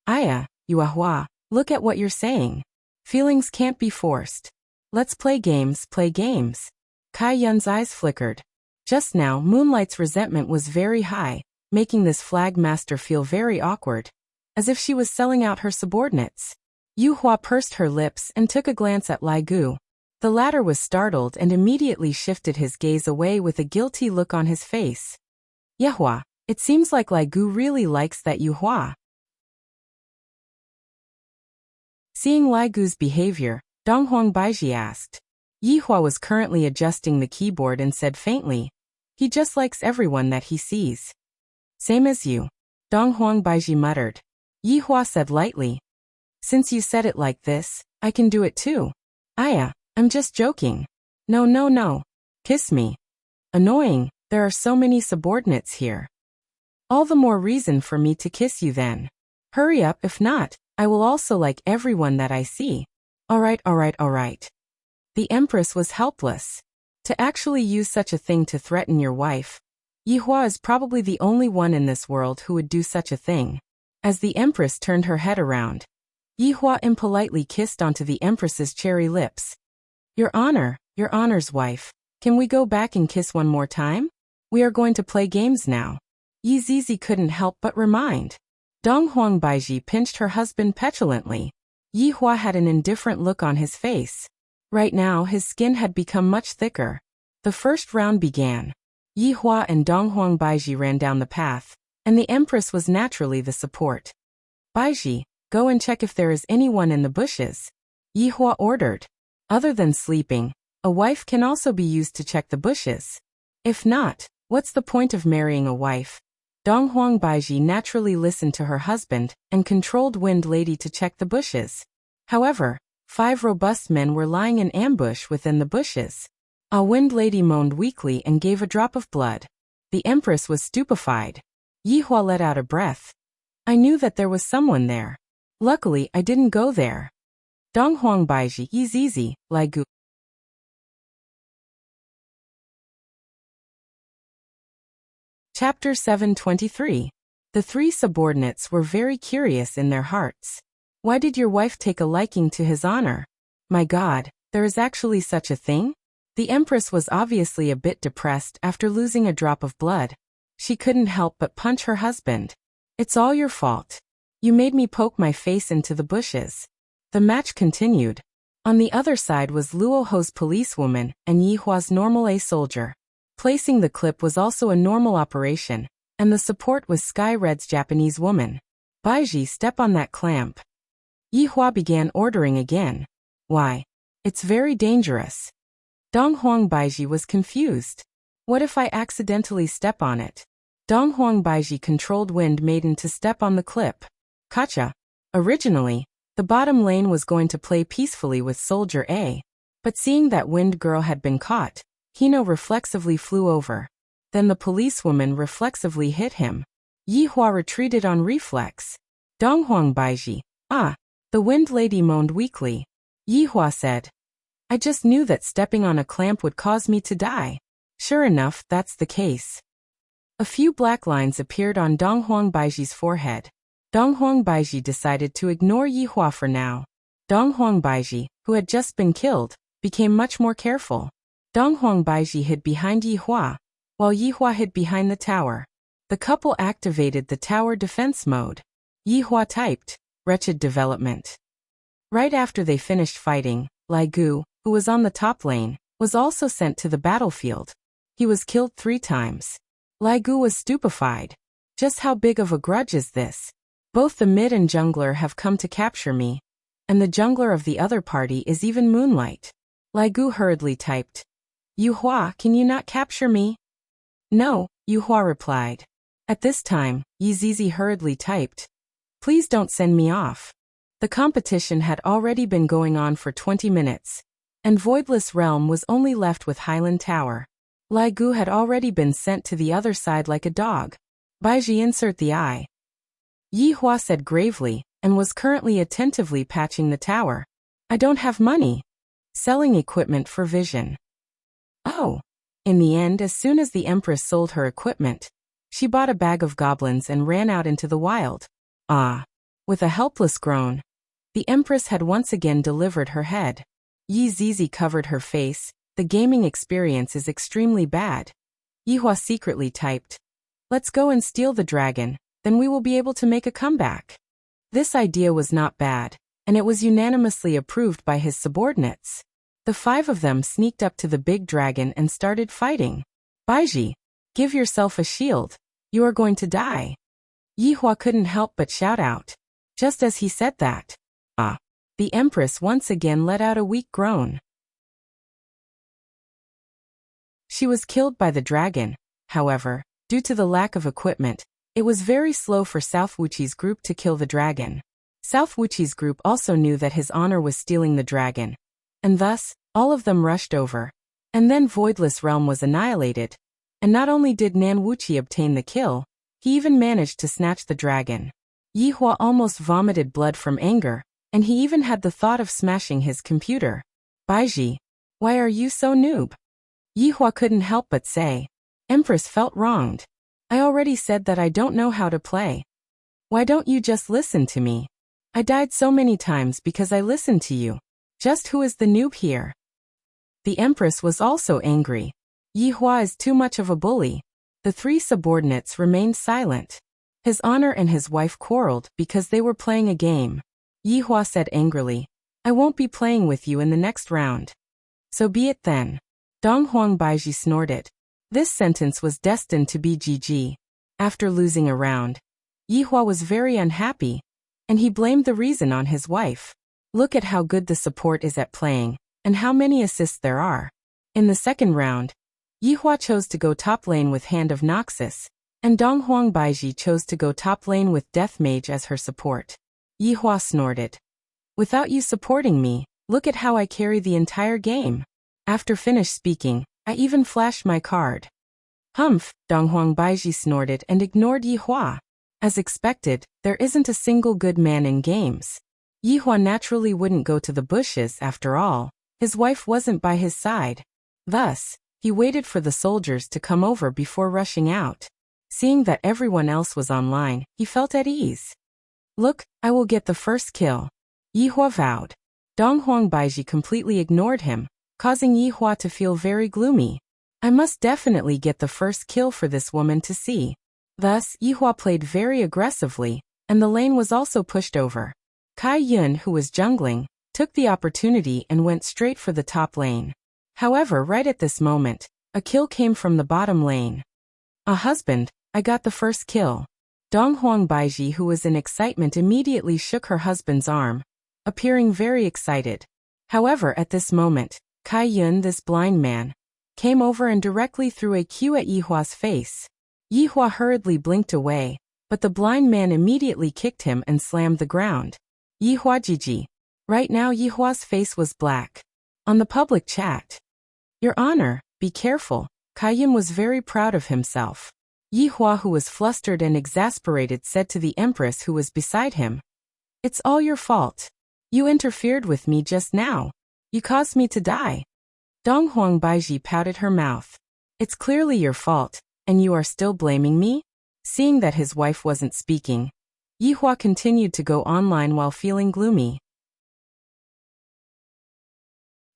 A: Aya, Yuhua, look at what you're saying. Feelings can't be forced. Let's play games, play games. Kai Yun's eyes flickered. Just now, Moonlight's resentment was very high, making this Flagmaster feel very awkward, as if she was selling out her subordinates. Yuhua pursed her lips and took a glance at Lai Gu. The latter was startled and immediately shifted his gaze away with a guilty look on his face. Yuhua, it seems like Lai Gu really likes that Yuhua. Seeing Lai Gu's behavior, Donghuang Baiji asked. Yihua was currently adjusting the keyboard and said faintly, He just likes everyone that he sees. Same as you. Dong Huang Baiji muttered. Yi Hua said lightly. Since you said it like this, I can do it too. Aya, I'm just joking. No, no, no. Kiss me. Annoying, there are so many subordinates here. All the more reason for me to kiss you then. Hurry up, if not, I will also like everyone that I see. Alright, alright, alright. The Empress was helpless. To actually use such a thing to threaten your wife, Yi Hua is probably the only one in this world who would do such a thing. As the Empress turned her head around, Yi Hua impolitely kissed onto the Empress's cherry lips. Your Honor's wife, can we go back and kiss one more time? We are going to play games now. Yi Zizi couldn't help but remind. Dong Huang Baiji pinched her husband petulantly. Yi Hua had an indifferent look on his face. Right now his skin had become much thicker. The first round began. Yi Hua and Dong Huang Baiji ran down the path, and the Empress was naturally the support. Baiji, go and check if there is anyone in the bushes. Yi Hua ordered. Other than sleeping, a wife can also be used to check the bushes. If not, what's the point of marrying a wife? Dong Huang Baiji naturally listened to her husband and controlled Wind Lady to check the bushes. However, 5 robust men were lying in ambush within the bushes. A Wind Lady moaned weakly and gave a drop of blood. The Empress was stupefied. Yi Hua let out a breath. I knew that there was someone there. Luckily, I didn't go there. Dong Huang Baiji, Yi Zizi, Lai Gu. Chapter 723. The 3 subordinates were very curious in their hearts. Why did your wife take a liking to his honor? My God, there is actually such a thing? The Empress was obviously a bit depressed after losing a drop of blood. She couldn't help but punch her husband. It's all your fault. You made me poke my face into the bushes. The match continued. On the other side was Luo Ho's policewoman and Yi Hua's normal A soldier. Placing the clip was also a normal operation, and the support was Sky Red's Japanese woman. Baiji, step on that clamp. Yi Hua began ordering again. Why? It's very dangerous. Dong Huang Baiji was confused. What if I accidentally step on it? Dong Huang Baiji controlled Wind Maiden to step on the clip. Gotcha. Originally, the bottom lane was going to play peacefully with Soldier A, but seeing that Wind Girl had been caught, Hino reflexively flew over. Then the policewoman reflexively hit him. Yi Hua retreated on reflex. Dong Huang Baiji, the Wind Lady moaned weakly. Yi Hua said, I just knew that stepping on a clamp would cause me to die. Sure enough, that's the case. A few black lines appeared on Dong Huang Baiji's forehead. Dong Huang Baiji decided to ignore Yi Hua for now. Dong Huang Baiji, who had just been killed, became much more careful. Dong Huang Baiji hid behind Yi Hua, while Yi Hua hid behind the tower. The couple activated the tower defense mode. Yi Hua typed, wretched development. Right after they finished fighting, Lai Gu, who was on the top lane, was also sent to the battlefield. He was killed 3 times. Lai Gu was stupefied. Just how big of a grudge is this? Both the mid and jungler have come to capture me, and the jungler of the other party is even Moonlight. Lai Gu hurriedly typed, Yu Hua, can you not capture me? No, Yu Hua replied. At this time, Yi Zizi hurriedly typed, please don't send me off. The competition had already been going on for 20 minutes, and Voidless Realm was only left with Highland Tower. Lai Gu had already been sent to the other side like a dog. Baiji, insert the eye. Yi Hua said gravely, and was currently attentively patching the tower. I don't have money. Selling equipment for vision. Oh. In the end, as soon as the Empress sold her equipment, she bought a bag of goblins and ran out into the wild. With a helpless groan, the Empress had once again delivered her head. Yi Zizi covered her face. The gaming experience is extremely bad. Yi Hua secretly typed, let's go and steal the dragon, then we will be able to make a comeback. This idea was not bad, and it was unanimously approved by his subordinates. The 5 of them sneaked up to the big dragon and started fighting. Baiji, give yourself a shield. You are going to die. Yi Hua couldn't help but shout out. Just as he said that, the Empress once again let out a weak groan. She was killed by the dragon, However, due to the lack of equipment, it was very slow for South Wuchi's group to kill the dragon. South Wuchi's group also knew that his honor was stealing the dragon, and thus, all of them rushed over. And then Voidless Realm was annihilated. And not only did Nan Wuchi obtain the kill, he even managed to snatch the dragon. Yihua almost vomited blood from anger, and he even had the thought of smashing his computer. Baiji, why are you so noob? Yihua couldn't help but say. Empress felt wronged. I already said that I don't know how to play. Why don't you just listen to me? I died so many times because I listened to you. Just who is the noob here? The Empress was also angry. Yihua is too much of a bully. The three subordinates remained silent. His honor and his wife quarreled because they were playing a game. Yihua said angrily, I won't be playing with you in the next round. So be it then. Donghuang Baiji snorted. This sentence was destined to be GG. After losing a round, Yihua was very unhappy, and he blamed the reason on his wife. Look at how good the support is at playing, and how many assists there are. In the second round, Yihua chose to go top lane with Hand of Noxus, and Donghuang Baiji chose to go top lane with Death Mage as her support. Yihua snorted. Without you supporting me, look at how I carry the entire game. After finished speaking, I even flashed my card. Humph, Donghuang Baiji snorted and ignored Yihua. As expected, there isn't a single good man in games. Yihua naturally wouldn't go to the bushes after all. His wife wasn't by his side. Thus, he waited for the soldiers to come over before rushing out. Seeing that everyone else was online, he felt at ease. Look, I will get the first kill. Yihua vowed. Donghuang Baiji completely ignored him, causing Yihua to feel very gloomy. I must definitely get the first kill for this woman to see. Thus, Yihua played very aggressively, and the lane was also pushed over. Kai Yun, who was jungling, took the opportunity and went straight for the top lane. However, right at this moment, a kill came from the bottom lane. Husband, I got the first kill. Donghuang Baiji, who was in excitement, immediately shook her husband's arm, appearing very excited. However, at this moment, Kai Yun, this blind man, came over and directly threw a cue at Yihua's face. Yihua hurriedly blinked away, but the blind man immediately kicked him and slammed the ground. Yihua GG. Right now Yihua's face was black. On the public chat. Your Honor, be careful. Kaiyun was very proud of himself. Yihua, who was flustered and exasperated, said to the Empress who was beside him, It's all your fault. You interfered with me just now. You caused me to die. Donghuang Baiji pouted her mouth. It's clearly your fault, and you are still blaming me? Seeing that his wife wasn't speaking, Yihua continued to go online while feeling gloomy.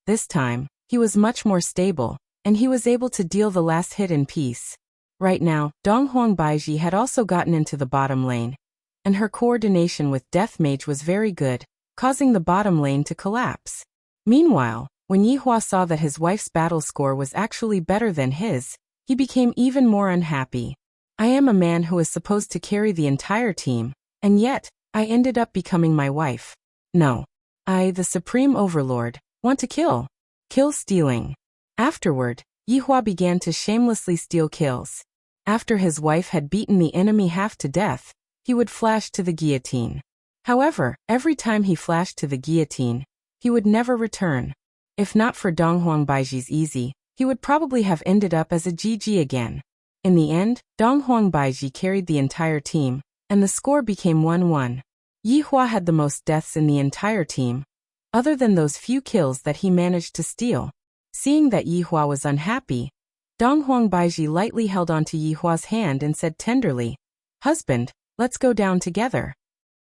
A: This time, he was much more stable, and he was able to deal the last hit in peace. Right now, Donghuang Baiji had also gotten into the bottom lane, and her coordination with Death Mage was very good, causing the bottom lane to collapse. Meanwhile, when Yihua saw that his wife's battle score was actually better than his, he became even more unhappy. I am a man who is supposed to carry the entire team, and yet, I ended up becoming my wife. No. I, the Supreme Overlord, want to kill. Kill stealing. Afterward, Yihua began to shamelessly steal kills. After his wife had beaten the enemy half to death, he would flash to the guillotine. However, every time he flashed to the guillotine, he would never return. If not for Donghuang Baiji's easy, he would probably have ended up as a GG again. In the end, Donghuang Baiji carried the entire team, and the score became 1-1. Yihua had the most deaths in the entire team, other than those few kills that he managed to steal. Seeing that Yihua was unhappy, Donghuang Baiji lightly held onto Yihua's hand and said tenderly, Husband, let's go down together.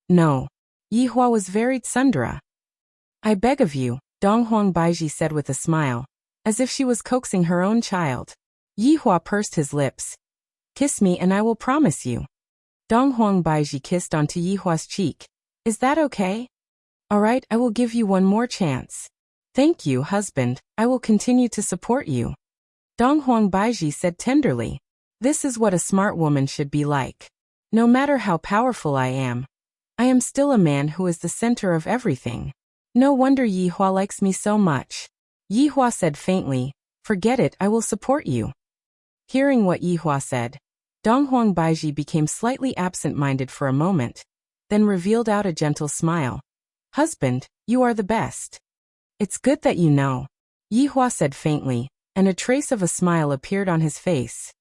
A: No. Yihua was very tsundere. I beg of you, Donghuang Baiji said with a smile, as if she was coaxing her own child. Yihua pursed his lips. Kiss me and I will promise you. Donghuang Baiji kissed onto Yihua's cheek. Is that okay? Alright, I will give you one more chance. Thank you, husband, I will continue to support you. Donghuang Baiji said tenderly. This is what a smart woman should be like. No matter how powerful I am still a man who is the center of everything. No wonder Yihua likes me so much. Yihua said faintly, Forget it, I will support you. Hearing what Yihua said, Donghuang Baiji became slightly absent-minded for a moment, then revealed out a gentle smile. Husband, you are the best. It's good that you know, Yihua said faintly, and a trace of a smile appeared on his face.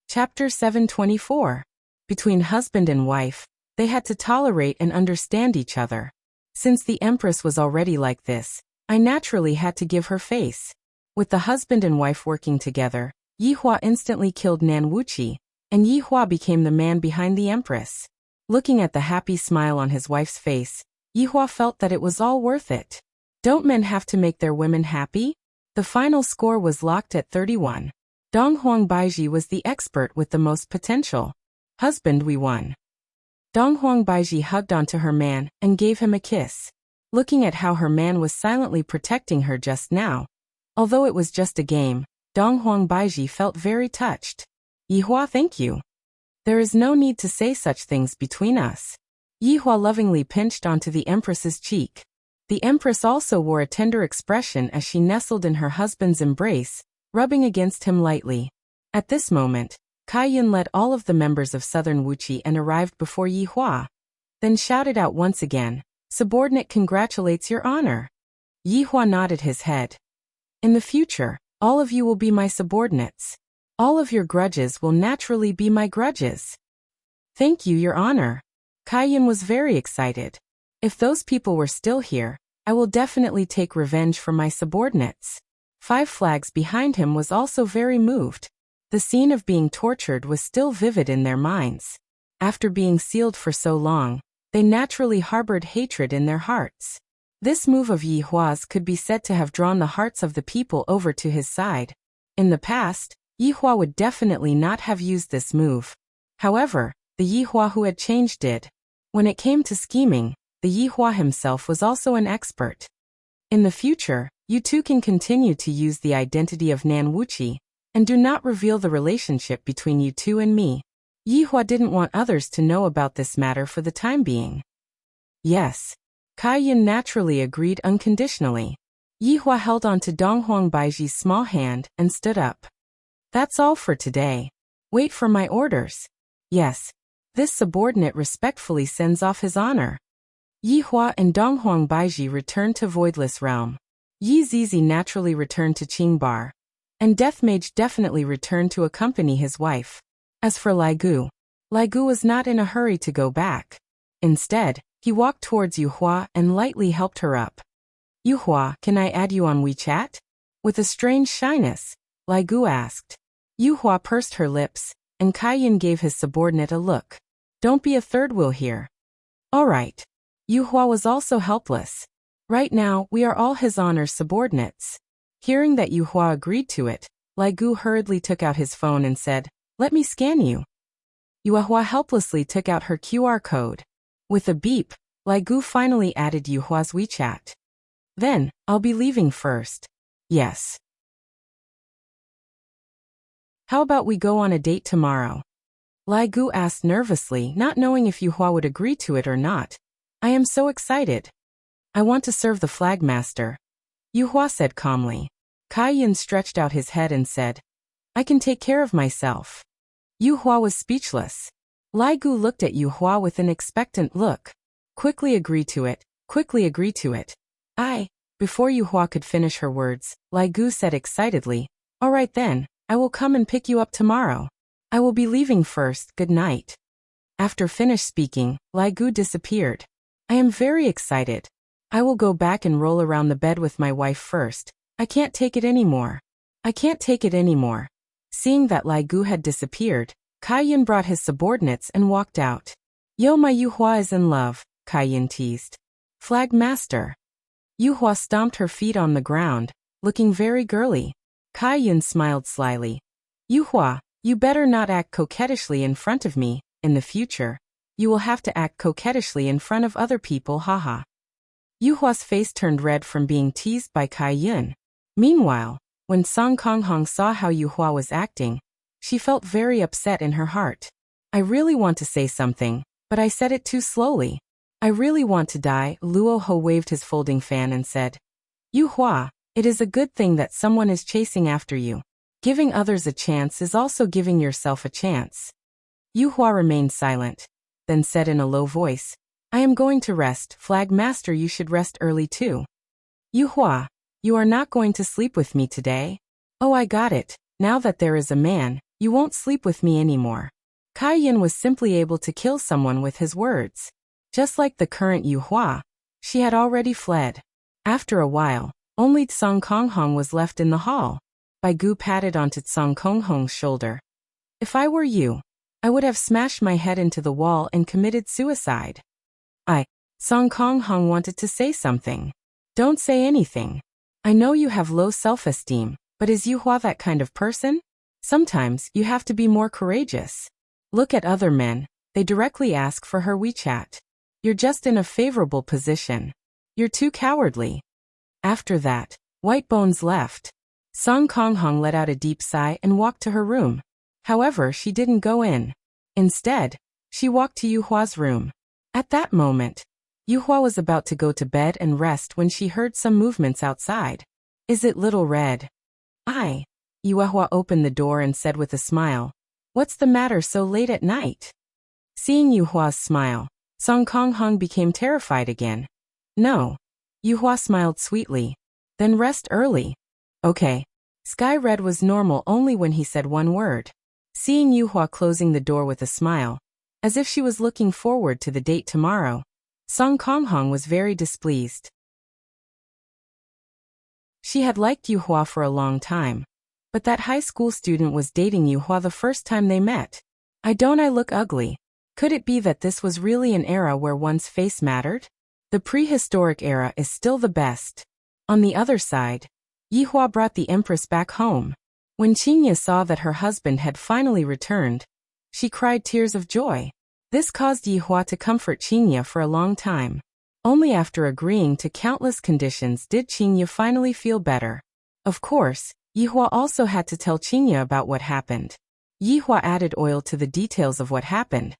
A: Chapter 724. Between husband and wife, they had to tolerate and understand each other. Since the Empress was already like this, I naturally had to give her face. With the husband and wife working together, Yihua instantly killed Nan Wuqi, and Yihua became the man behind the Empress. Looking at the happy smile on his wife's face, Yihua felt that it was all worth it. Don't men have to make their women happy? The final score was locked at 31. Donghuang Baiji was the expert with the most potential. Husband, we won. Donghuang Baiji hugged onto her man and gave him a kiss. Looking at how her man was silently protecting her just now, although it was just a game, Donghuang Baiji felt very touched. Yihua, thank you. There is no need to say such things between us. Yihua lovingly pinched onto the Empress's cheek. The Empress also wore a tender expression as she nestled in her husband's embrace, rubbing against him lightly. At this moment, Kaiyan led all of the members of Southern Wuqi and arrived before Yihua, then shouted out once again, "Subordinate congratulates your honor." Yihua nodded his head. "In the future, all of you will be my subordinates. All of your grudges will naturally be my grudges." "Thank you, your honor." Kaiyan was very excited. "If those people were still here, I will definitely take revenge for my subordinates." Five Flags behind him was also very moved. The scene of being tortured was still vivid in their minds. After being sealed for so long, they naturally harbored hatred in their hearts. This move of Yihua's could be said to have drawn the hearts of the people over to his side. In the past, Yihua would definitely not have used this move. However, the Yihua who had changed did. When it came to scheming, the Yihua himself was also an expert. In the future, you two can continue to use the identity of Nan Wuqi, and do not reveal the relationship between you two and me. Yihua didn't want others to know about this matter for the time being. Yes. Kaiyan naturally agreed unconditionally. Yihua held on to Donghuang Baiji's small hand and stood up. "That's all for today. Wait for my orders." "Yes." This subordinate respectfully sends off his honor. Yihua and Donghuang Baiji returned to Voidless Realm. Yi Zizi naturally returned to Qingbar, and Death Mage definitely returned to accompany his wife. As for Lai Gu was not in a hurry to go back. Instead, he walked towards Yuhua and lightly helped her up. "Yuhua, can I add you on WeChat?" With a strange shyness, Lai Gu asked. Yuhua pursed her lips, and Kaiyan gave his subordinate a look. "Don't be a third wheel here." "All right." Yuhua was also helpless. "Right now, we are all his honor's subordinates." Hearing that Yuhua agreed to it, Lai Gu hurriedly took out his phone and said, "Let me scan you." Yuhua helplessly took out her QR code. With a beep, Lai Gu finally added Yuhua's WeChat. "Then, I'll be leaving first." "Yes." "How about we go on a date tomorrow?" Lai Gu asked nervously, not knowing if Yuhua would agree to it or not. "I am so excited. I want to serve the flagmaster," Yuhua said calmly. Kaiyan stretched out his head and said, "I can take care of myself." Yuhua was speechless. Lai Gu looked at Yuhua with an expectant look. "Quickly agree to it, quickly agree to it." Before Yuhua could finish her words, Lai Gu said excitedly, "All right then, I will come and pick you up tomorrow. I will be leaving first, good night." After finished speaking, Lai Gu disappeared. "I am very excited. I will go back and roll around the bed with my wife first. I can't take it anymore. I can't take it anymore." Seeing that Lai Gu had disappeared, Kaiyan brought his subordinates and walked out. "Yo, my Yuhua is in love," Kaiyan teased. "Flag master." Yuhua stomped her feet on the ground, looking very girly. Kaiyan smiled slyly. "Yuhua, you better not act coquettishly in front of me. In the future, you will have to act coquettishly in front of other people, haha." Yuhua's face turned red from being teased by Kaiyan. Meanwhile, when Song Konghong saw how Yuhua was acting, she felt very upset in her heart. "I really want to say something, but I said it too slowly. I really want to die." Luo Ho waved his folding fan and said, Yu Hua, it is a good thing that someone is chasing after you. Giving others a chance is also giving yourself a chance. Yu Hua remained silent, then said in a low voice, I am going to rest, Flag Master, you should rest early too. Yu Hua, you are not going to sleep with me today? Oh, I got it. Now that there is a man, you won't sleep with me anymore. Kai Yin was simply able to kill someone with his words. Just like the current Yu Hua, she had already fled. After a while, only Tsang Konghong was left in the hall. Bai Gu patted onto Tsang Konghong's shoulder. If I were you, I would have smashed my head into the wall and committed suicide. Tsang Konghong wanted to say something. Don't say anything. I know you have low self-esteem, but is Yu Hua that kind of person? Sometimes you have to be more courageous. Look at other men, they directly ask for her WeChat. You're just in a favorable position. You're too cowardly. After that, White Bones left. Tsang Konghong let out a deep sigh and walked to her room. However, she didn't go in. Instead, she walked to Yu Hua's room. At that moment, Yu Hua was about to go to bed and rest when she heard some movements outside. Is it Little Red? Yu Hua opened the door and said with a smile, What's the matter so late at night? Seeing Yu Hua's smile, Tsang Konghong became terrified again. No. Yu Hua smiled sweetly. Then rest early. Okay. Sky Red was normal only when he said one word. Seeing Yu Hua closing the door with a smile, as if she was looking forward to the date tomorrow, Tsang Konghong was very displeased. She had liked Yu Hua for a long time, but that high school student was dating Yu Hua the first time they met. Don't I look ugly? Could it be that this was really an era where one's face mattered? The prehistoric era is still the best. On the other side, Yi Hua brought the Empress back home. When Qingye saw that her husband had finally returned, she cried tears of joy. This caused Yi Hua to comfort Qingye for a long time. Only after agreeing to countless conditions did Qingye finally feel better. Of course, Yi Hua also had to tell Qingye about what happened. Yi Hua added oil to the details of what happened,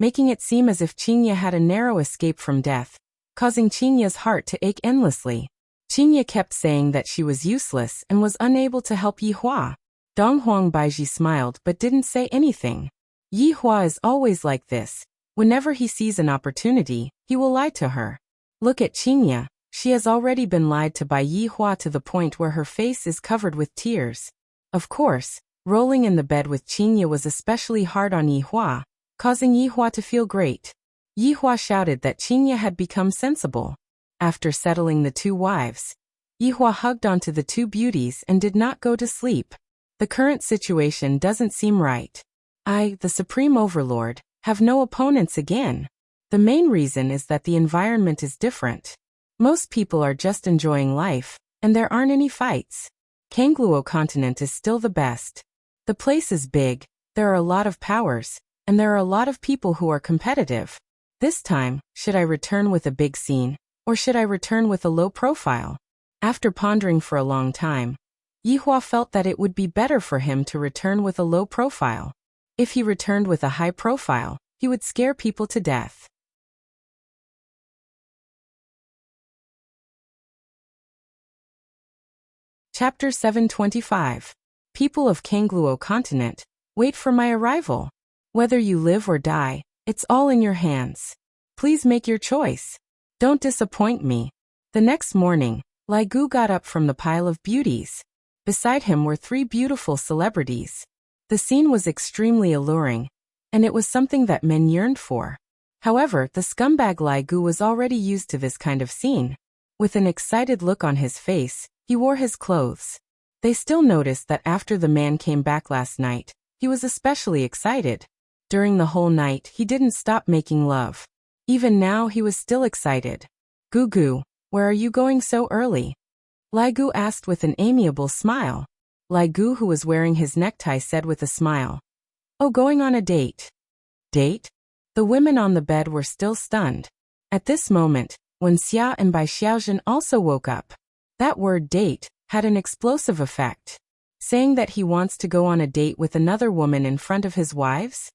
A: making it seem as if Qingye had a narrow escape from death, causing Qingye's heart to ache endlessly. Qingye kept saying that she was useless and was unable to help Yi Hua. Donghuang Baiji smiled but didn't say anything. Yi Hua is always like this. Whenever he sees an opportunity, he will lie to her. Look at Qingye. She has already been lied to by Yi Hua to the point where her face is covered with tears. Of course, rolling in the bed with Qingye was especially hard on Yi Hua, causing Yi Hua to feel great. Yi Hua shouted that Qingye had become sensible. After settling the two wives, Yi Hua hugged onto the two beauties and did not go to sleep. The current situation doesn't seem right. I, the Supreme Overlord, have no opponents again. The main reason is that the environment is different. Most people are just enjoying life, and there aren't any fights. Kangluo continent is still the best. The place is big, there are a lot of powers, and there are a lot of people who are competitive. This time, should I return with a big scene, or should I return with a low profile? After pondering for a long time, Yi Hua felt that it would be better for him to return with a low profile. If he returned with a high profile, he would scare people to death. Chapter 725. People of Kangluo continent, wait for my arrival. Whether you live or die, it's all in your hands. Please make your choice. Don't disappoint me. The next morning, Lai Gu got up from the pile of beauties. Beside him were three beautiful celebrities. The scene was extremely alluring, and it was something that men yearned for. However, the scumbag Lai Gu was already used to this kind of scene. With an excited look on his face, he wore his clothes. They still noticed that after the man came back last night, he was especially excited. During the whole night, he didn't stop making love. Even now, he was still excited. Gugu, where are you going so early? Lai Gu asked with an amiable smile. Lai Gu, who was wearing his necktie, said with a smile, Oh, going on a date. Date? The women on the bed were still stunned. At this moment, Wen Xia and Bai Xiaojun also woke up. That word date had an explosive effect. Saying that he wants to go on a date with another woman in front of his wives?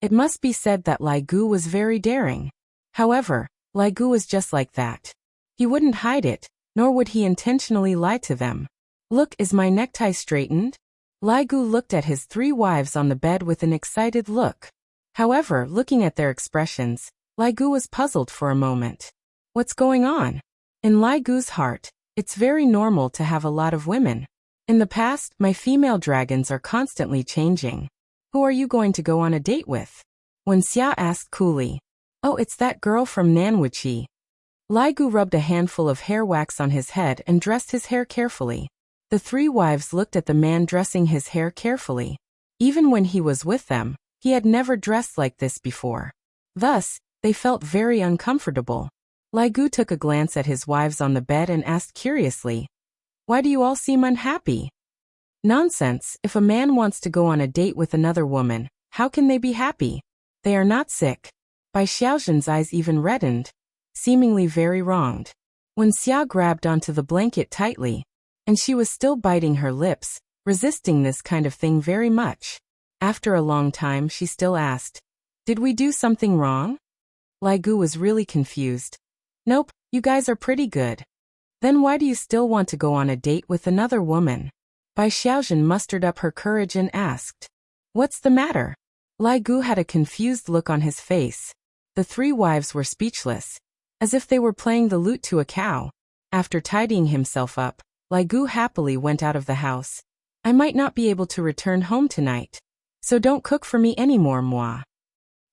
A: It must be said that Lai Gu was very daring. However, Lai Gu was just like that. He wouldn't hide it, nor would he intentionally lie to them. Look, is my necktie straightened? Lai Gu looked at his 3 wives on the bed with an excited look. However, looking at their expressions, Lai Gu was puzzled for a moment. What's going on? In Lai Gu's heart, it's very normal to have a lot of women. In the past, my female dragons are constantly changing. Who are you going to go on a date with? When Xia asked coolly. Oh, it's that girl from Nanwuchi. Lai Gu rubbed a handful of hair wax on his head and dressed his hair carefully. The 3 wives looked at the man dressing his hair carefully. Even when he was with them, he had never dressed like this before. Thus, they felt very uncomfortable. Lai Gu took a glance at his wives on the bed and asked curiously, "Why do you all seem unhappy?" Nonsense, if a man wants to go on a date with another woman, how can they be happy? They are not sick. Bai Xiaozhen's eyes even reddened, seemingly very wronged. When Xia grabbed onto the blanket tightly, and she was still biting her lips, resisting this kind of thing very much. After a long time she still asked, "Did we do something wrong?" Lai Gu was really confused. "Nope, you guys are pretty good." "Then why do you still want to go on a date with another woman?" Bai Xiaozhen mustered up her courage and asked, "What's the matter?" Lai Gu had a confused look on his face. The 3 wives were speechless, as if they were playing the lute to a cow. After tidying himself up, Lai Gu happily went out of the house. "I might not be able to return home tonight, so don't cook for me anymore, moi."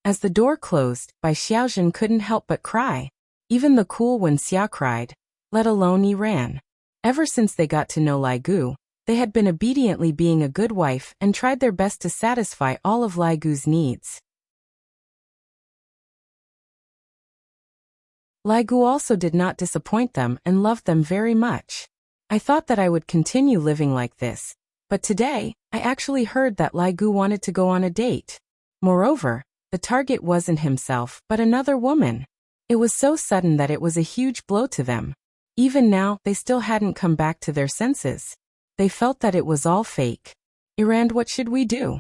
A: As the door closed, Bai Xiaozhen couldn't help but cry. Even the cool Wen Xia cried, let alone Yi ran. Ever since they got to know Lai Gu, they had been obediently being a good wife and tried their best to satisfy all of Lai Gu's needs. Lai Gu also did not disappoint them and loved them very much. "I thought that I would continue living like this, but today, I actually heard that Lai Gu wanted to go on a date. Moreover, the target wasn't himself but another woman. It was so sudden that it was a huge blow to them. Even now, they still hadn't come back to their senses. They felt that it was all fake. Iran, what should we do?"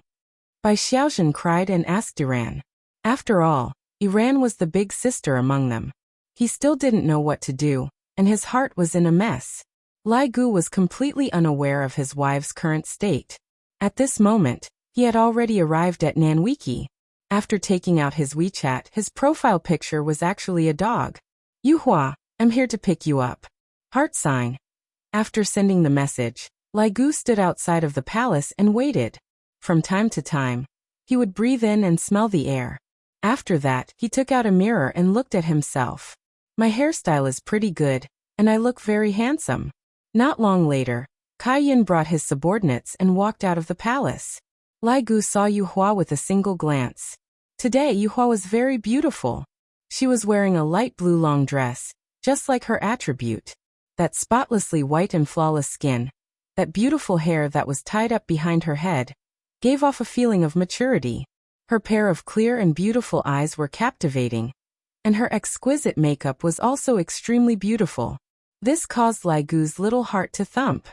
A: Bai Xiaozhen cried and asked Iran. After all, Iran was the big sister among them. He still didn't know what to do, and his heart was in a mess. Lai Gu was completely unaware of his wife's current state. At this moment, he had already arrived at Nanwiki. After taking out his WeChat, his profile picture was actually a dog. "Yuhua, I'm here to pick you up. Heart sign." After sending the message, Lai Gu stood outside of the palace and waited. From time to time, he would breathe in and smell the air. After that, he took out a mirror and looked at himself. "My hairstyle is pretty good, and I look very handsome." Not long later, Kai Yin brought his subordinates and walked out of the palace. Lai Gu saw Yuhua with a single glance. Today Yuhua was very beautiful. She was wearing a light blue long dress, just like her attribute. That spotlessly white and flawless skin, that beautiful hair that was tied up behind her head, gave off a feeling of maturity. Her pair of clear and beautiful eyes were captivating, and her exquisite makeup was also extremely beautiful. This caused Lai Gu's little heart to thump.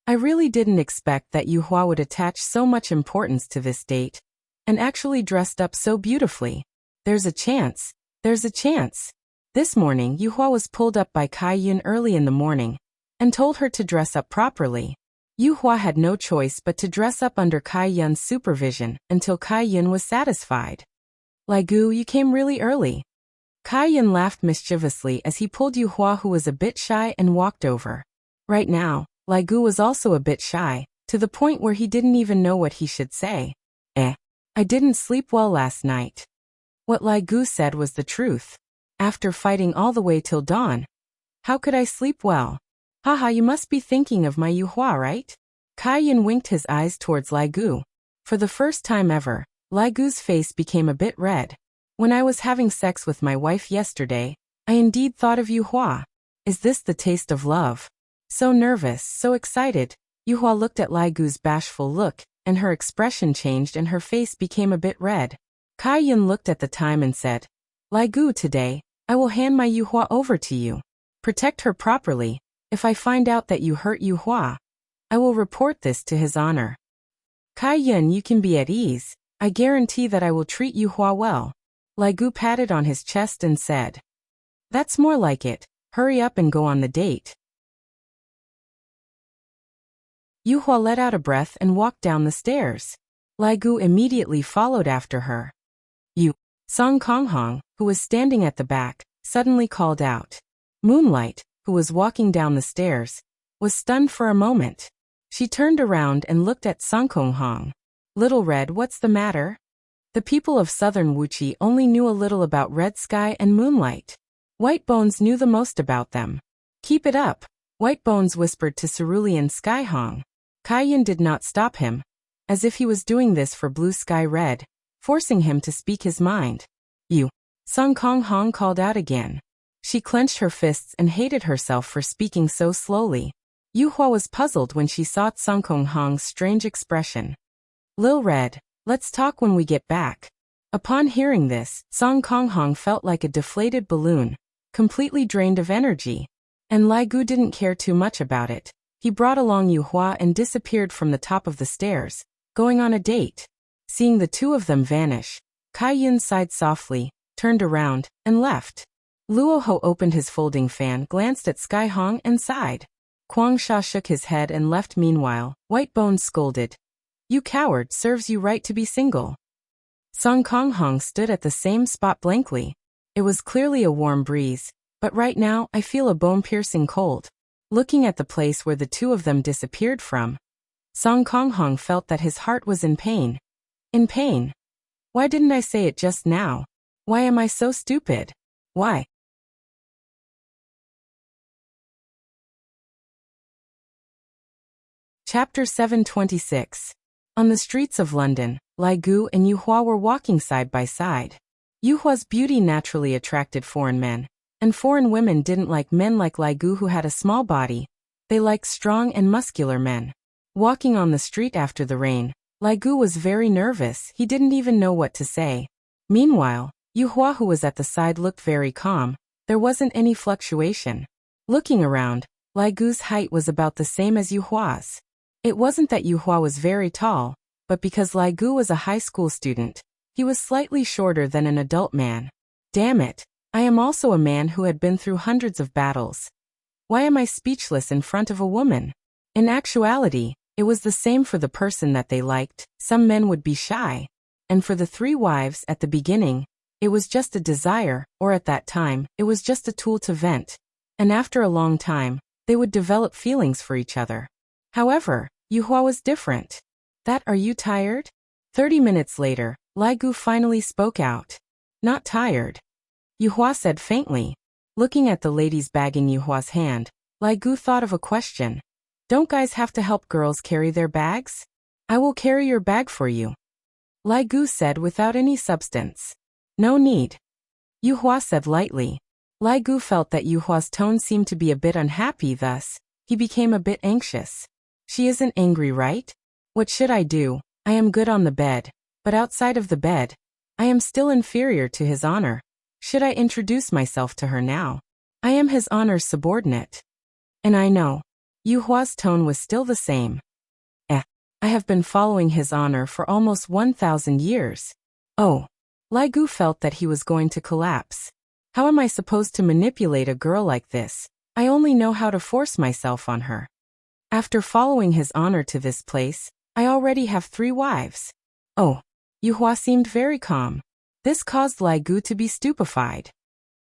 A: I really didn't expect that Yuhua would attach so much importance to this date, and actually dressed up so beautifully. There's a chance. There's a chance. This morning, Yuhua was pulled up by Kai Yun early in the morning, and told her to dress up properly. Yuhua had no choice but to dress up under Kai Yun's supervision until Kai Yun was satisfied. Lai Gu, you came really early. Kai Yun laughed mischievously as he pulled Yuhua, who was a bit shy, and walked over. Right now, Lai Gu was also a bit shy, to the point where he didn't even know what he should say. I didn't sleep well last night. What Lai Gu said was the truth. After fighting all the way till dawn, how could I sleep well? Haha, you must be thinking of my Yuhua, right? Kai Yin winked his eyes towards Lai Gu. For the first time ever, Lai Gu's face became a bit red. When I was having sex with my wife yesterday, I indeed thought of Yuhua. Is this the taste of love? So nervous, so excited, Yuhua looked at Lai Gu's bashful look, and her expression changed and her face became a bit red. Kai Yin looked at the time and said, Lai Gu, today, I will hand my Yuhua over to you. Protect her properly. If I find out that you hurt Yuhua, I will report this to his honor. Kai Yin, you can be at ease. I guarantee that I will treat Yuhua well. Lai Gu patted on his chest and said, That's more like it. Hurry up and go on the date. Yuhua let out a breath and walked down the stairs. Lai Gu immediately followed after her. You. Song Konghong, who was standing at the back, suddenly called out. Moonlight, who was walking down the stairs, was stunned for a moment. She turned around and looked at Song Konghong. Little Red, what's the matter? The people of southern Wuqi only knew a little about Red Sky and Moonlight. White Bones knew the most about them. Keep it up, White Bones whispered to Cerulean Skyhong. Kaiyan did not stop him, as if he was doing this for Blue Sky Red, forcing him to speak his mind. You. Song Konghong called out again. She clenched her fists and hated herself for speaking so slowly. Yuhua was puzzled when she saw Song Konghong's strange expression. Lil Red, let's talk when we get back. Upon hearing this, Song Konghong felt like a deflated balloon, completely drained of energy. And Lai Gu didn't care too much about it. He brought along Yuhua and disappeared from the top of the stairs, going on a date. Seeing the two of them vanish, Kaiyan sighed softly, turned around, and left. Luoho opened his folding fan, glanced at Skyhong, and sighed. Kwangsha shook his head and left. Meanwhile, White Bones scolded. You coward, serves you right to be single. Song Konghong stood at the same spot blankly. It was clearly a warm breeze, but right now I feel a bone-piercing cold. Looking at the place where the two of them disappeared from, Song Konghong felt that his heart was in pain. In pain. Why didn't I say it just now? Why am I so stupid? Why? Chapter 726. On the streets of London, Lai Gu and Yuhua were walking side by side. Yuhua's beauty naturally attracted foreign men, and foreign women didn't like men like Lai Gu who had a small body. They liked strong and muscular men. Walking on the street after the rain, Lai Gu was very nervous. He didn't even know what to say. Meanwhile, Yuhua, who was at the side, looked very calm. There wasn't any fluctuation. Looking around, Lai Gu's height was about the same as Yuhua's. It wasn't that Yuhua was very tall, but because Lai Gu was a high school student, he was slightly shorter than an adult man. Damn it, I am also a man who had been through hundreds of battles. Why am I speechless in front of a woman? In actuality, it was the same for the person that they liked. Some men would be shy. And for the three wives at the beginning, it was just a desire, or at that time, it was just a tool to vent. And after a long time, they would develop feelings for each other. However, Yuhua was different. That, are you tired? 30 minutes later, Lai Gu finally spoke out. Not tired. Yuhua said faintly. Looking at the ladies bagging Yuhua's hand, Lai Gu thought of a question. Don't guys have to help girls carry their bags? I will carry your bag for you. Lai Gu said without any substance. No need. Yuhua said lightly. Lai Gu felt that Yuhua's tone seemed to be a bit unhappy, thus, he became a bit anxious. She isn't angry, right? What should I do? I am good on the bed, but outside of the bed, I am still inferior to his honor. Should I introduce myself to her now? I am his honor's subordinate. And I know. Yuhua's tone was still the same. I have been following his honor for almost 1,000 years. Oh. Lai Gu felt that he was going to collapse. How am I supposed to manipulate a girl like this? I only know how to force myself on her. After following his honor to this place, I already have 3 wives. Oh. Yuhua seemed very calm. This caused Lai Gu to be stupefied.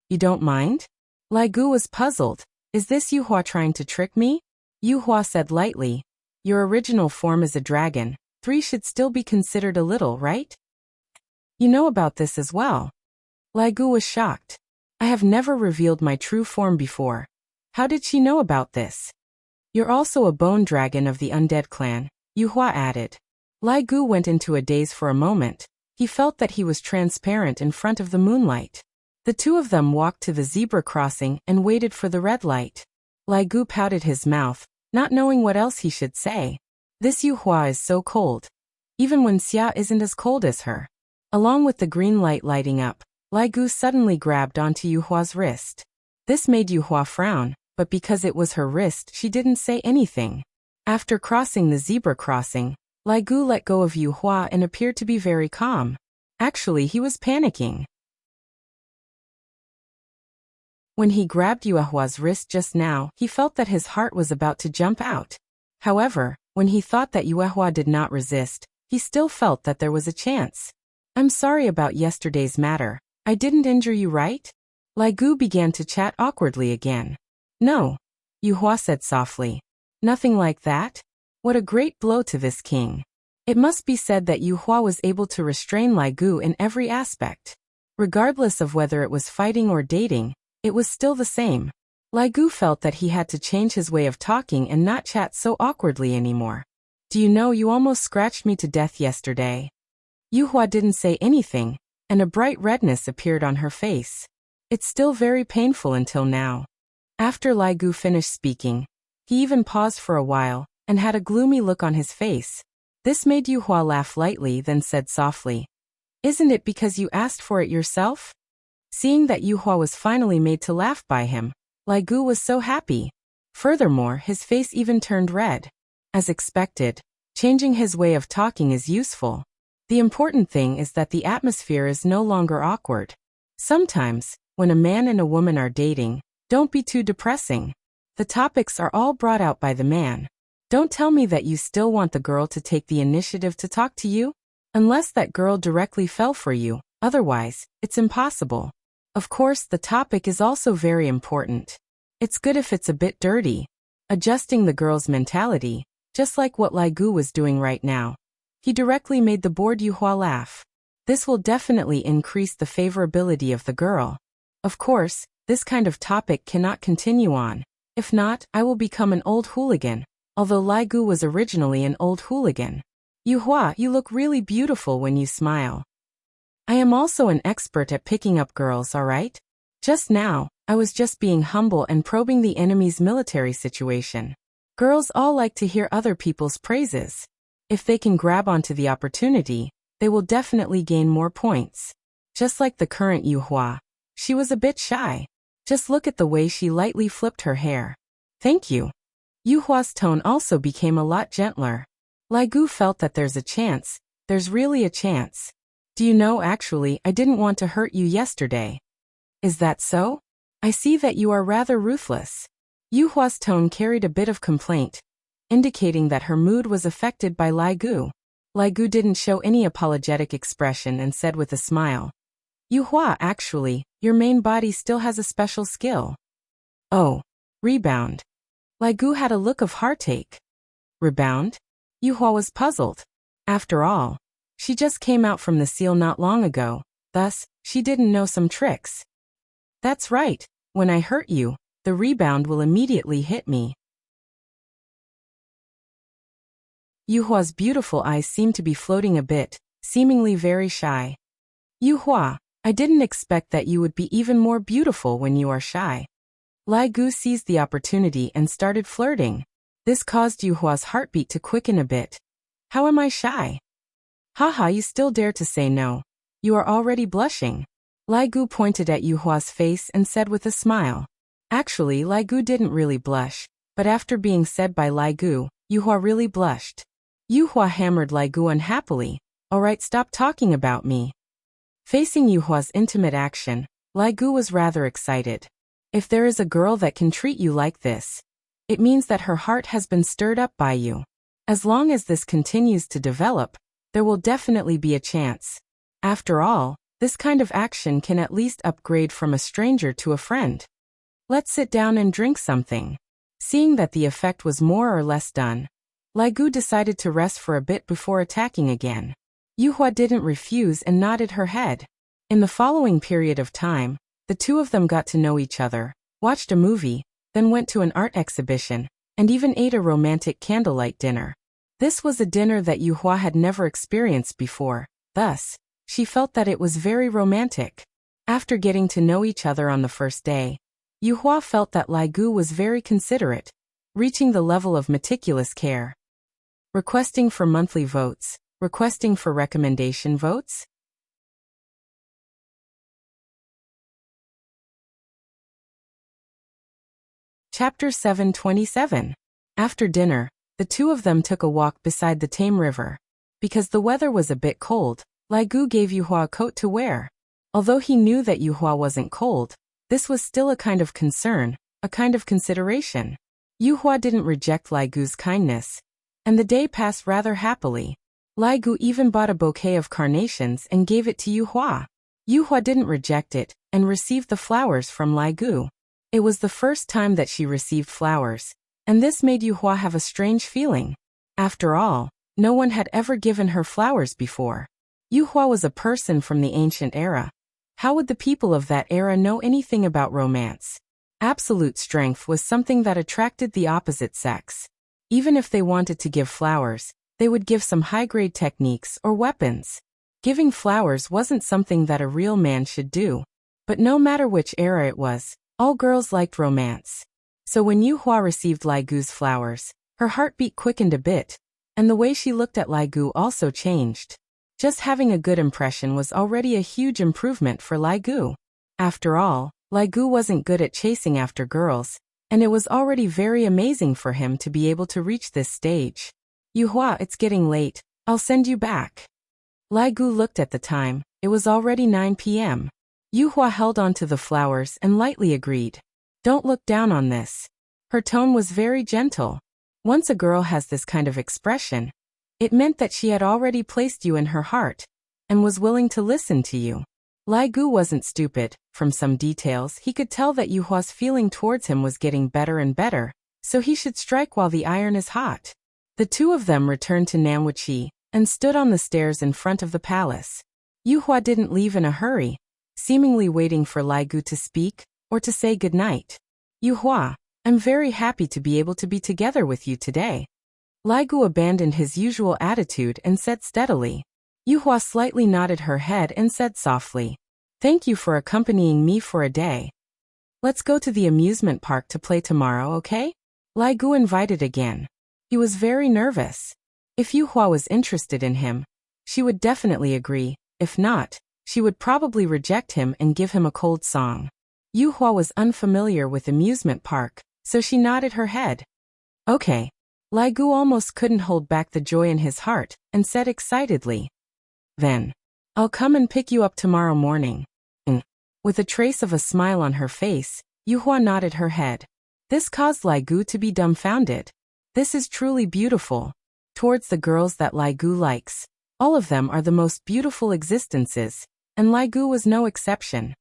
A: You don't mind? Lai Gu was puzzled. Is this Yuhua trying to trick me? Yuhua said lightly. Your original form is a dragon. 3 should still be considered a little, right? You know about this as well. Lai Gu was shocked. I have never revealed my true form before. How did she know about this? You're also a bone dragon of the undead clan, Yuhua added. Lai Gu went into a daze for a moment. He felt that he was transparent in front of the moonlight. The two of them walked to the zebra crossing and waited for the red light. Lai Gu pouted his mouth, not knowing what else he should say. This Yuhua is so cold. Even when Xia isn't as cold as her. Along with the green light lighting up, Lai Gu suddenly grabbed onto Yuhua's wrist. This made Yuhua frown, but because it was her wrist, she didn't say anything. After crossing the zebra crossing, Lai Gu let go of Yuhua and appeared to be very calm. Actually, he was panicking. When he grabbed Yuhua's wrist just now, he felt that his heart was about to jump out. However, When he thought that Yuehua did not resist, he still felt that there was a chance. I'm sorry about yesterday's matter. I didn't injure you, right? Lai Gu began to chat awkwardly again. No, Yuehua said softly. Nothing like that? What a great blow to this king. It must be said that Yuehua was able to restrain Lai Gu in every aspect. Regardless of whether it was fighting or dating, it was still the same. Lai Gu felt that he had to change his way of talking and not chat so awkwardly anymore. Do you know, you almost scratched me to death yesterday? Yuehua didn't say anything, and a bright redness appeared on her face. It's still very painful until now. After Lai Gu finished speaking, he even paused for a while, and had a gloomy look on his face. This made Yuehua laugh lightly, then said softly, Isn't it because you asked for it yourself? Seeing that Yuehua was finally made to laugh by him, Lai Gu was so happy. Furthermore, his face even turned red. As expected, changing his way of talking is useful. The important thing is that the atmosphere is no longer awkward. Sometimes, when a man and a woman are dating, don't be too depressing. The topics are all brought out by the man. Don't tell me that you still want the girl to take the initiative to talk to you? Unless that girl directly fell for you, otherwise, it's impossible. Of course, the topic is also very important. It's good if it's a bit dirty. Adjusting the girl's mentality, just like what Lai Gu was doing right now. He directly made the bored Yuehua laugh. This will definitely increase the favorability of the girl. Of course, this kind of topic cannot continue on. If not, I will become an old hooligan. Although Lai Gu was originally an old hooligan. Yuehua, you look really beautiful when you smile. I am also an expert at picking up girls, alright? Just now, I was just being humble and probing the enemy's military situation. Girls all like to hear other people's praises. If they can grab onto the opportunity, they will definitely gain more points. Just like the current Yuehua. She was a bit shy. Just look at the way she lightly flipped her hair. Thank you. Yuhua's tone also became a lot gentler. Lai Gu felt that there's a chance. There's really a chance. Do you know, actually, I didn't want to hurt you yesterday. Is that so? I see that you are rather ruthless. Yuhua's tone carried a bit of complaint, indicating that her mood was affected by Lai Gu. Lai Gu didn't show any apologetic expression and said with a smile, Yuehua, actually, your main body still has a special skill. Oh, rebound. Lai Gu had a look of heartache. Rebound? Yuehua was puzzled. After all, she just came out from the seal not long ago, thus, she didn't know some tricks. That's right, when I hurt you, the rebound will immediately hit me. Yuhua's beautiful eyes seemed to be floating a bit, seemingly very shy. Yuehua, I didn't expect that you would be even more beautiful when you are shy. Lai Gu seized the opportunity and started flirting. This caused Yuhua's heartbeat to quicken a bit. How am I shy? Haha, you still dare to say no. You are already blushing. Lai Gu pointed at Yuhua's face and said with a smile. Actually, Lai Gu didn't really blush, but after being said by Lai Gu, Yuehua really blushed. Yuehua hammered Lai Gu unhappily. Alright, stop talking about me. Facing Yuhua's intimate action, Lai Gu was rather excited. If there is a girl that can treat you like this, it means that her heart has been stirred up by you. As long as this continues to develop, there will definitely be a chance. After all, this kind of action can at least upgrade from a stranger to a friend. Let's sit down and drink something. Seeing that the effect was more or less done, Lai Gu decided to rest for a bit before attacking again. Yuehua didn't refuse and nodded her head. In the following period of time, the two of them got to know each other, watched a movie, then went to an art exhibition, and even ate a romantic candlelight dinner. This was a dinner that Yuehua had never experienced before, thus, she felt that it was very romantic. After getting to know each other on the first day, Yuehua felt that Lai Gu was very considerate, reaching the level of meticulous care. Requesting for monthly votes, requesting for recommendation votes? Chapter 727. After dinner, the two of them took a walk beside the Tame River. Because the weather was a bit cold, Lai Gu gave Yuehua a coat to wear. Although he knew that Yuehua wasn't cold, this was still a kind of concern, a kind of consideration. Yuehua didn't reject Lai Gu's kindness. and the day passed rather happily. Lai Gu even bought a bouquet of carnations and gave it to Yuhua. Yuhua didn't reject it, and received the flowers from Lai Gu. It was the first time that she received flowers, and this made Yuhua have a strange feeling. After all, no one had ever given her flowers before. Yuhua was a person from the ancient era. How would the people of that era know anything about romance? Absolute strength was something that attracted the opposite sex. Even if they wanted to give flowers, they would give some high-grade techniques or weapons. Giving flowers wasn't something that a real man should do. But no matter which era it was, all girls liked romance. So when Yuhua received Lai Gu's flowers, her heartbeat quickened a bit, and the way she looked at Lai Gu also changed. Just having a good impression was already a huge improvement for Lai Gu. After all, Lai Gu wasn't good at chasing after girls, and it was already very amazing for him to be able to reach this stage. Yuhua, it's getting late, I'll send you back. Lai Gu looked at the time, it was already 9 p.m. Yuhua held on to the flowers and lightly agreed. Don't look down on this. Her tone was very gentle. Once a girl has this kind of expression, it meant that she had already placed you in her heart, and was willing to listen to you. Lai Gu wasn't stupid. From some details he could tell that Yuhua's feeling towards him was getting better and better, so he should strike while the iron is hot. The two of them returned to Namwachi, and stood on the stairs in front of the palace. Yuhua didn't leave in a hurry, seemingly waiting for Lai Gu to speak, or to say goodnight. Yuhua, I'm very happy to be able to be together with you today. Lai Gu abandoned his usual attitude and said steadily. Yuhua slightly nodded her head and said softly, Thank you for accompanying me for a day. Let's go to the amusement park to play tomorrow, okay? Lai Gu invited again. He was very nervous. If Yuhua was interested in him, she would definitely agree. If not, she would probably reject him and give him a cold song. Yuhua was unfamiliar with amusement park, so she nodded her head. Okay. Lai Gu almost couldn't hold back the joy in his heart, and said excitedly. Then, I'll come and pick you up tomorrow morning. With a trace of a smile on her face, Yuhua nodded her head. This caused Lai Gu to be dumbfounded. This is truly beautiful. Towards the girls that Lai Gu likes, all of them are the most beautiful existences, and Lai Gu was no exception.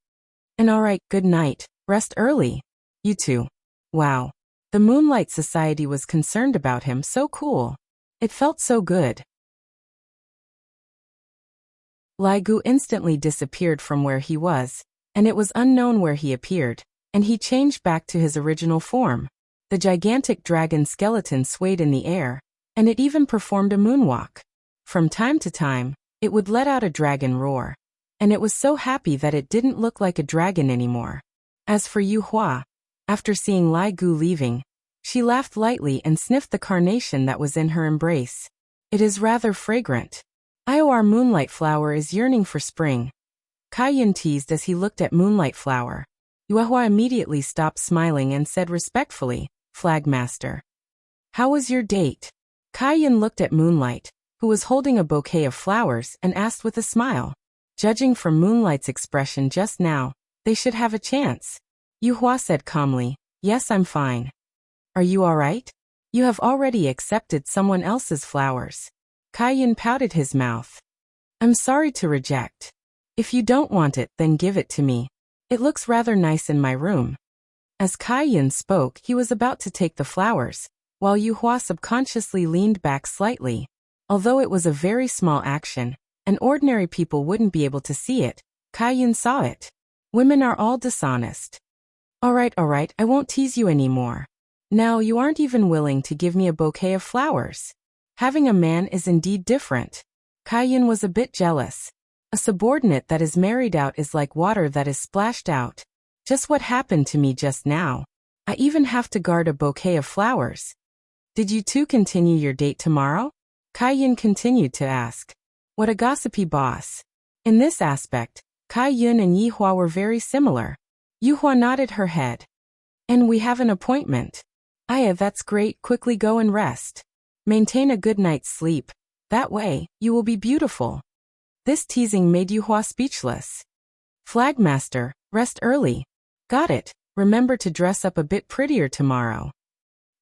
A: And alright, good night, rest early. You too. Wow. The Moonlight Society was concerned about him, so cool. It felt so good. Lai Gu instantly disappeared from where he was, and it was unknown where he appeared, and he changed back to his original form. The gigantic dragon skeleton swayed in the air, and it even performed a moonwalk. From time to time, it would let out a dragon roar, and it was so happy that it didn't look like a dragon anymore. As for Yuhua, after seeing Lai Gu leaving, she laughed lightly and sniffed the carnation that was in her embrace. It is rather fragrant. Our moonlight flower is yearning for spring. Kaiyan teased as he looked at Moonlight Flower. Yuhua immediately stopped smiling and said respectfully, Flagmaster. How was your date? Kaiyan looked at Moonlight, who was holding a bouquet of flowers, and asked with a smile. Judging from Moonlight's expression just now, they should have a chance. Yuhua said calmly, Yes, I'm fine. Are you alright? You have already accepted someone else's flowers. Kaiyan pouted his mouth. I'm sorry to reject. If you don't want it, then give it to me. It looks rather nice in my room. As Kaiyan spoke, he was about to take the flowers, while Yuhua subconsciously leaned back slightly. Although it was a very small action, and ordinary people wouldn't be able to see it, Kaiyan saw it. Women are all dishonest. Alright, I won't tease you anymore. Now you aren't even willing to give me a bouquet of flowers. Having a man is indeed different. Kaiyan was a bit jealous. A subordinate that is married out is like water that is splashed out. Just what happened to me just now. I even have to guard a bouquet of flowers. Did you two continue your date tomorrow? Kaiyan continued to ask. What a gossipy boss. In this aspect, Kaiyan and Yuhua were very similar. Yuhua nodded her head. And we have an appointment. Aya, that's great, quickly go and rest. Maintain a good night's sleep. That way, you will be beautiful. This teasing made Yuhua speechless. Flagmaster, rest early. Got it, remember to dress up a bit prettier tomorrow.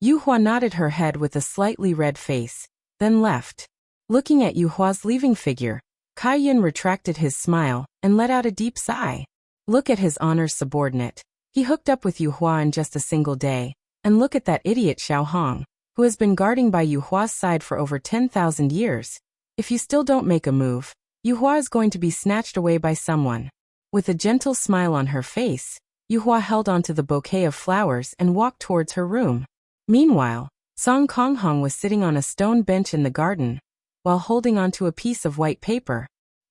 A: Yuhua nodded her head with a slightly red face, then left. Looking at Yuhua's leaving figure, Kaiyun retracted his smile and let out a deep sigh. Look at his honor's subordinate. He hooked up with Yuhua in just a single day. And look at that idiot Xiao Hong, who has been guarding by Yuhua's side for over 10,000 years. If you still don't make a move, Yuhua is going to be snatched away by someone. With a gentle smile on her face, Yuhua held onto the bouquet of flowers and walked towards her room. Meanwhile, Song Konghong was sitting on a stone bench in the garden, while holding onto a piece of white paper.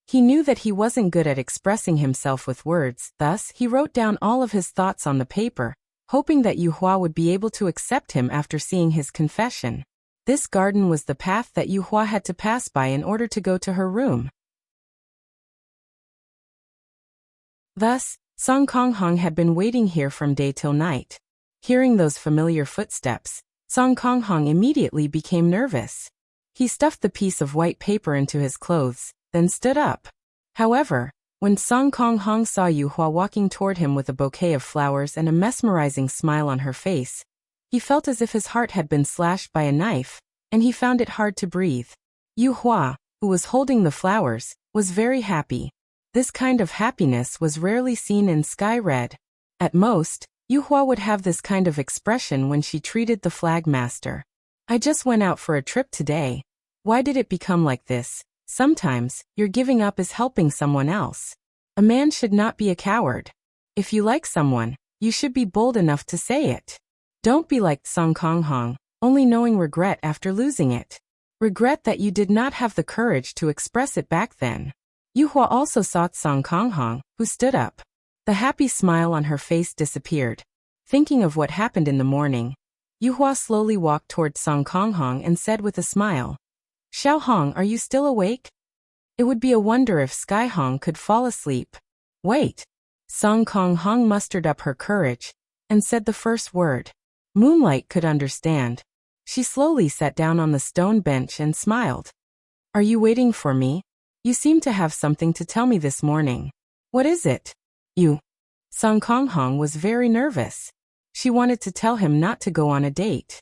A: He knew that he wasn't good at expressing himself with words, thus he wrote down all of his thoughts on the paper, hoping that Yuhua would be able to accept him after seeing his confession. This garden was the path that Yuhua had to pass by in order to go to her room. Thus, Song Konghong had been waiting here from day till night. Hearing those familiar footsteps, Song Konghong immediately became nervous. He stuffed the piece of white paper into his clothes, then stood up. However, when Song Konghong saw Yuhua walking toward him with a bouquet of flowers and a mesmerizing smile on her face, he felt as if his heart had been slashed by a knife, and he found it hard to breathe. Yuhua, who was holding the flowers, was very happy. This kind of happiness was rarely seen in Sky Red. At most, Yuhua would have this kind of expression when she treated the flag master. I just went out for a trip today. Why did it become like this? Sometimes, your giving up is helping someone else. A man should not be a coward. If you like someone, you should be bold enough to say it. Don't be like Song Konghong, only knowing regret after losing it. Regret that you did not have the courage to express it back then. Yuhua also saw Song Konghong, who stood up. The happy smile on her face disappeared. Thinking of what happened in the morning, Yuhua slowly walked toward Song Konghong and said with a smile, Xiao Hong, are you still awake? It would be a wonder if Sky Hong could fall asleep. Wait. Song Konghong mustered up her courage and said the first word. Moonlight could understand. She slowly sat down on the stone bench and smiled. Are you waiting for me? You seem to have something to tell me this morning. What is it? You. Song Konghong was very nervous. She wanted to tell him not to go on a date.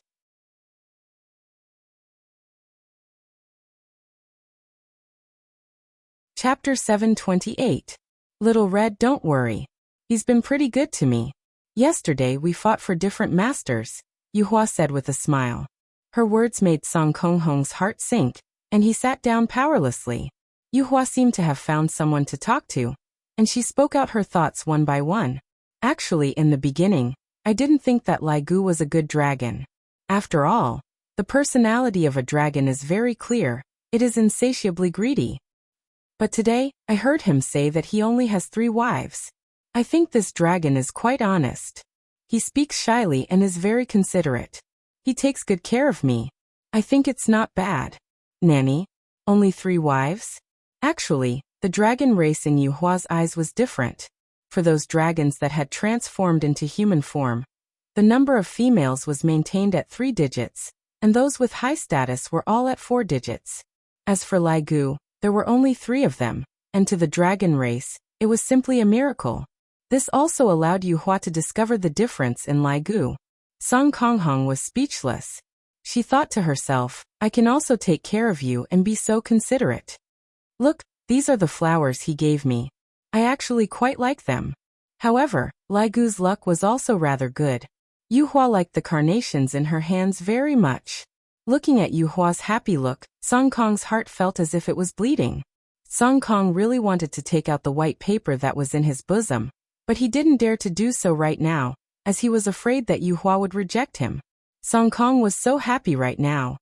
A: Chapter 728. Little Red, don't worry. He's been pretty good to me. Yesterday we fought for different masters, Yuhua said with a smile. Her words made Song Konghong's heart sink, and he sat down powerlessly. Yuhua seemed to have found someone to talk to, and she spoke out her thoughts one by one. Actually, in the beginning, I didn't think that Lai Gu was a good dragon. After all, the personality of a dragon is very clear. It is insatiably greedy. But today, I heard him say that he only has 3 wives. I think this dragon is quite honest. He speaks shyly and is very considerate. He takes good care of me. I think it's not bad. Nanny, only 3 wives? Actually, the dragon race in Yuhua's eyes was different. For those dragons that had transformed into human form, the number of females was maintained at 3 digits, and those with high status were all at 4 digits. As for Lai Gu, there were only 3 of them, and to the dragon race, it was simply a miracle. This also allowed Yuhua to discover the difference in Lai Gu. Song Konghong was speechless. She thought to herself, I can also take care of you and be so considerate. Look, these are the flowers he gave me. I actually quite like them. However, Lai Gu's luck was also rather good. Yuhua liked the carnations in her hands very much. Looking at Yuhua's happy look, Song Kong's heart felt as if it was bleeding. Song Kong really wanted to take out the white paper that was in his bosom, but he didn't dare to do so right now, as he was afraid that Yuhua would reject him. Song Kong was so happy right now.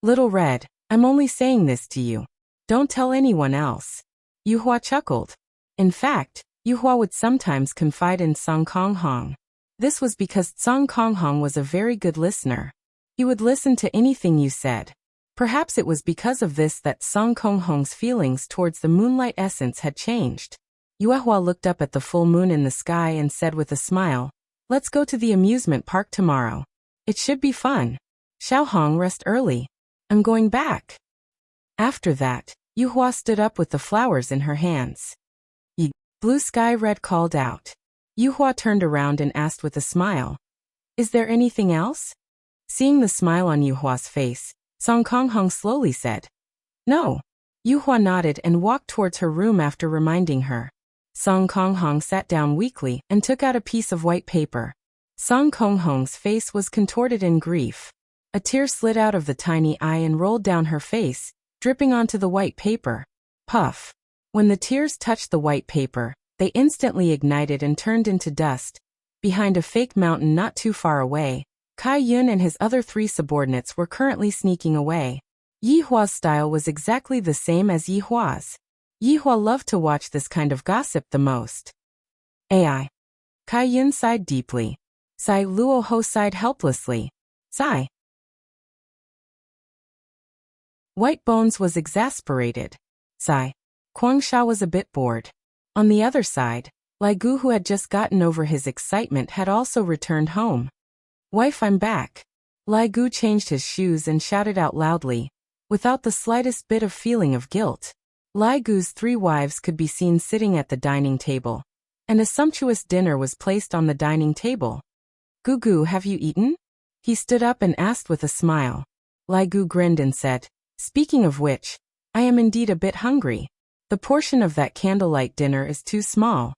A: Little Red, I'm only saying this to you. Don't tell anyone else. Yuhua chuckled. In fact, Yuhua would sometimes confide in Song Konghong. This was because Song Konghong was a very good listener. He would listen to anything you said. Perhaps it was because of this that Song Konghong's feelings towards the moonlight essence had changed. Yuehua looked up at the full moon in the sky and said with a smile, Let's go to the amusement park tomorrow. It should be fun. Xiao Hong, rest early. I'm going back. After that, Yuehua stood up with the flowers in her hands. Yi. Blue Sky Red called out. Yuehua turned around and asked with a smile, Is there anything else? Seeing the smile on Yuhua's face, Song Kong Hong slowly said. No. Yu Hua nodded and walked towards her room after reminding her. Song Kong Hong sat down weakly and took out a piece of white paper. Song Kong Hong's face was contorted in grief. A tear slid out of the tiny eye and rolled down her face, dripping onto the white paper. Puff. When the tears touched the white paper, they instantly ignited and turned into dust. Behind a fake mountain not too far away, Kai Yun and his other 3 subordinates were currently sneaking away. Yi Hua's style was exactly the same as Yi Hua's. Yi Hua loved to watch this kind of gossip the most. Ai. Kai Yun sighed deeply. Sai Luo Ho sighed helplessly. Sigh. White Bones was exasperated. Sigh. Kuang Sha was a bit bored. On the other side, Lai Gu, who had just gotten over his excitement, had also returned home. Wife, I'm back. Lai Gu changed his shoes and shouted out loudly, without the slightest bit of feeling of guilt. Lai Gu's 3 wives could be seen sitting at the dining table, and a sumptuous dinner was placed on the dining table. Gugu, have you eaten? He stood up and asked with a smile. Lai Gu grinned and said, speaking of which, I am indeed a bit hungry. The portion of that candlelight dinner is too small.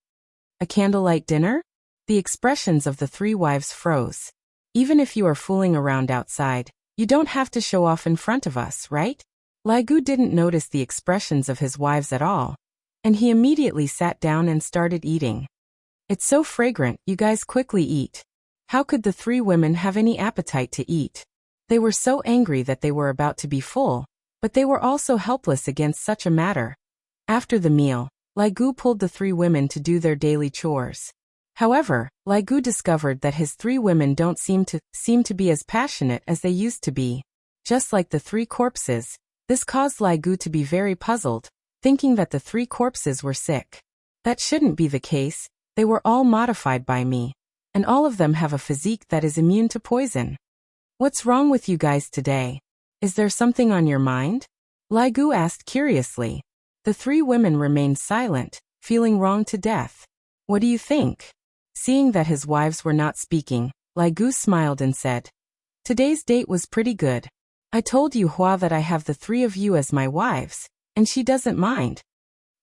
A: A candlelight dinner? The expressions of the 3 wives froze. Even if you are fooling around outside, you don't have to show off in front of us, right? Lai Gu didn't notice the expressions of his wives at all, and he immediately sat down and started eating. It's so fragrant, you guys quickly eat. How could the 3 women have any appetite to eat? They were so angry that they were about to be full, but they were also helpless against such a matter. After the meal, Lai Gu pulled the 3 women to do their daily chores. However, Lai Gu discovered that his 3 women don't seem to be as passionate as they used to be. Just like the 3 corpses, this caused Lai Gu to be very puzzled, thinking that the 3 corpses were sick. That shouldn't be the case, they were all modified by me, and all of them have a physique that is immune to poison. What's wrong with you guys today? Is there something on your mind? Lai Gu asked curiously. The 3 women remained silent, feeling wronged to death. What do you think? Seeing that his wives were not speaking, Lai Gu smiled and said, today's date was pretty good. I told Yu Hua that I have the 3 of you as my wives, and she doesn't mind.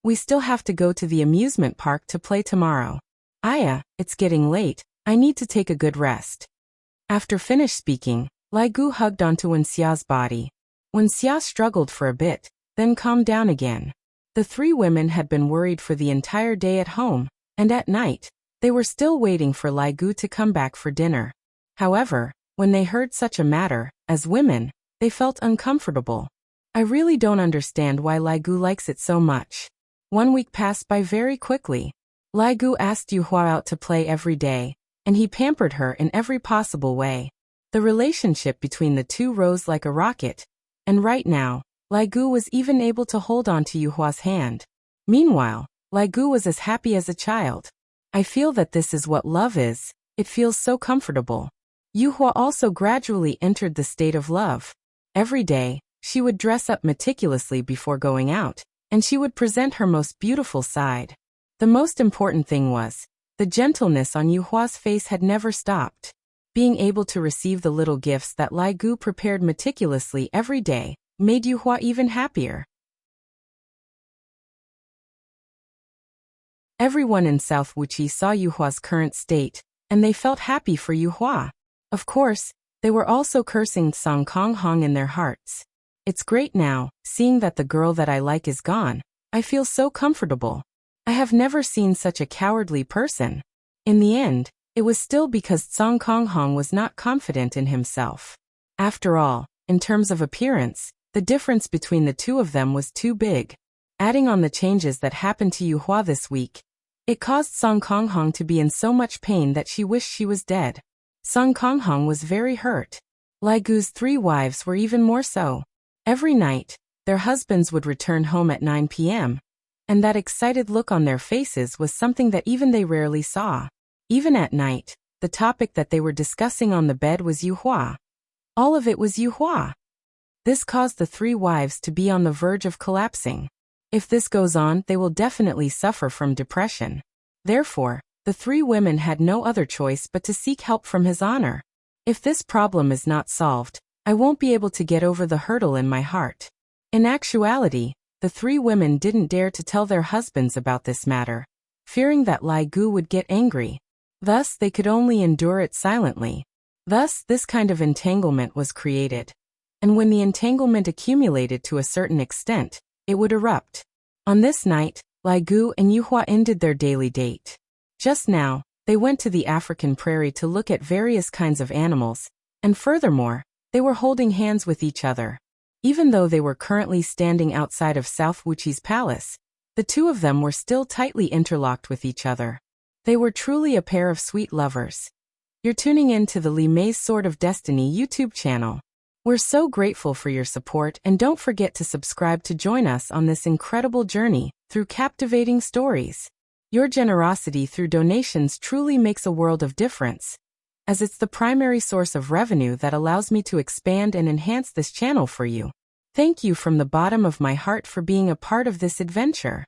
A: We still have to go to the amusement park to play tomorrow. Aya, it's getting late, I need to take a good rest. After finished speaking, Lai Gu hugged onto Wen Xia's body. Wen Xia struggled for a bit, then calmed down again. The 3 women had been worried for the entire day at home, and at night, they were still waiting for Lai Gu to come back for dinner. However, when they heard such a matter, as women, they felt uncomfortable. I really don't understand why Lai Gu likes it so much. 1 week passed by very quickly. Lai Gu asked Yu Hua out to play every day, and he pampered her in every possible way. The relationship between the 2 rose like a rocket, and right now, Lai Gu was even able to hold on to Yu Hua's hand. Meanwhile, Lai Gu was as happy as a child. I feel that this is what love is, it feels so comfortable. Yu Hua also gradually entered the state of love. Every day, she would dress up meticulously before going out, and she would present her most beautiful side. The most important thing was, the gentleness on Yu Hua's face had never stopped. Being able to receive the little gifts that Lai Gu prepared meticulously every day made Yu Hua even happier. Everyone in South Wuqi saw Yu Hua's current state, and they felt happy for Yu Hua. Of course, they were also cursing Song Kong Hong in their hearts. It's great now, seeing that the girl that I like is gone. I feel so comfortable. I have never seen such a cowardly person. In the end, it was still because Song Kong Hong was not confident in himself. After all, in terms of appearance, the difference between the 2 of them was too big. Adding on the changes that happened to Yu Hua this week, it caused Song Kong Hong to be in so much pain that she wished she was dead. Song Kong Hong was very hurt. Lai Gu's 3 wives were even more so. Every night, their husbands would return home at 9 p.m., and that excited look on their faces was something that even they rarely saw. Even at night, the topic that they were discussing on the bed was Yu Hua. All of it was Yu Hua. This caused the 3 wives to be on the verge of collapsing. If this goes on, they will definitely suffer from depression. Therefore, the 3 women had no other choice but to seek help from His Honor. If this problem is not solved, I won't be able to get over the hurdle in my heart. In actuality, the three women didn't dare to tell their husbands about this matter, fearing that Lai Gu would get angry. Thus, they could only endure it silently. Thus, this kind of entanglement was created. And when the entanglement accumulated to a certain extent, it would erupt. On this night, Lai Gu and Yuhua ended their daily date. Just now, they went to the African prairie to look at various kinds of animals, and furthermore, they were holding hands with each other. Even though they were currently standing outside of South Wuqi's palace, the two of them were still tightly interlocked with each other. They were truly a pair of sweet lovers. You're tuning in to the Li Mei's Sword of Destiny YouTube channel. We're so grateful for your support, and don't forget to subscribe to join us on this incredible journey through captivating stories. Your generosity through donations truly makes a world of difference, as it's the primary source of revenue that allows me to expand and enhance this channel for you. Thank you from the bottom of my heart for being a part of this adventure.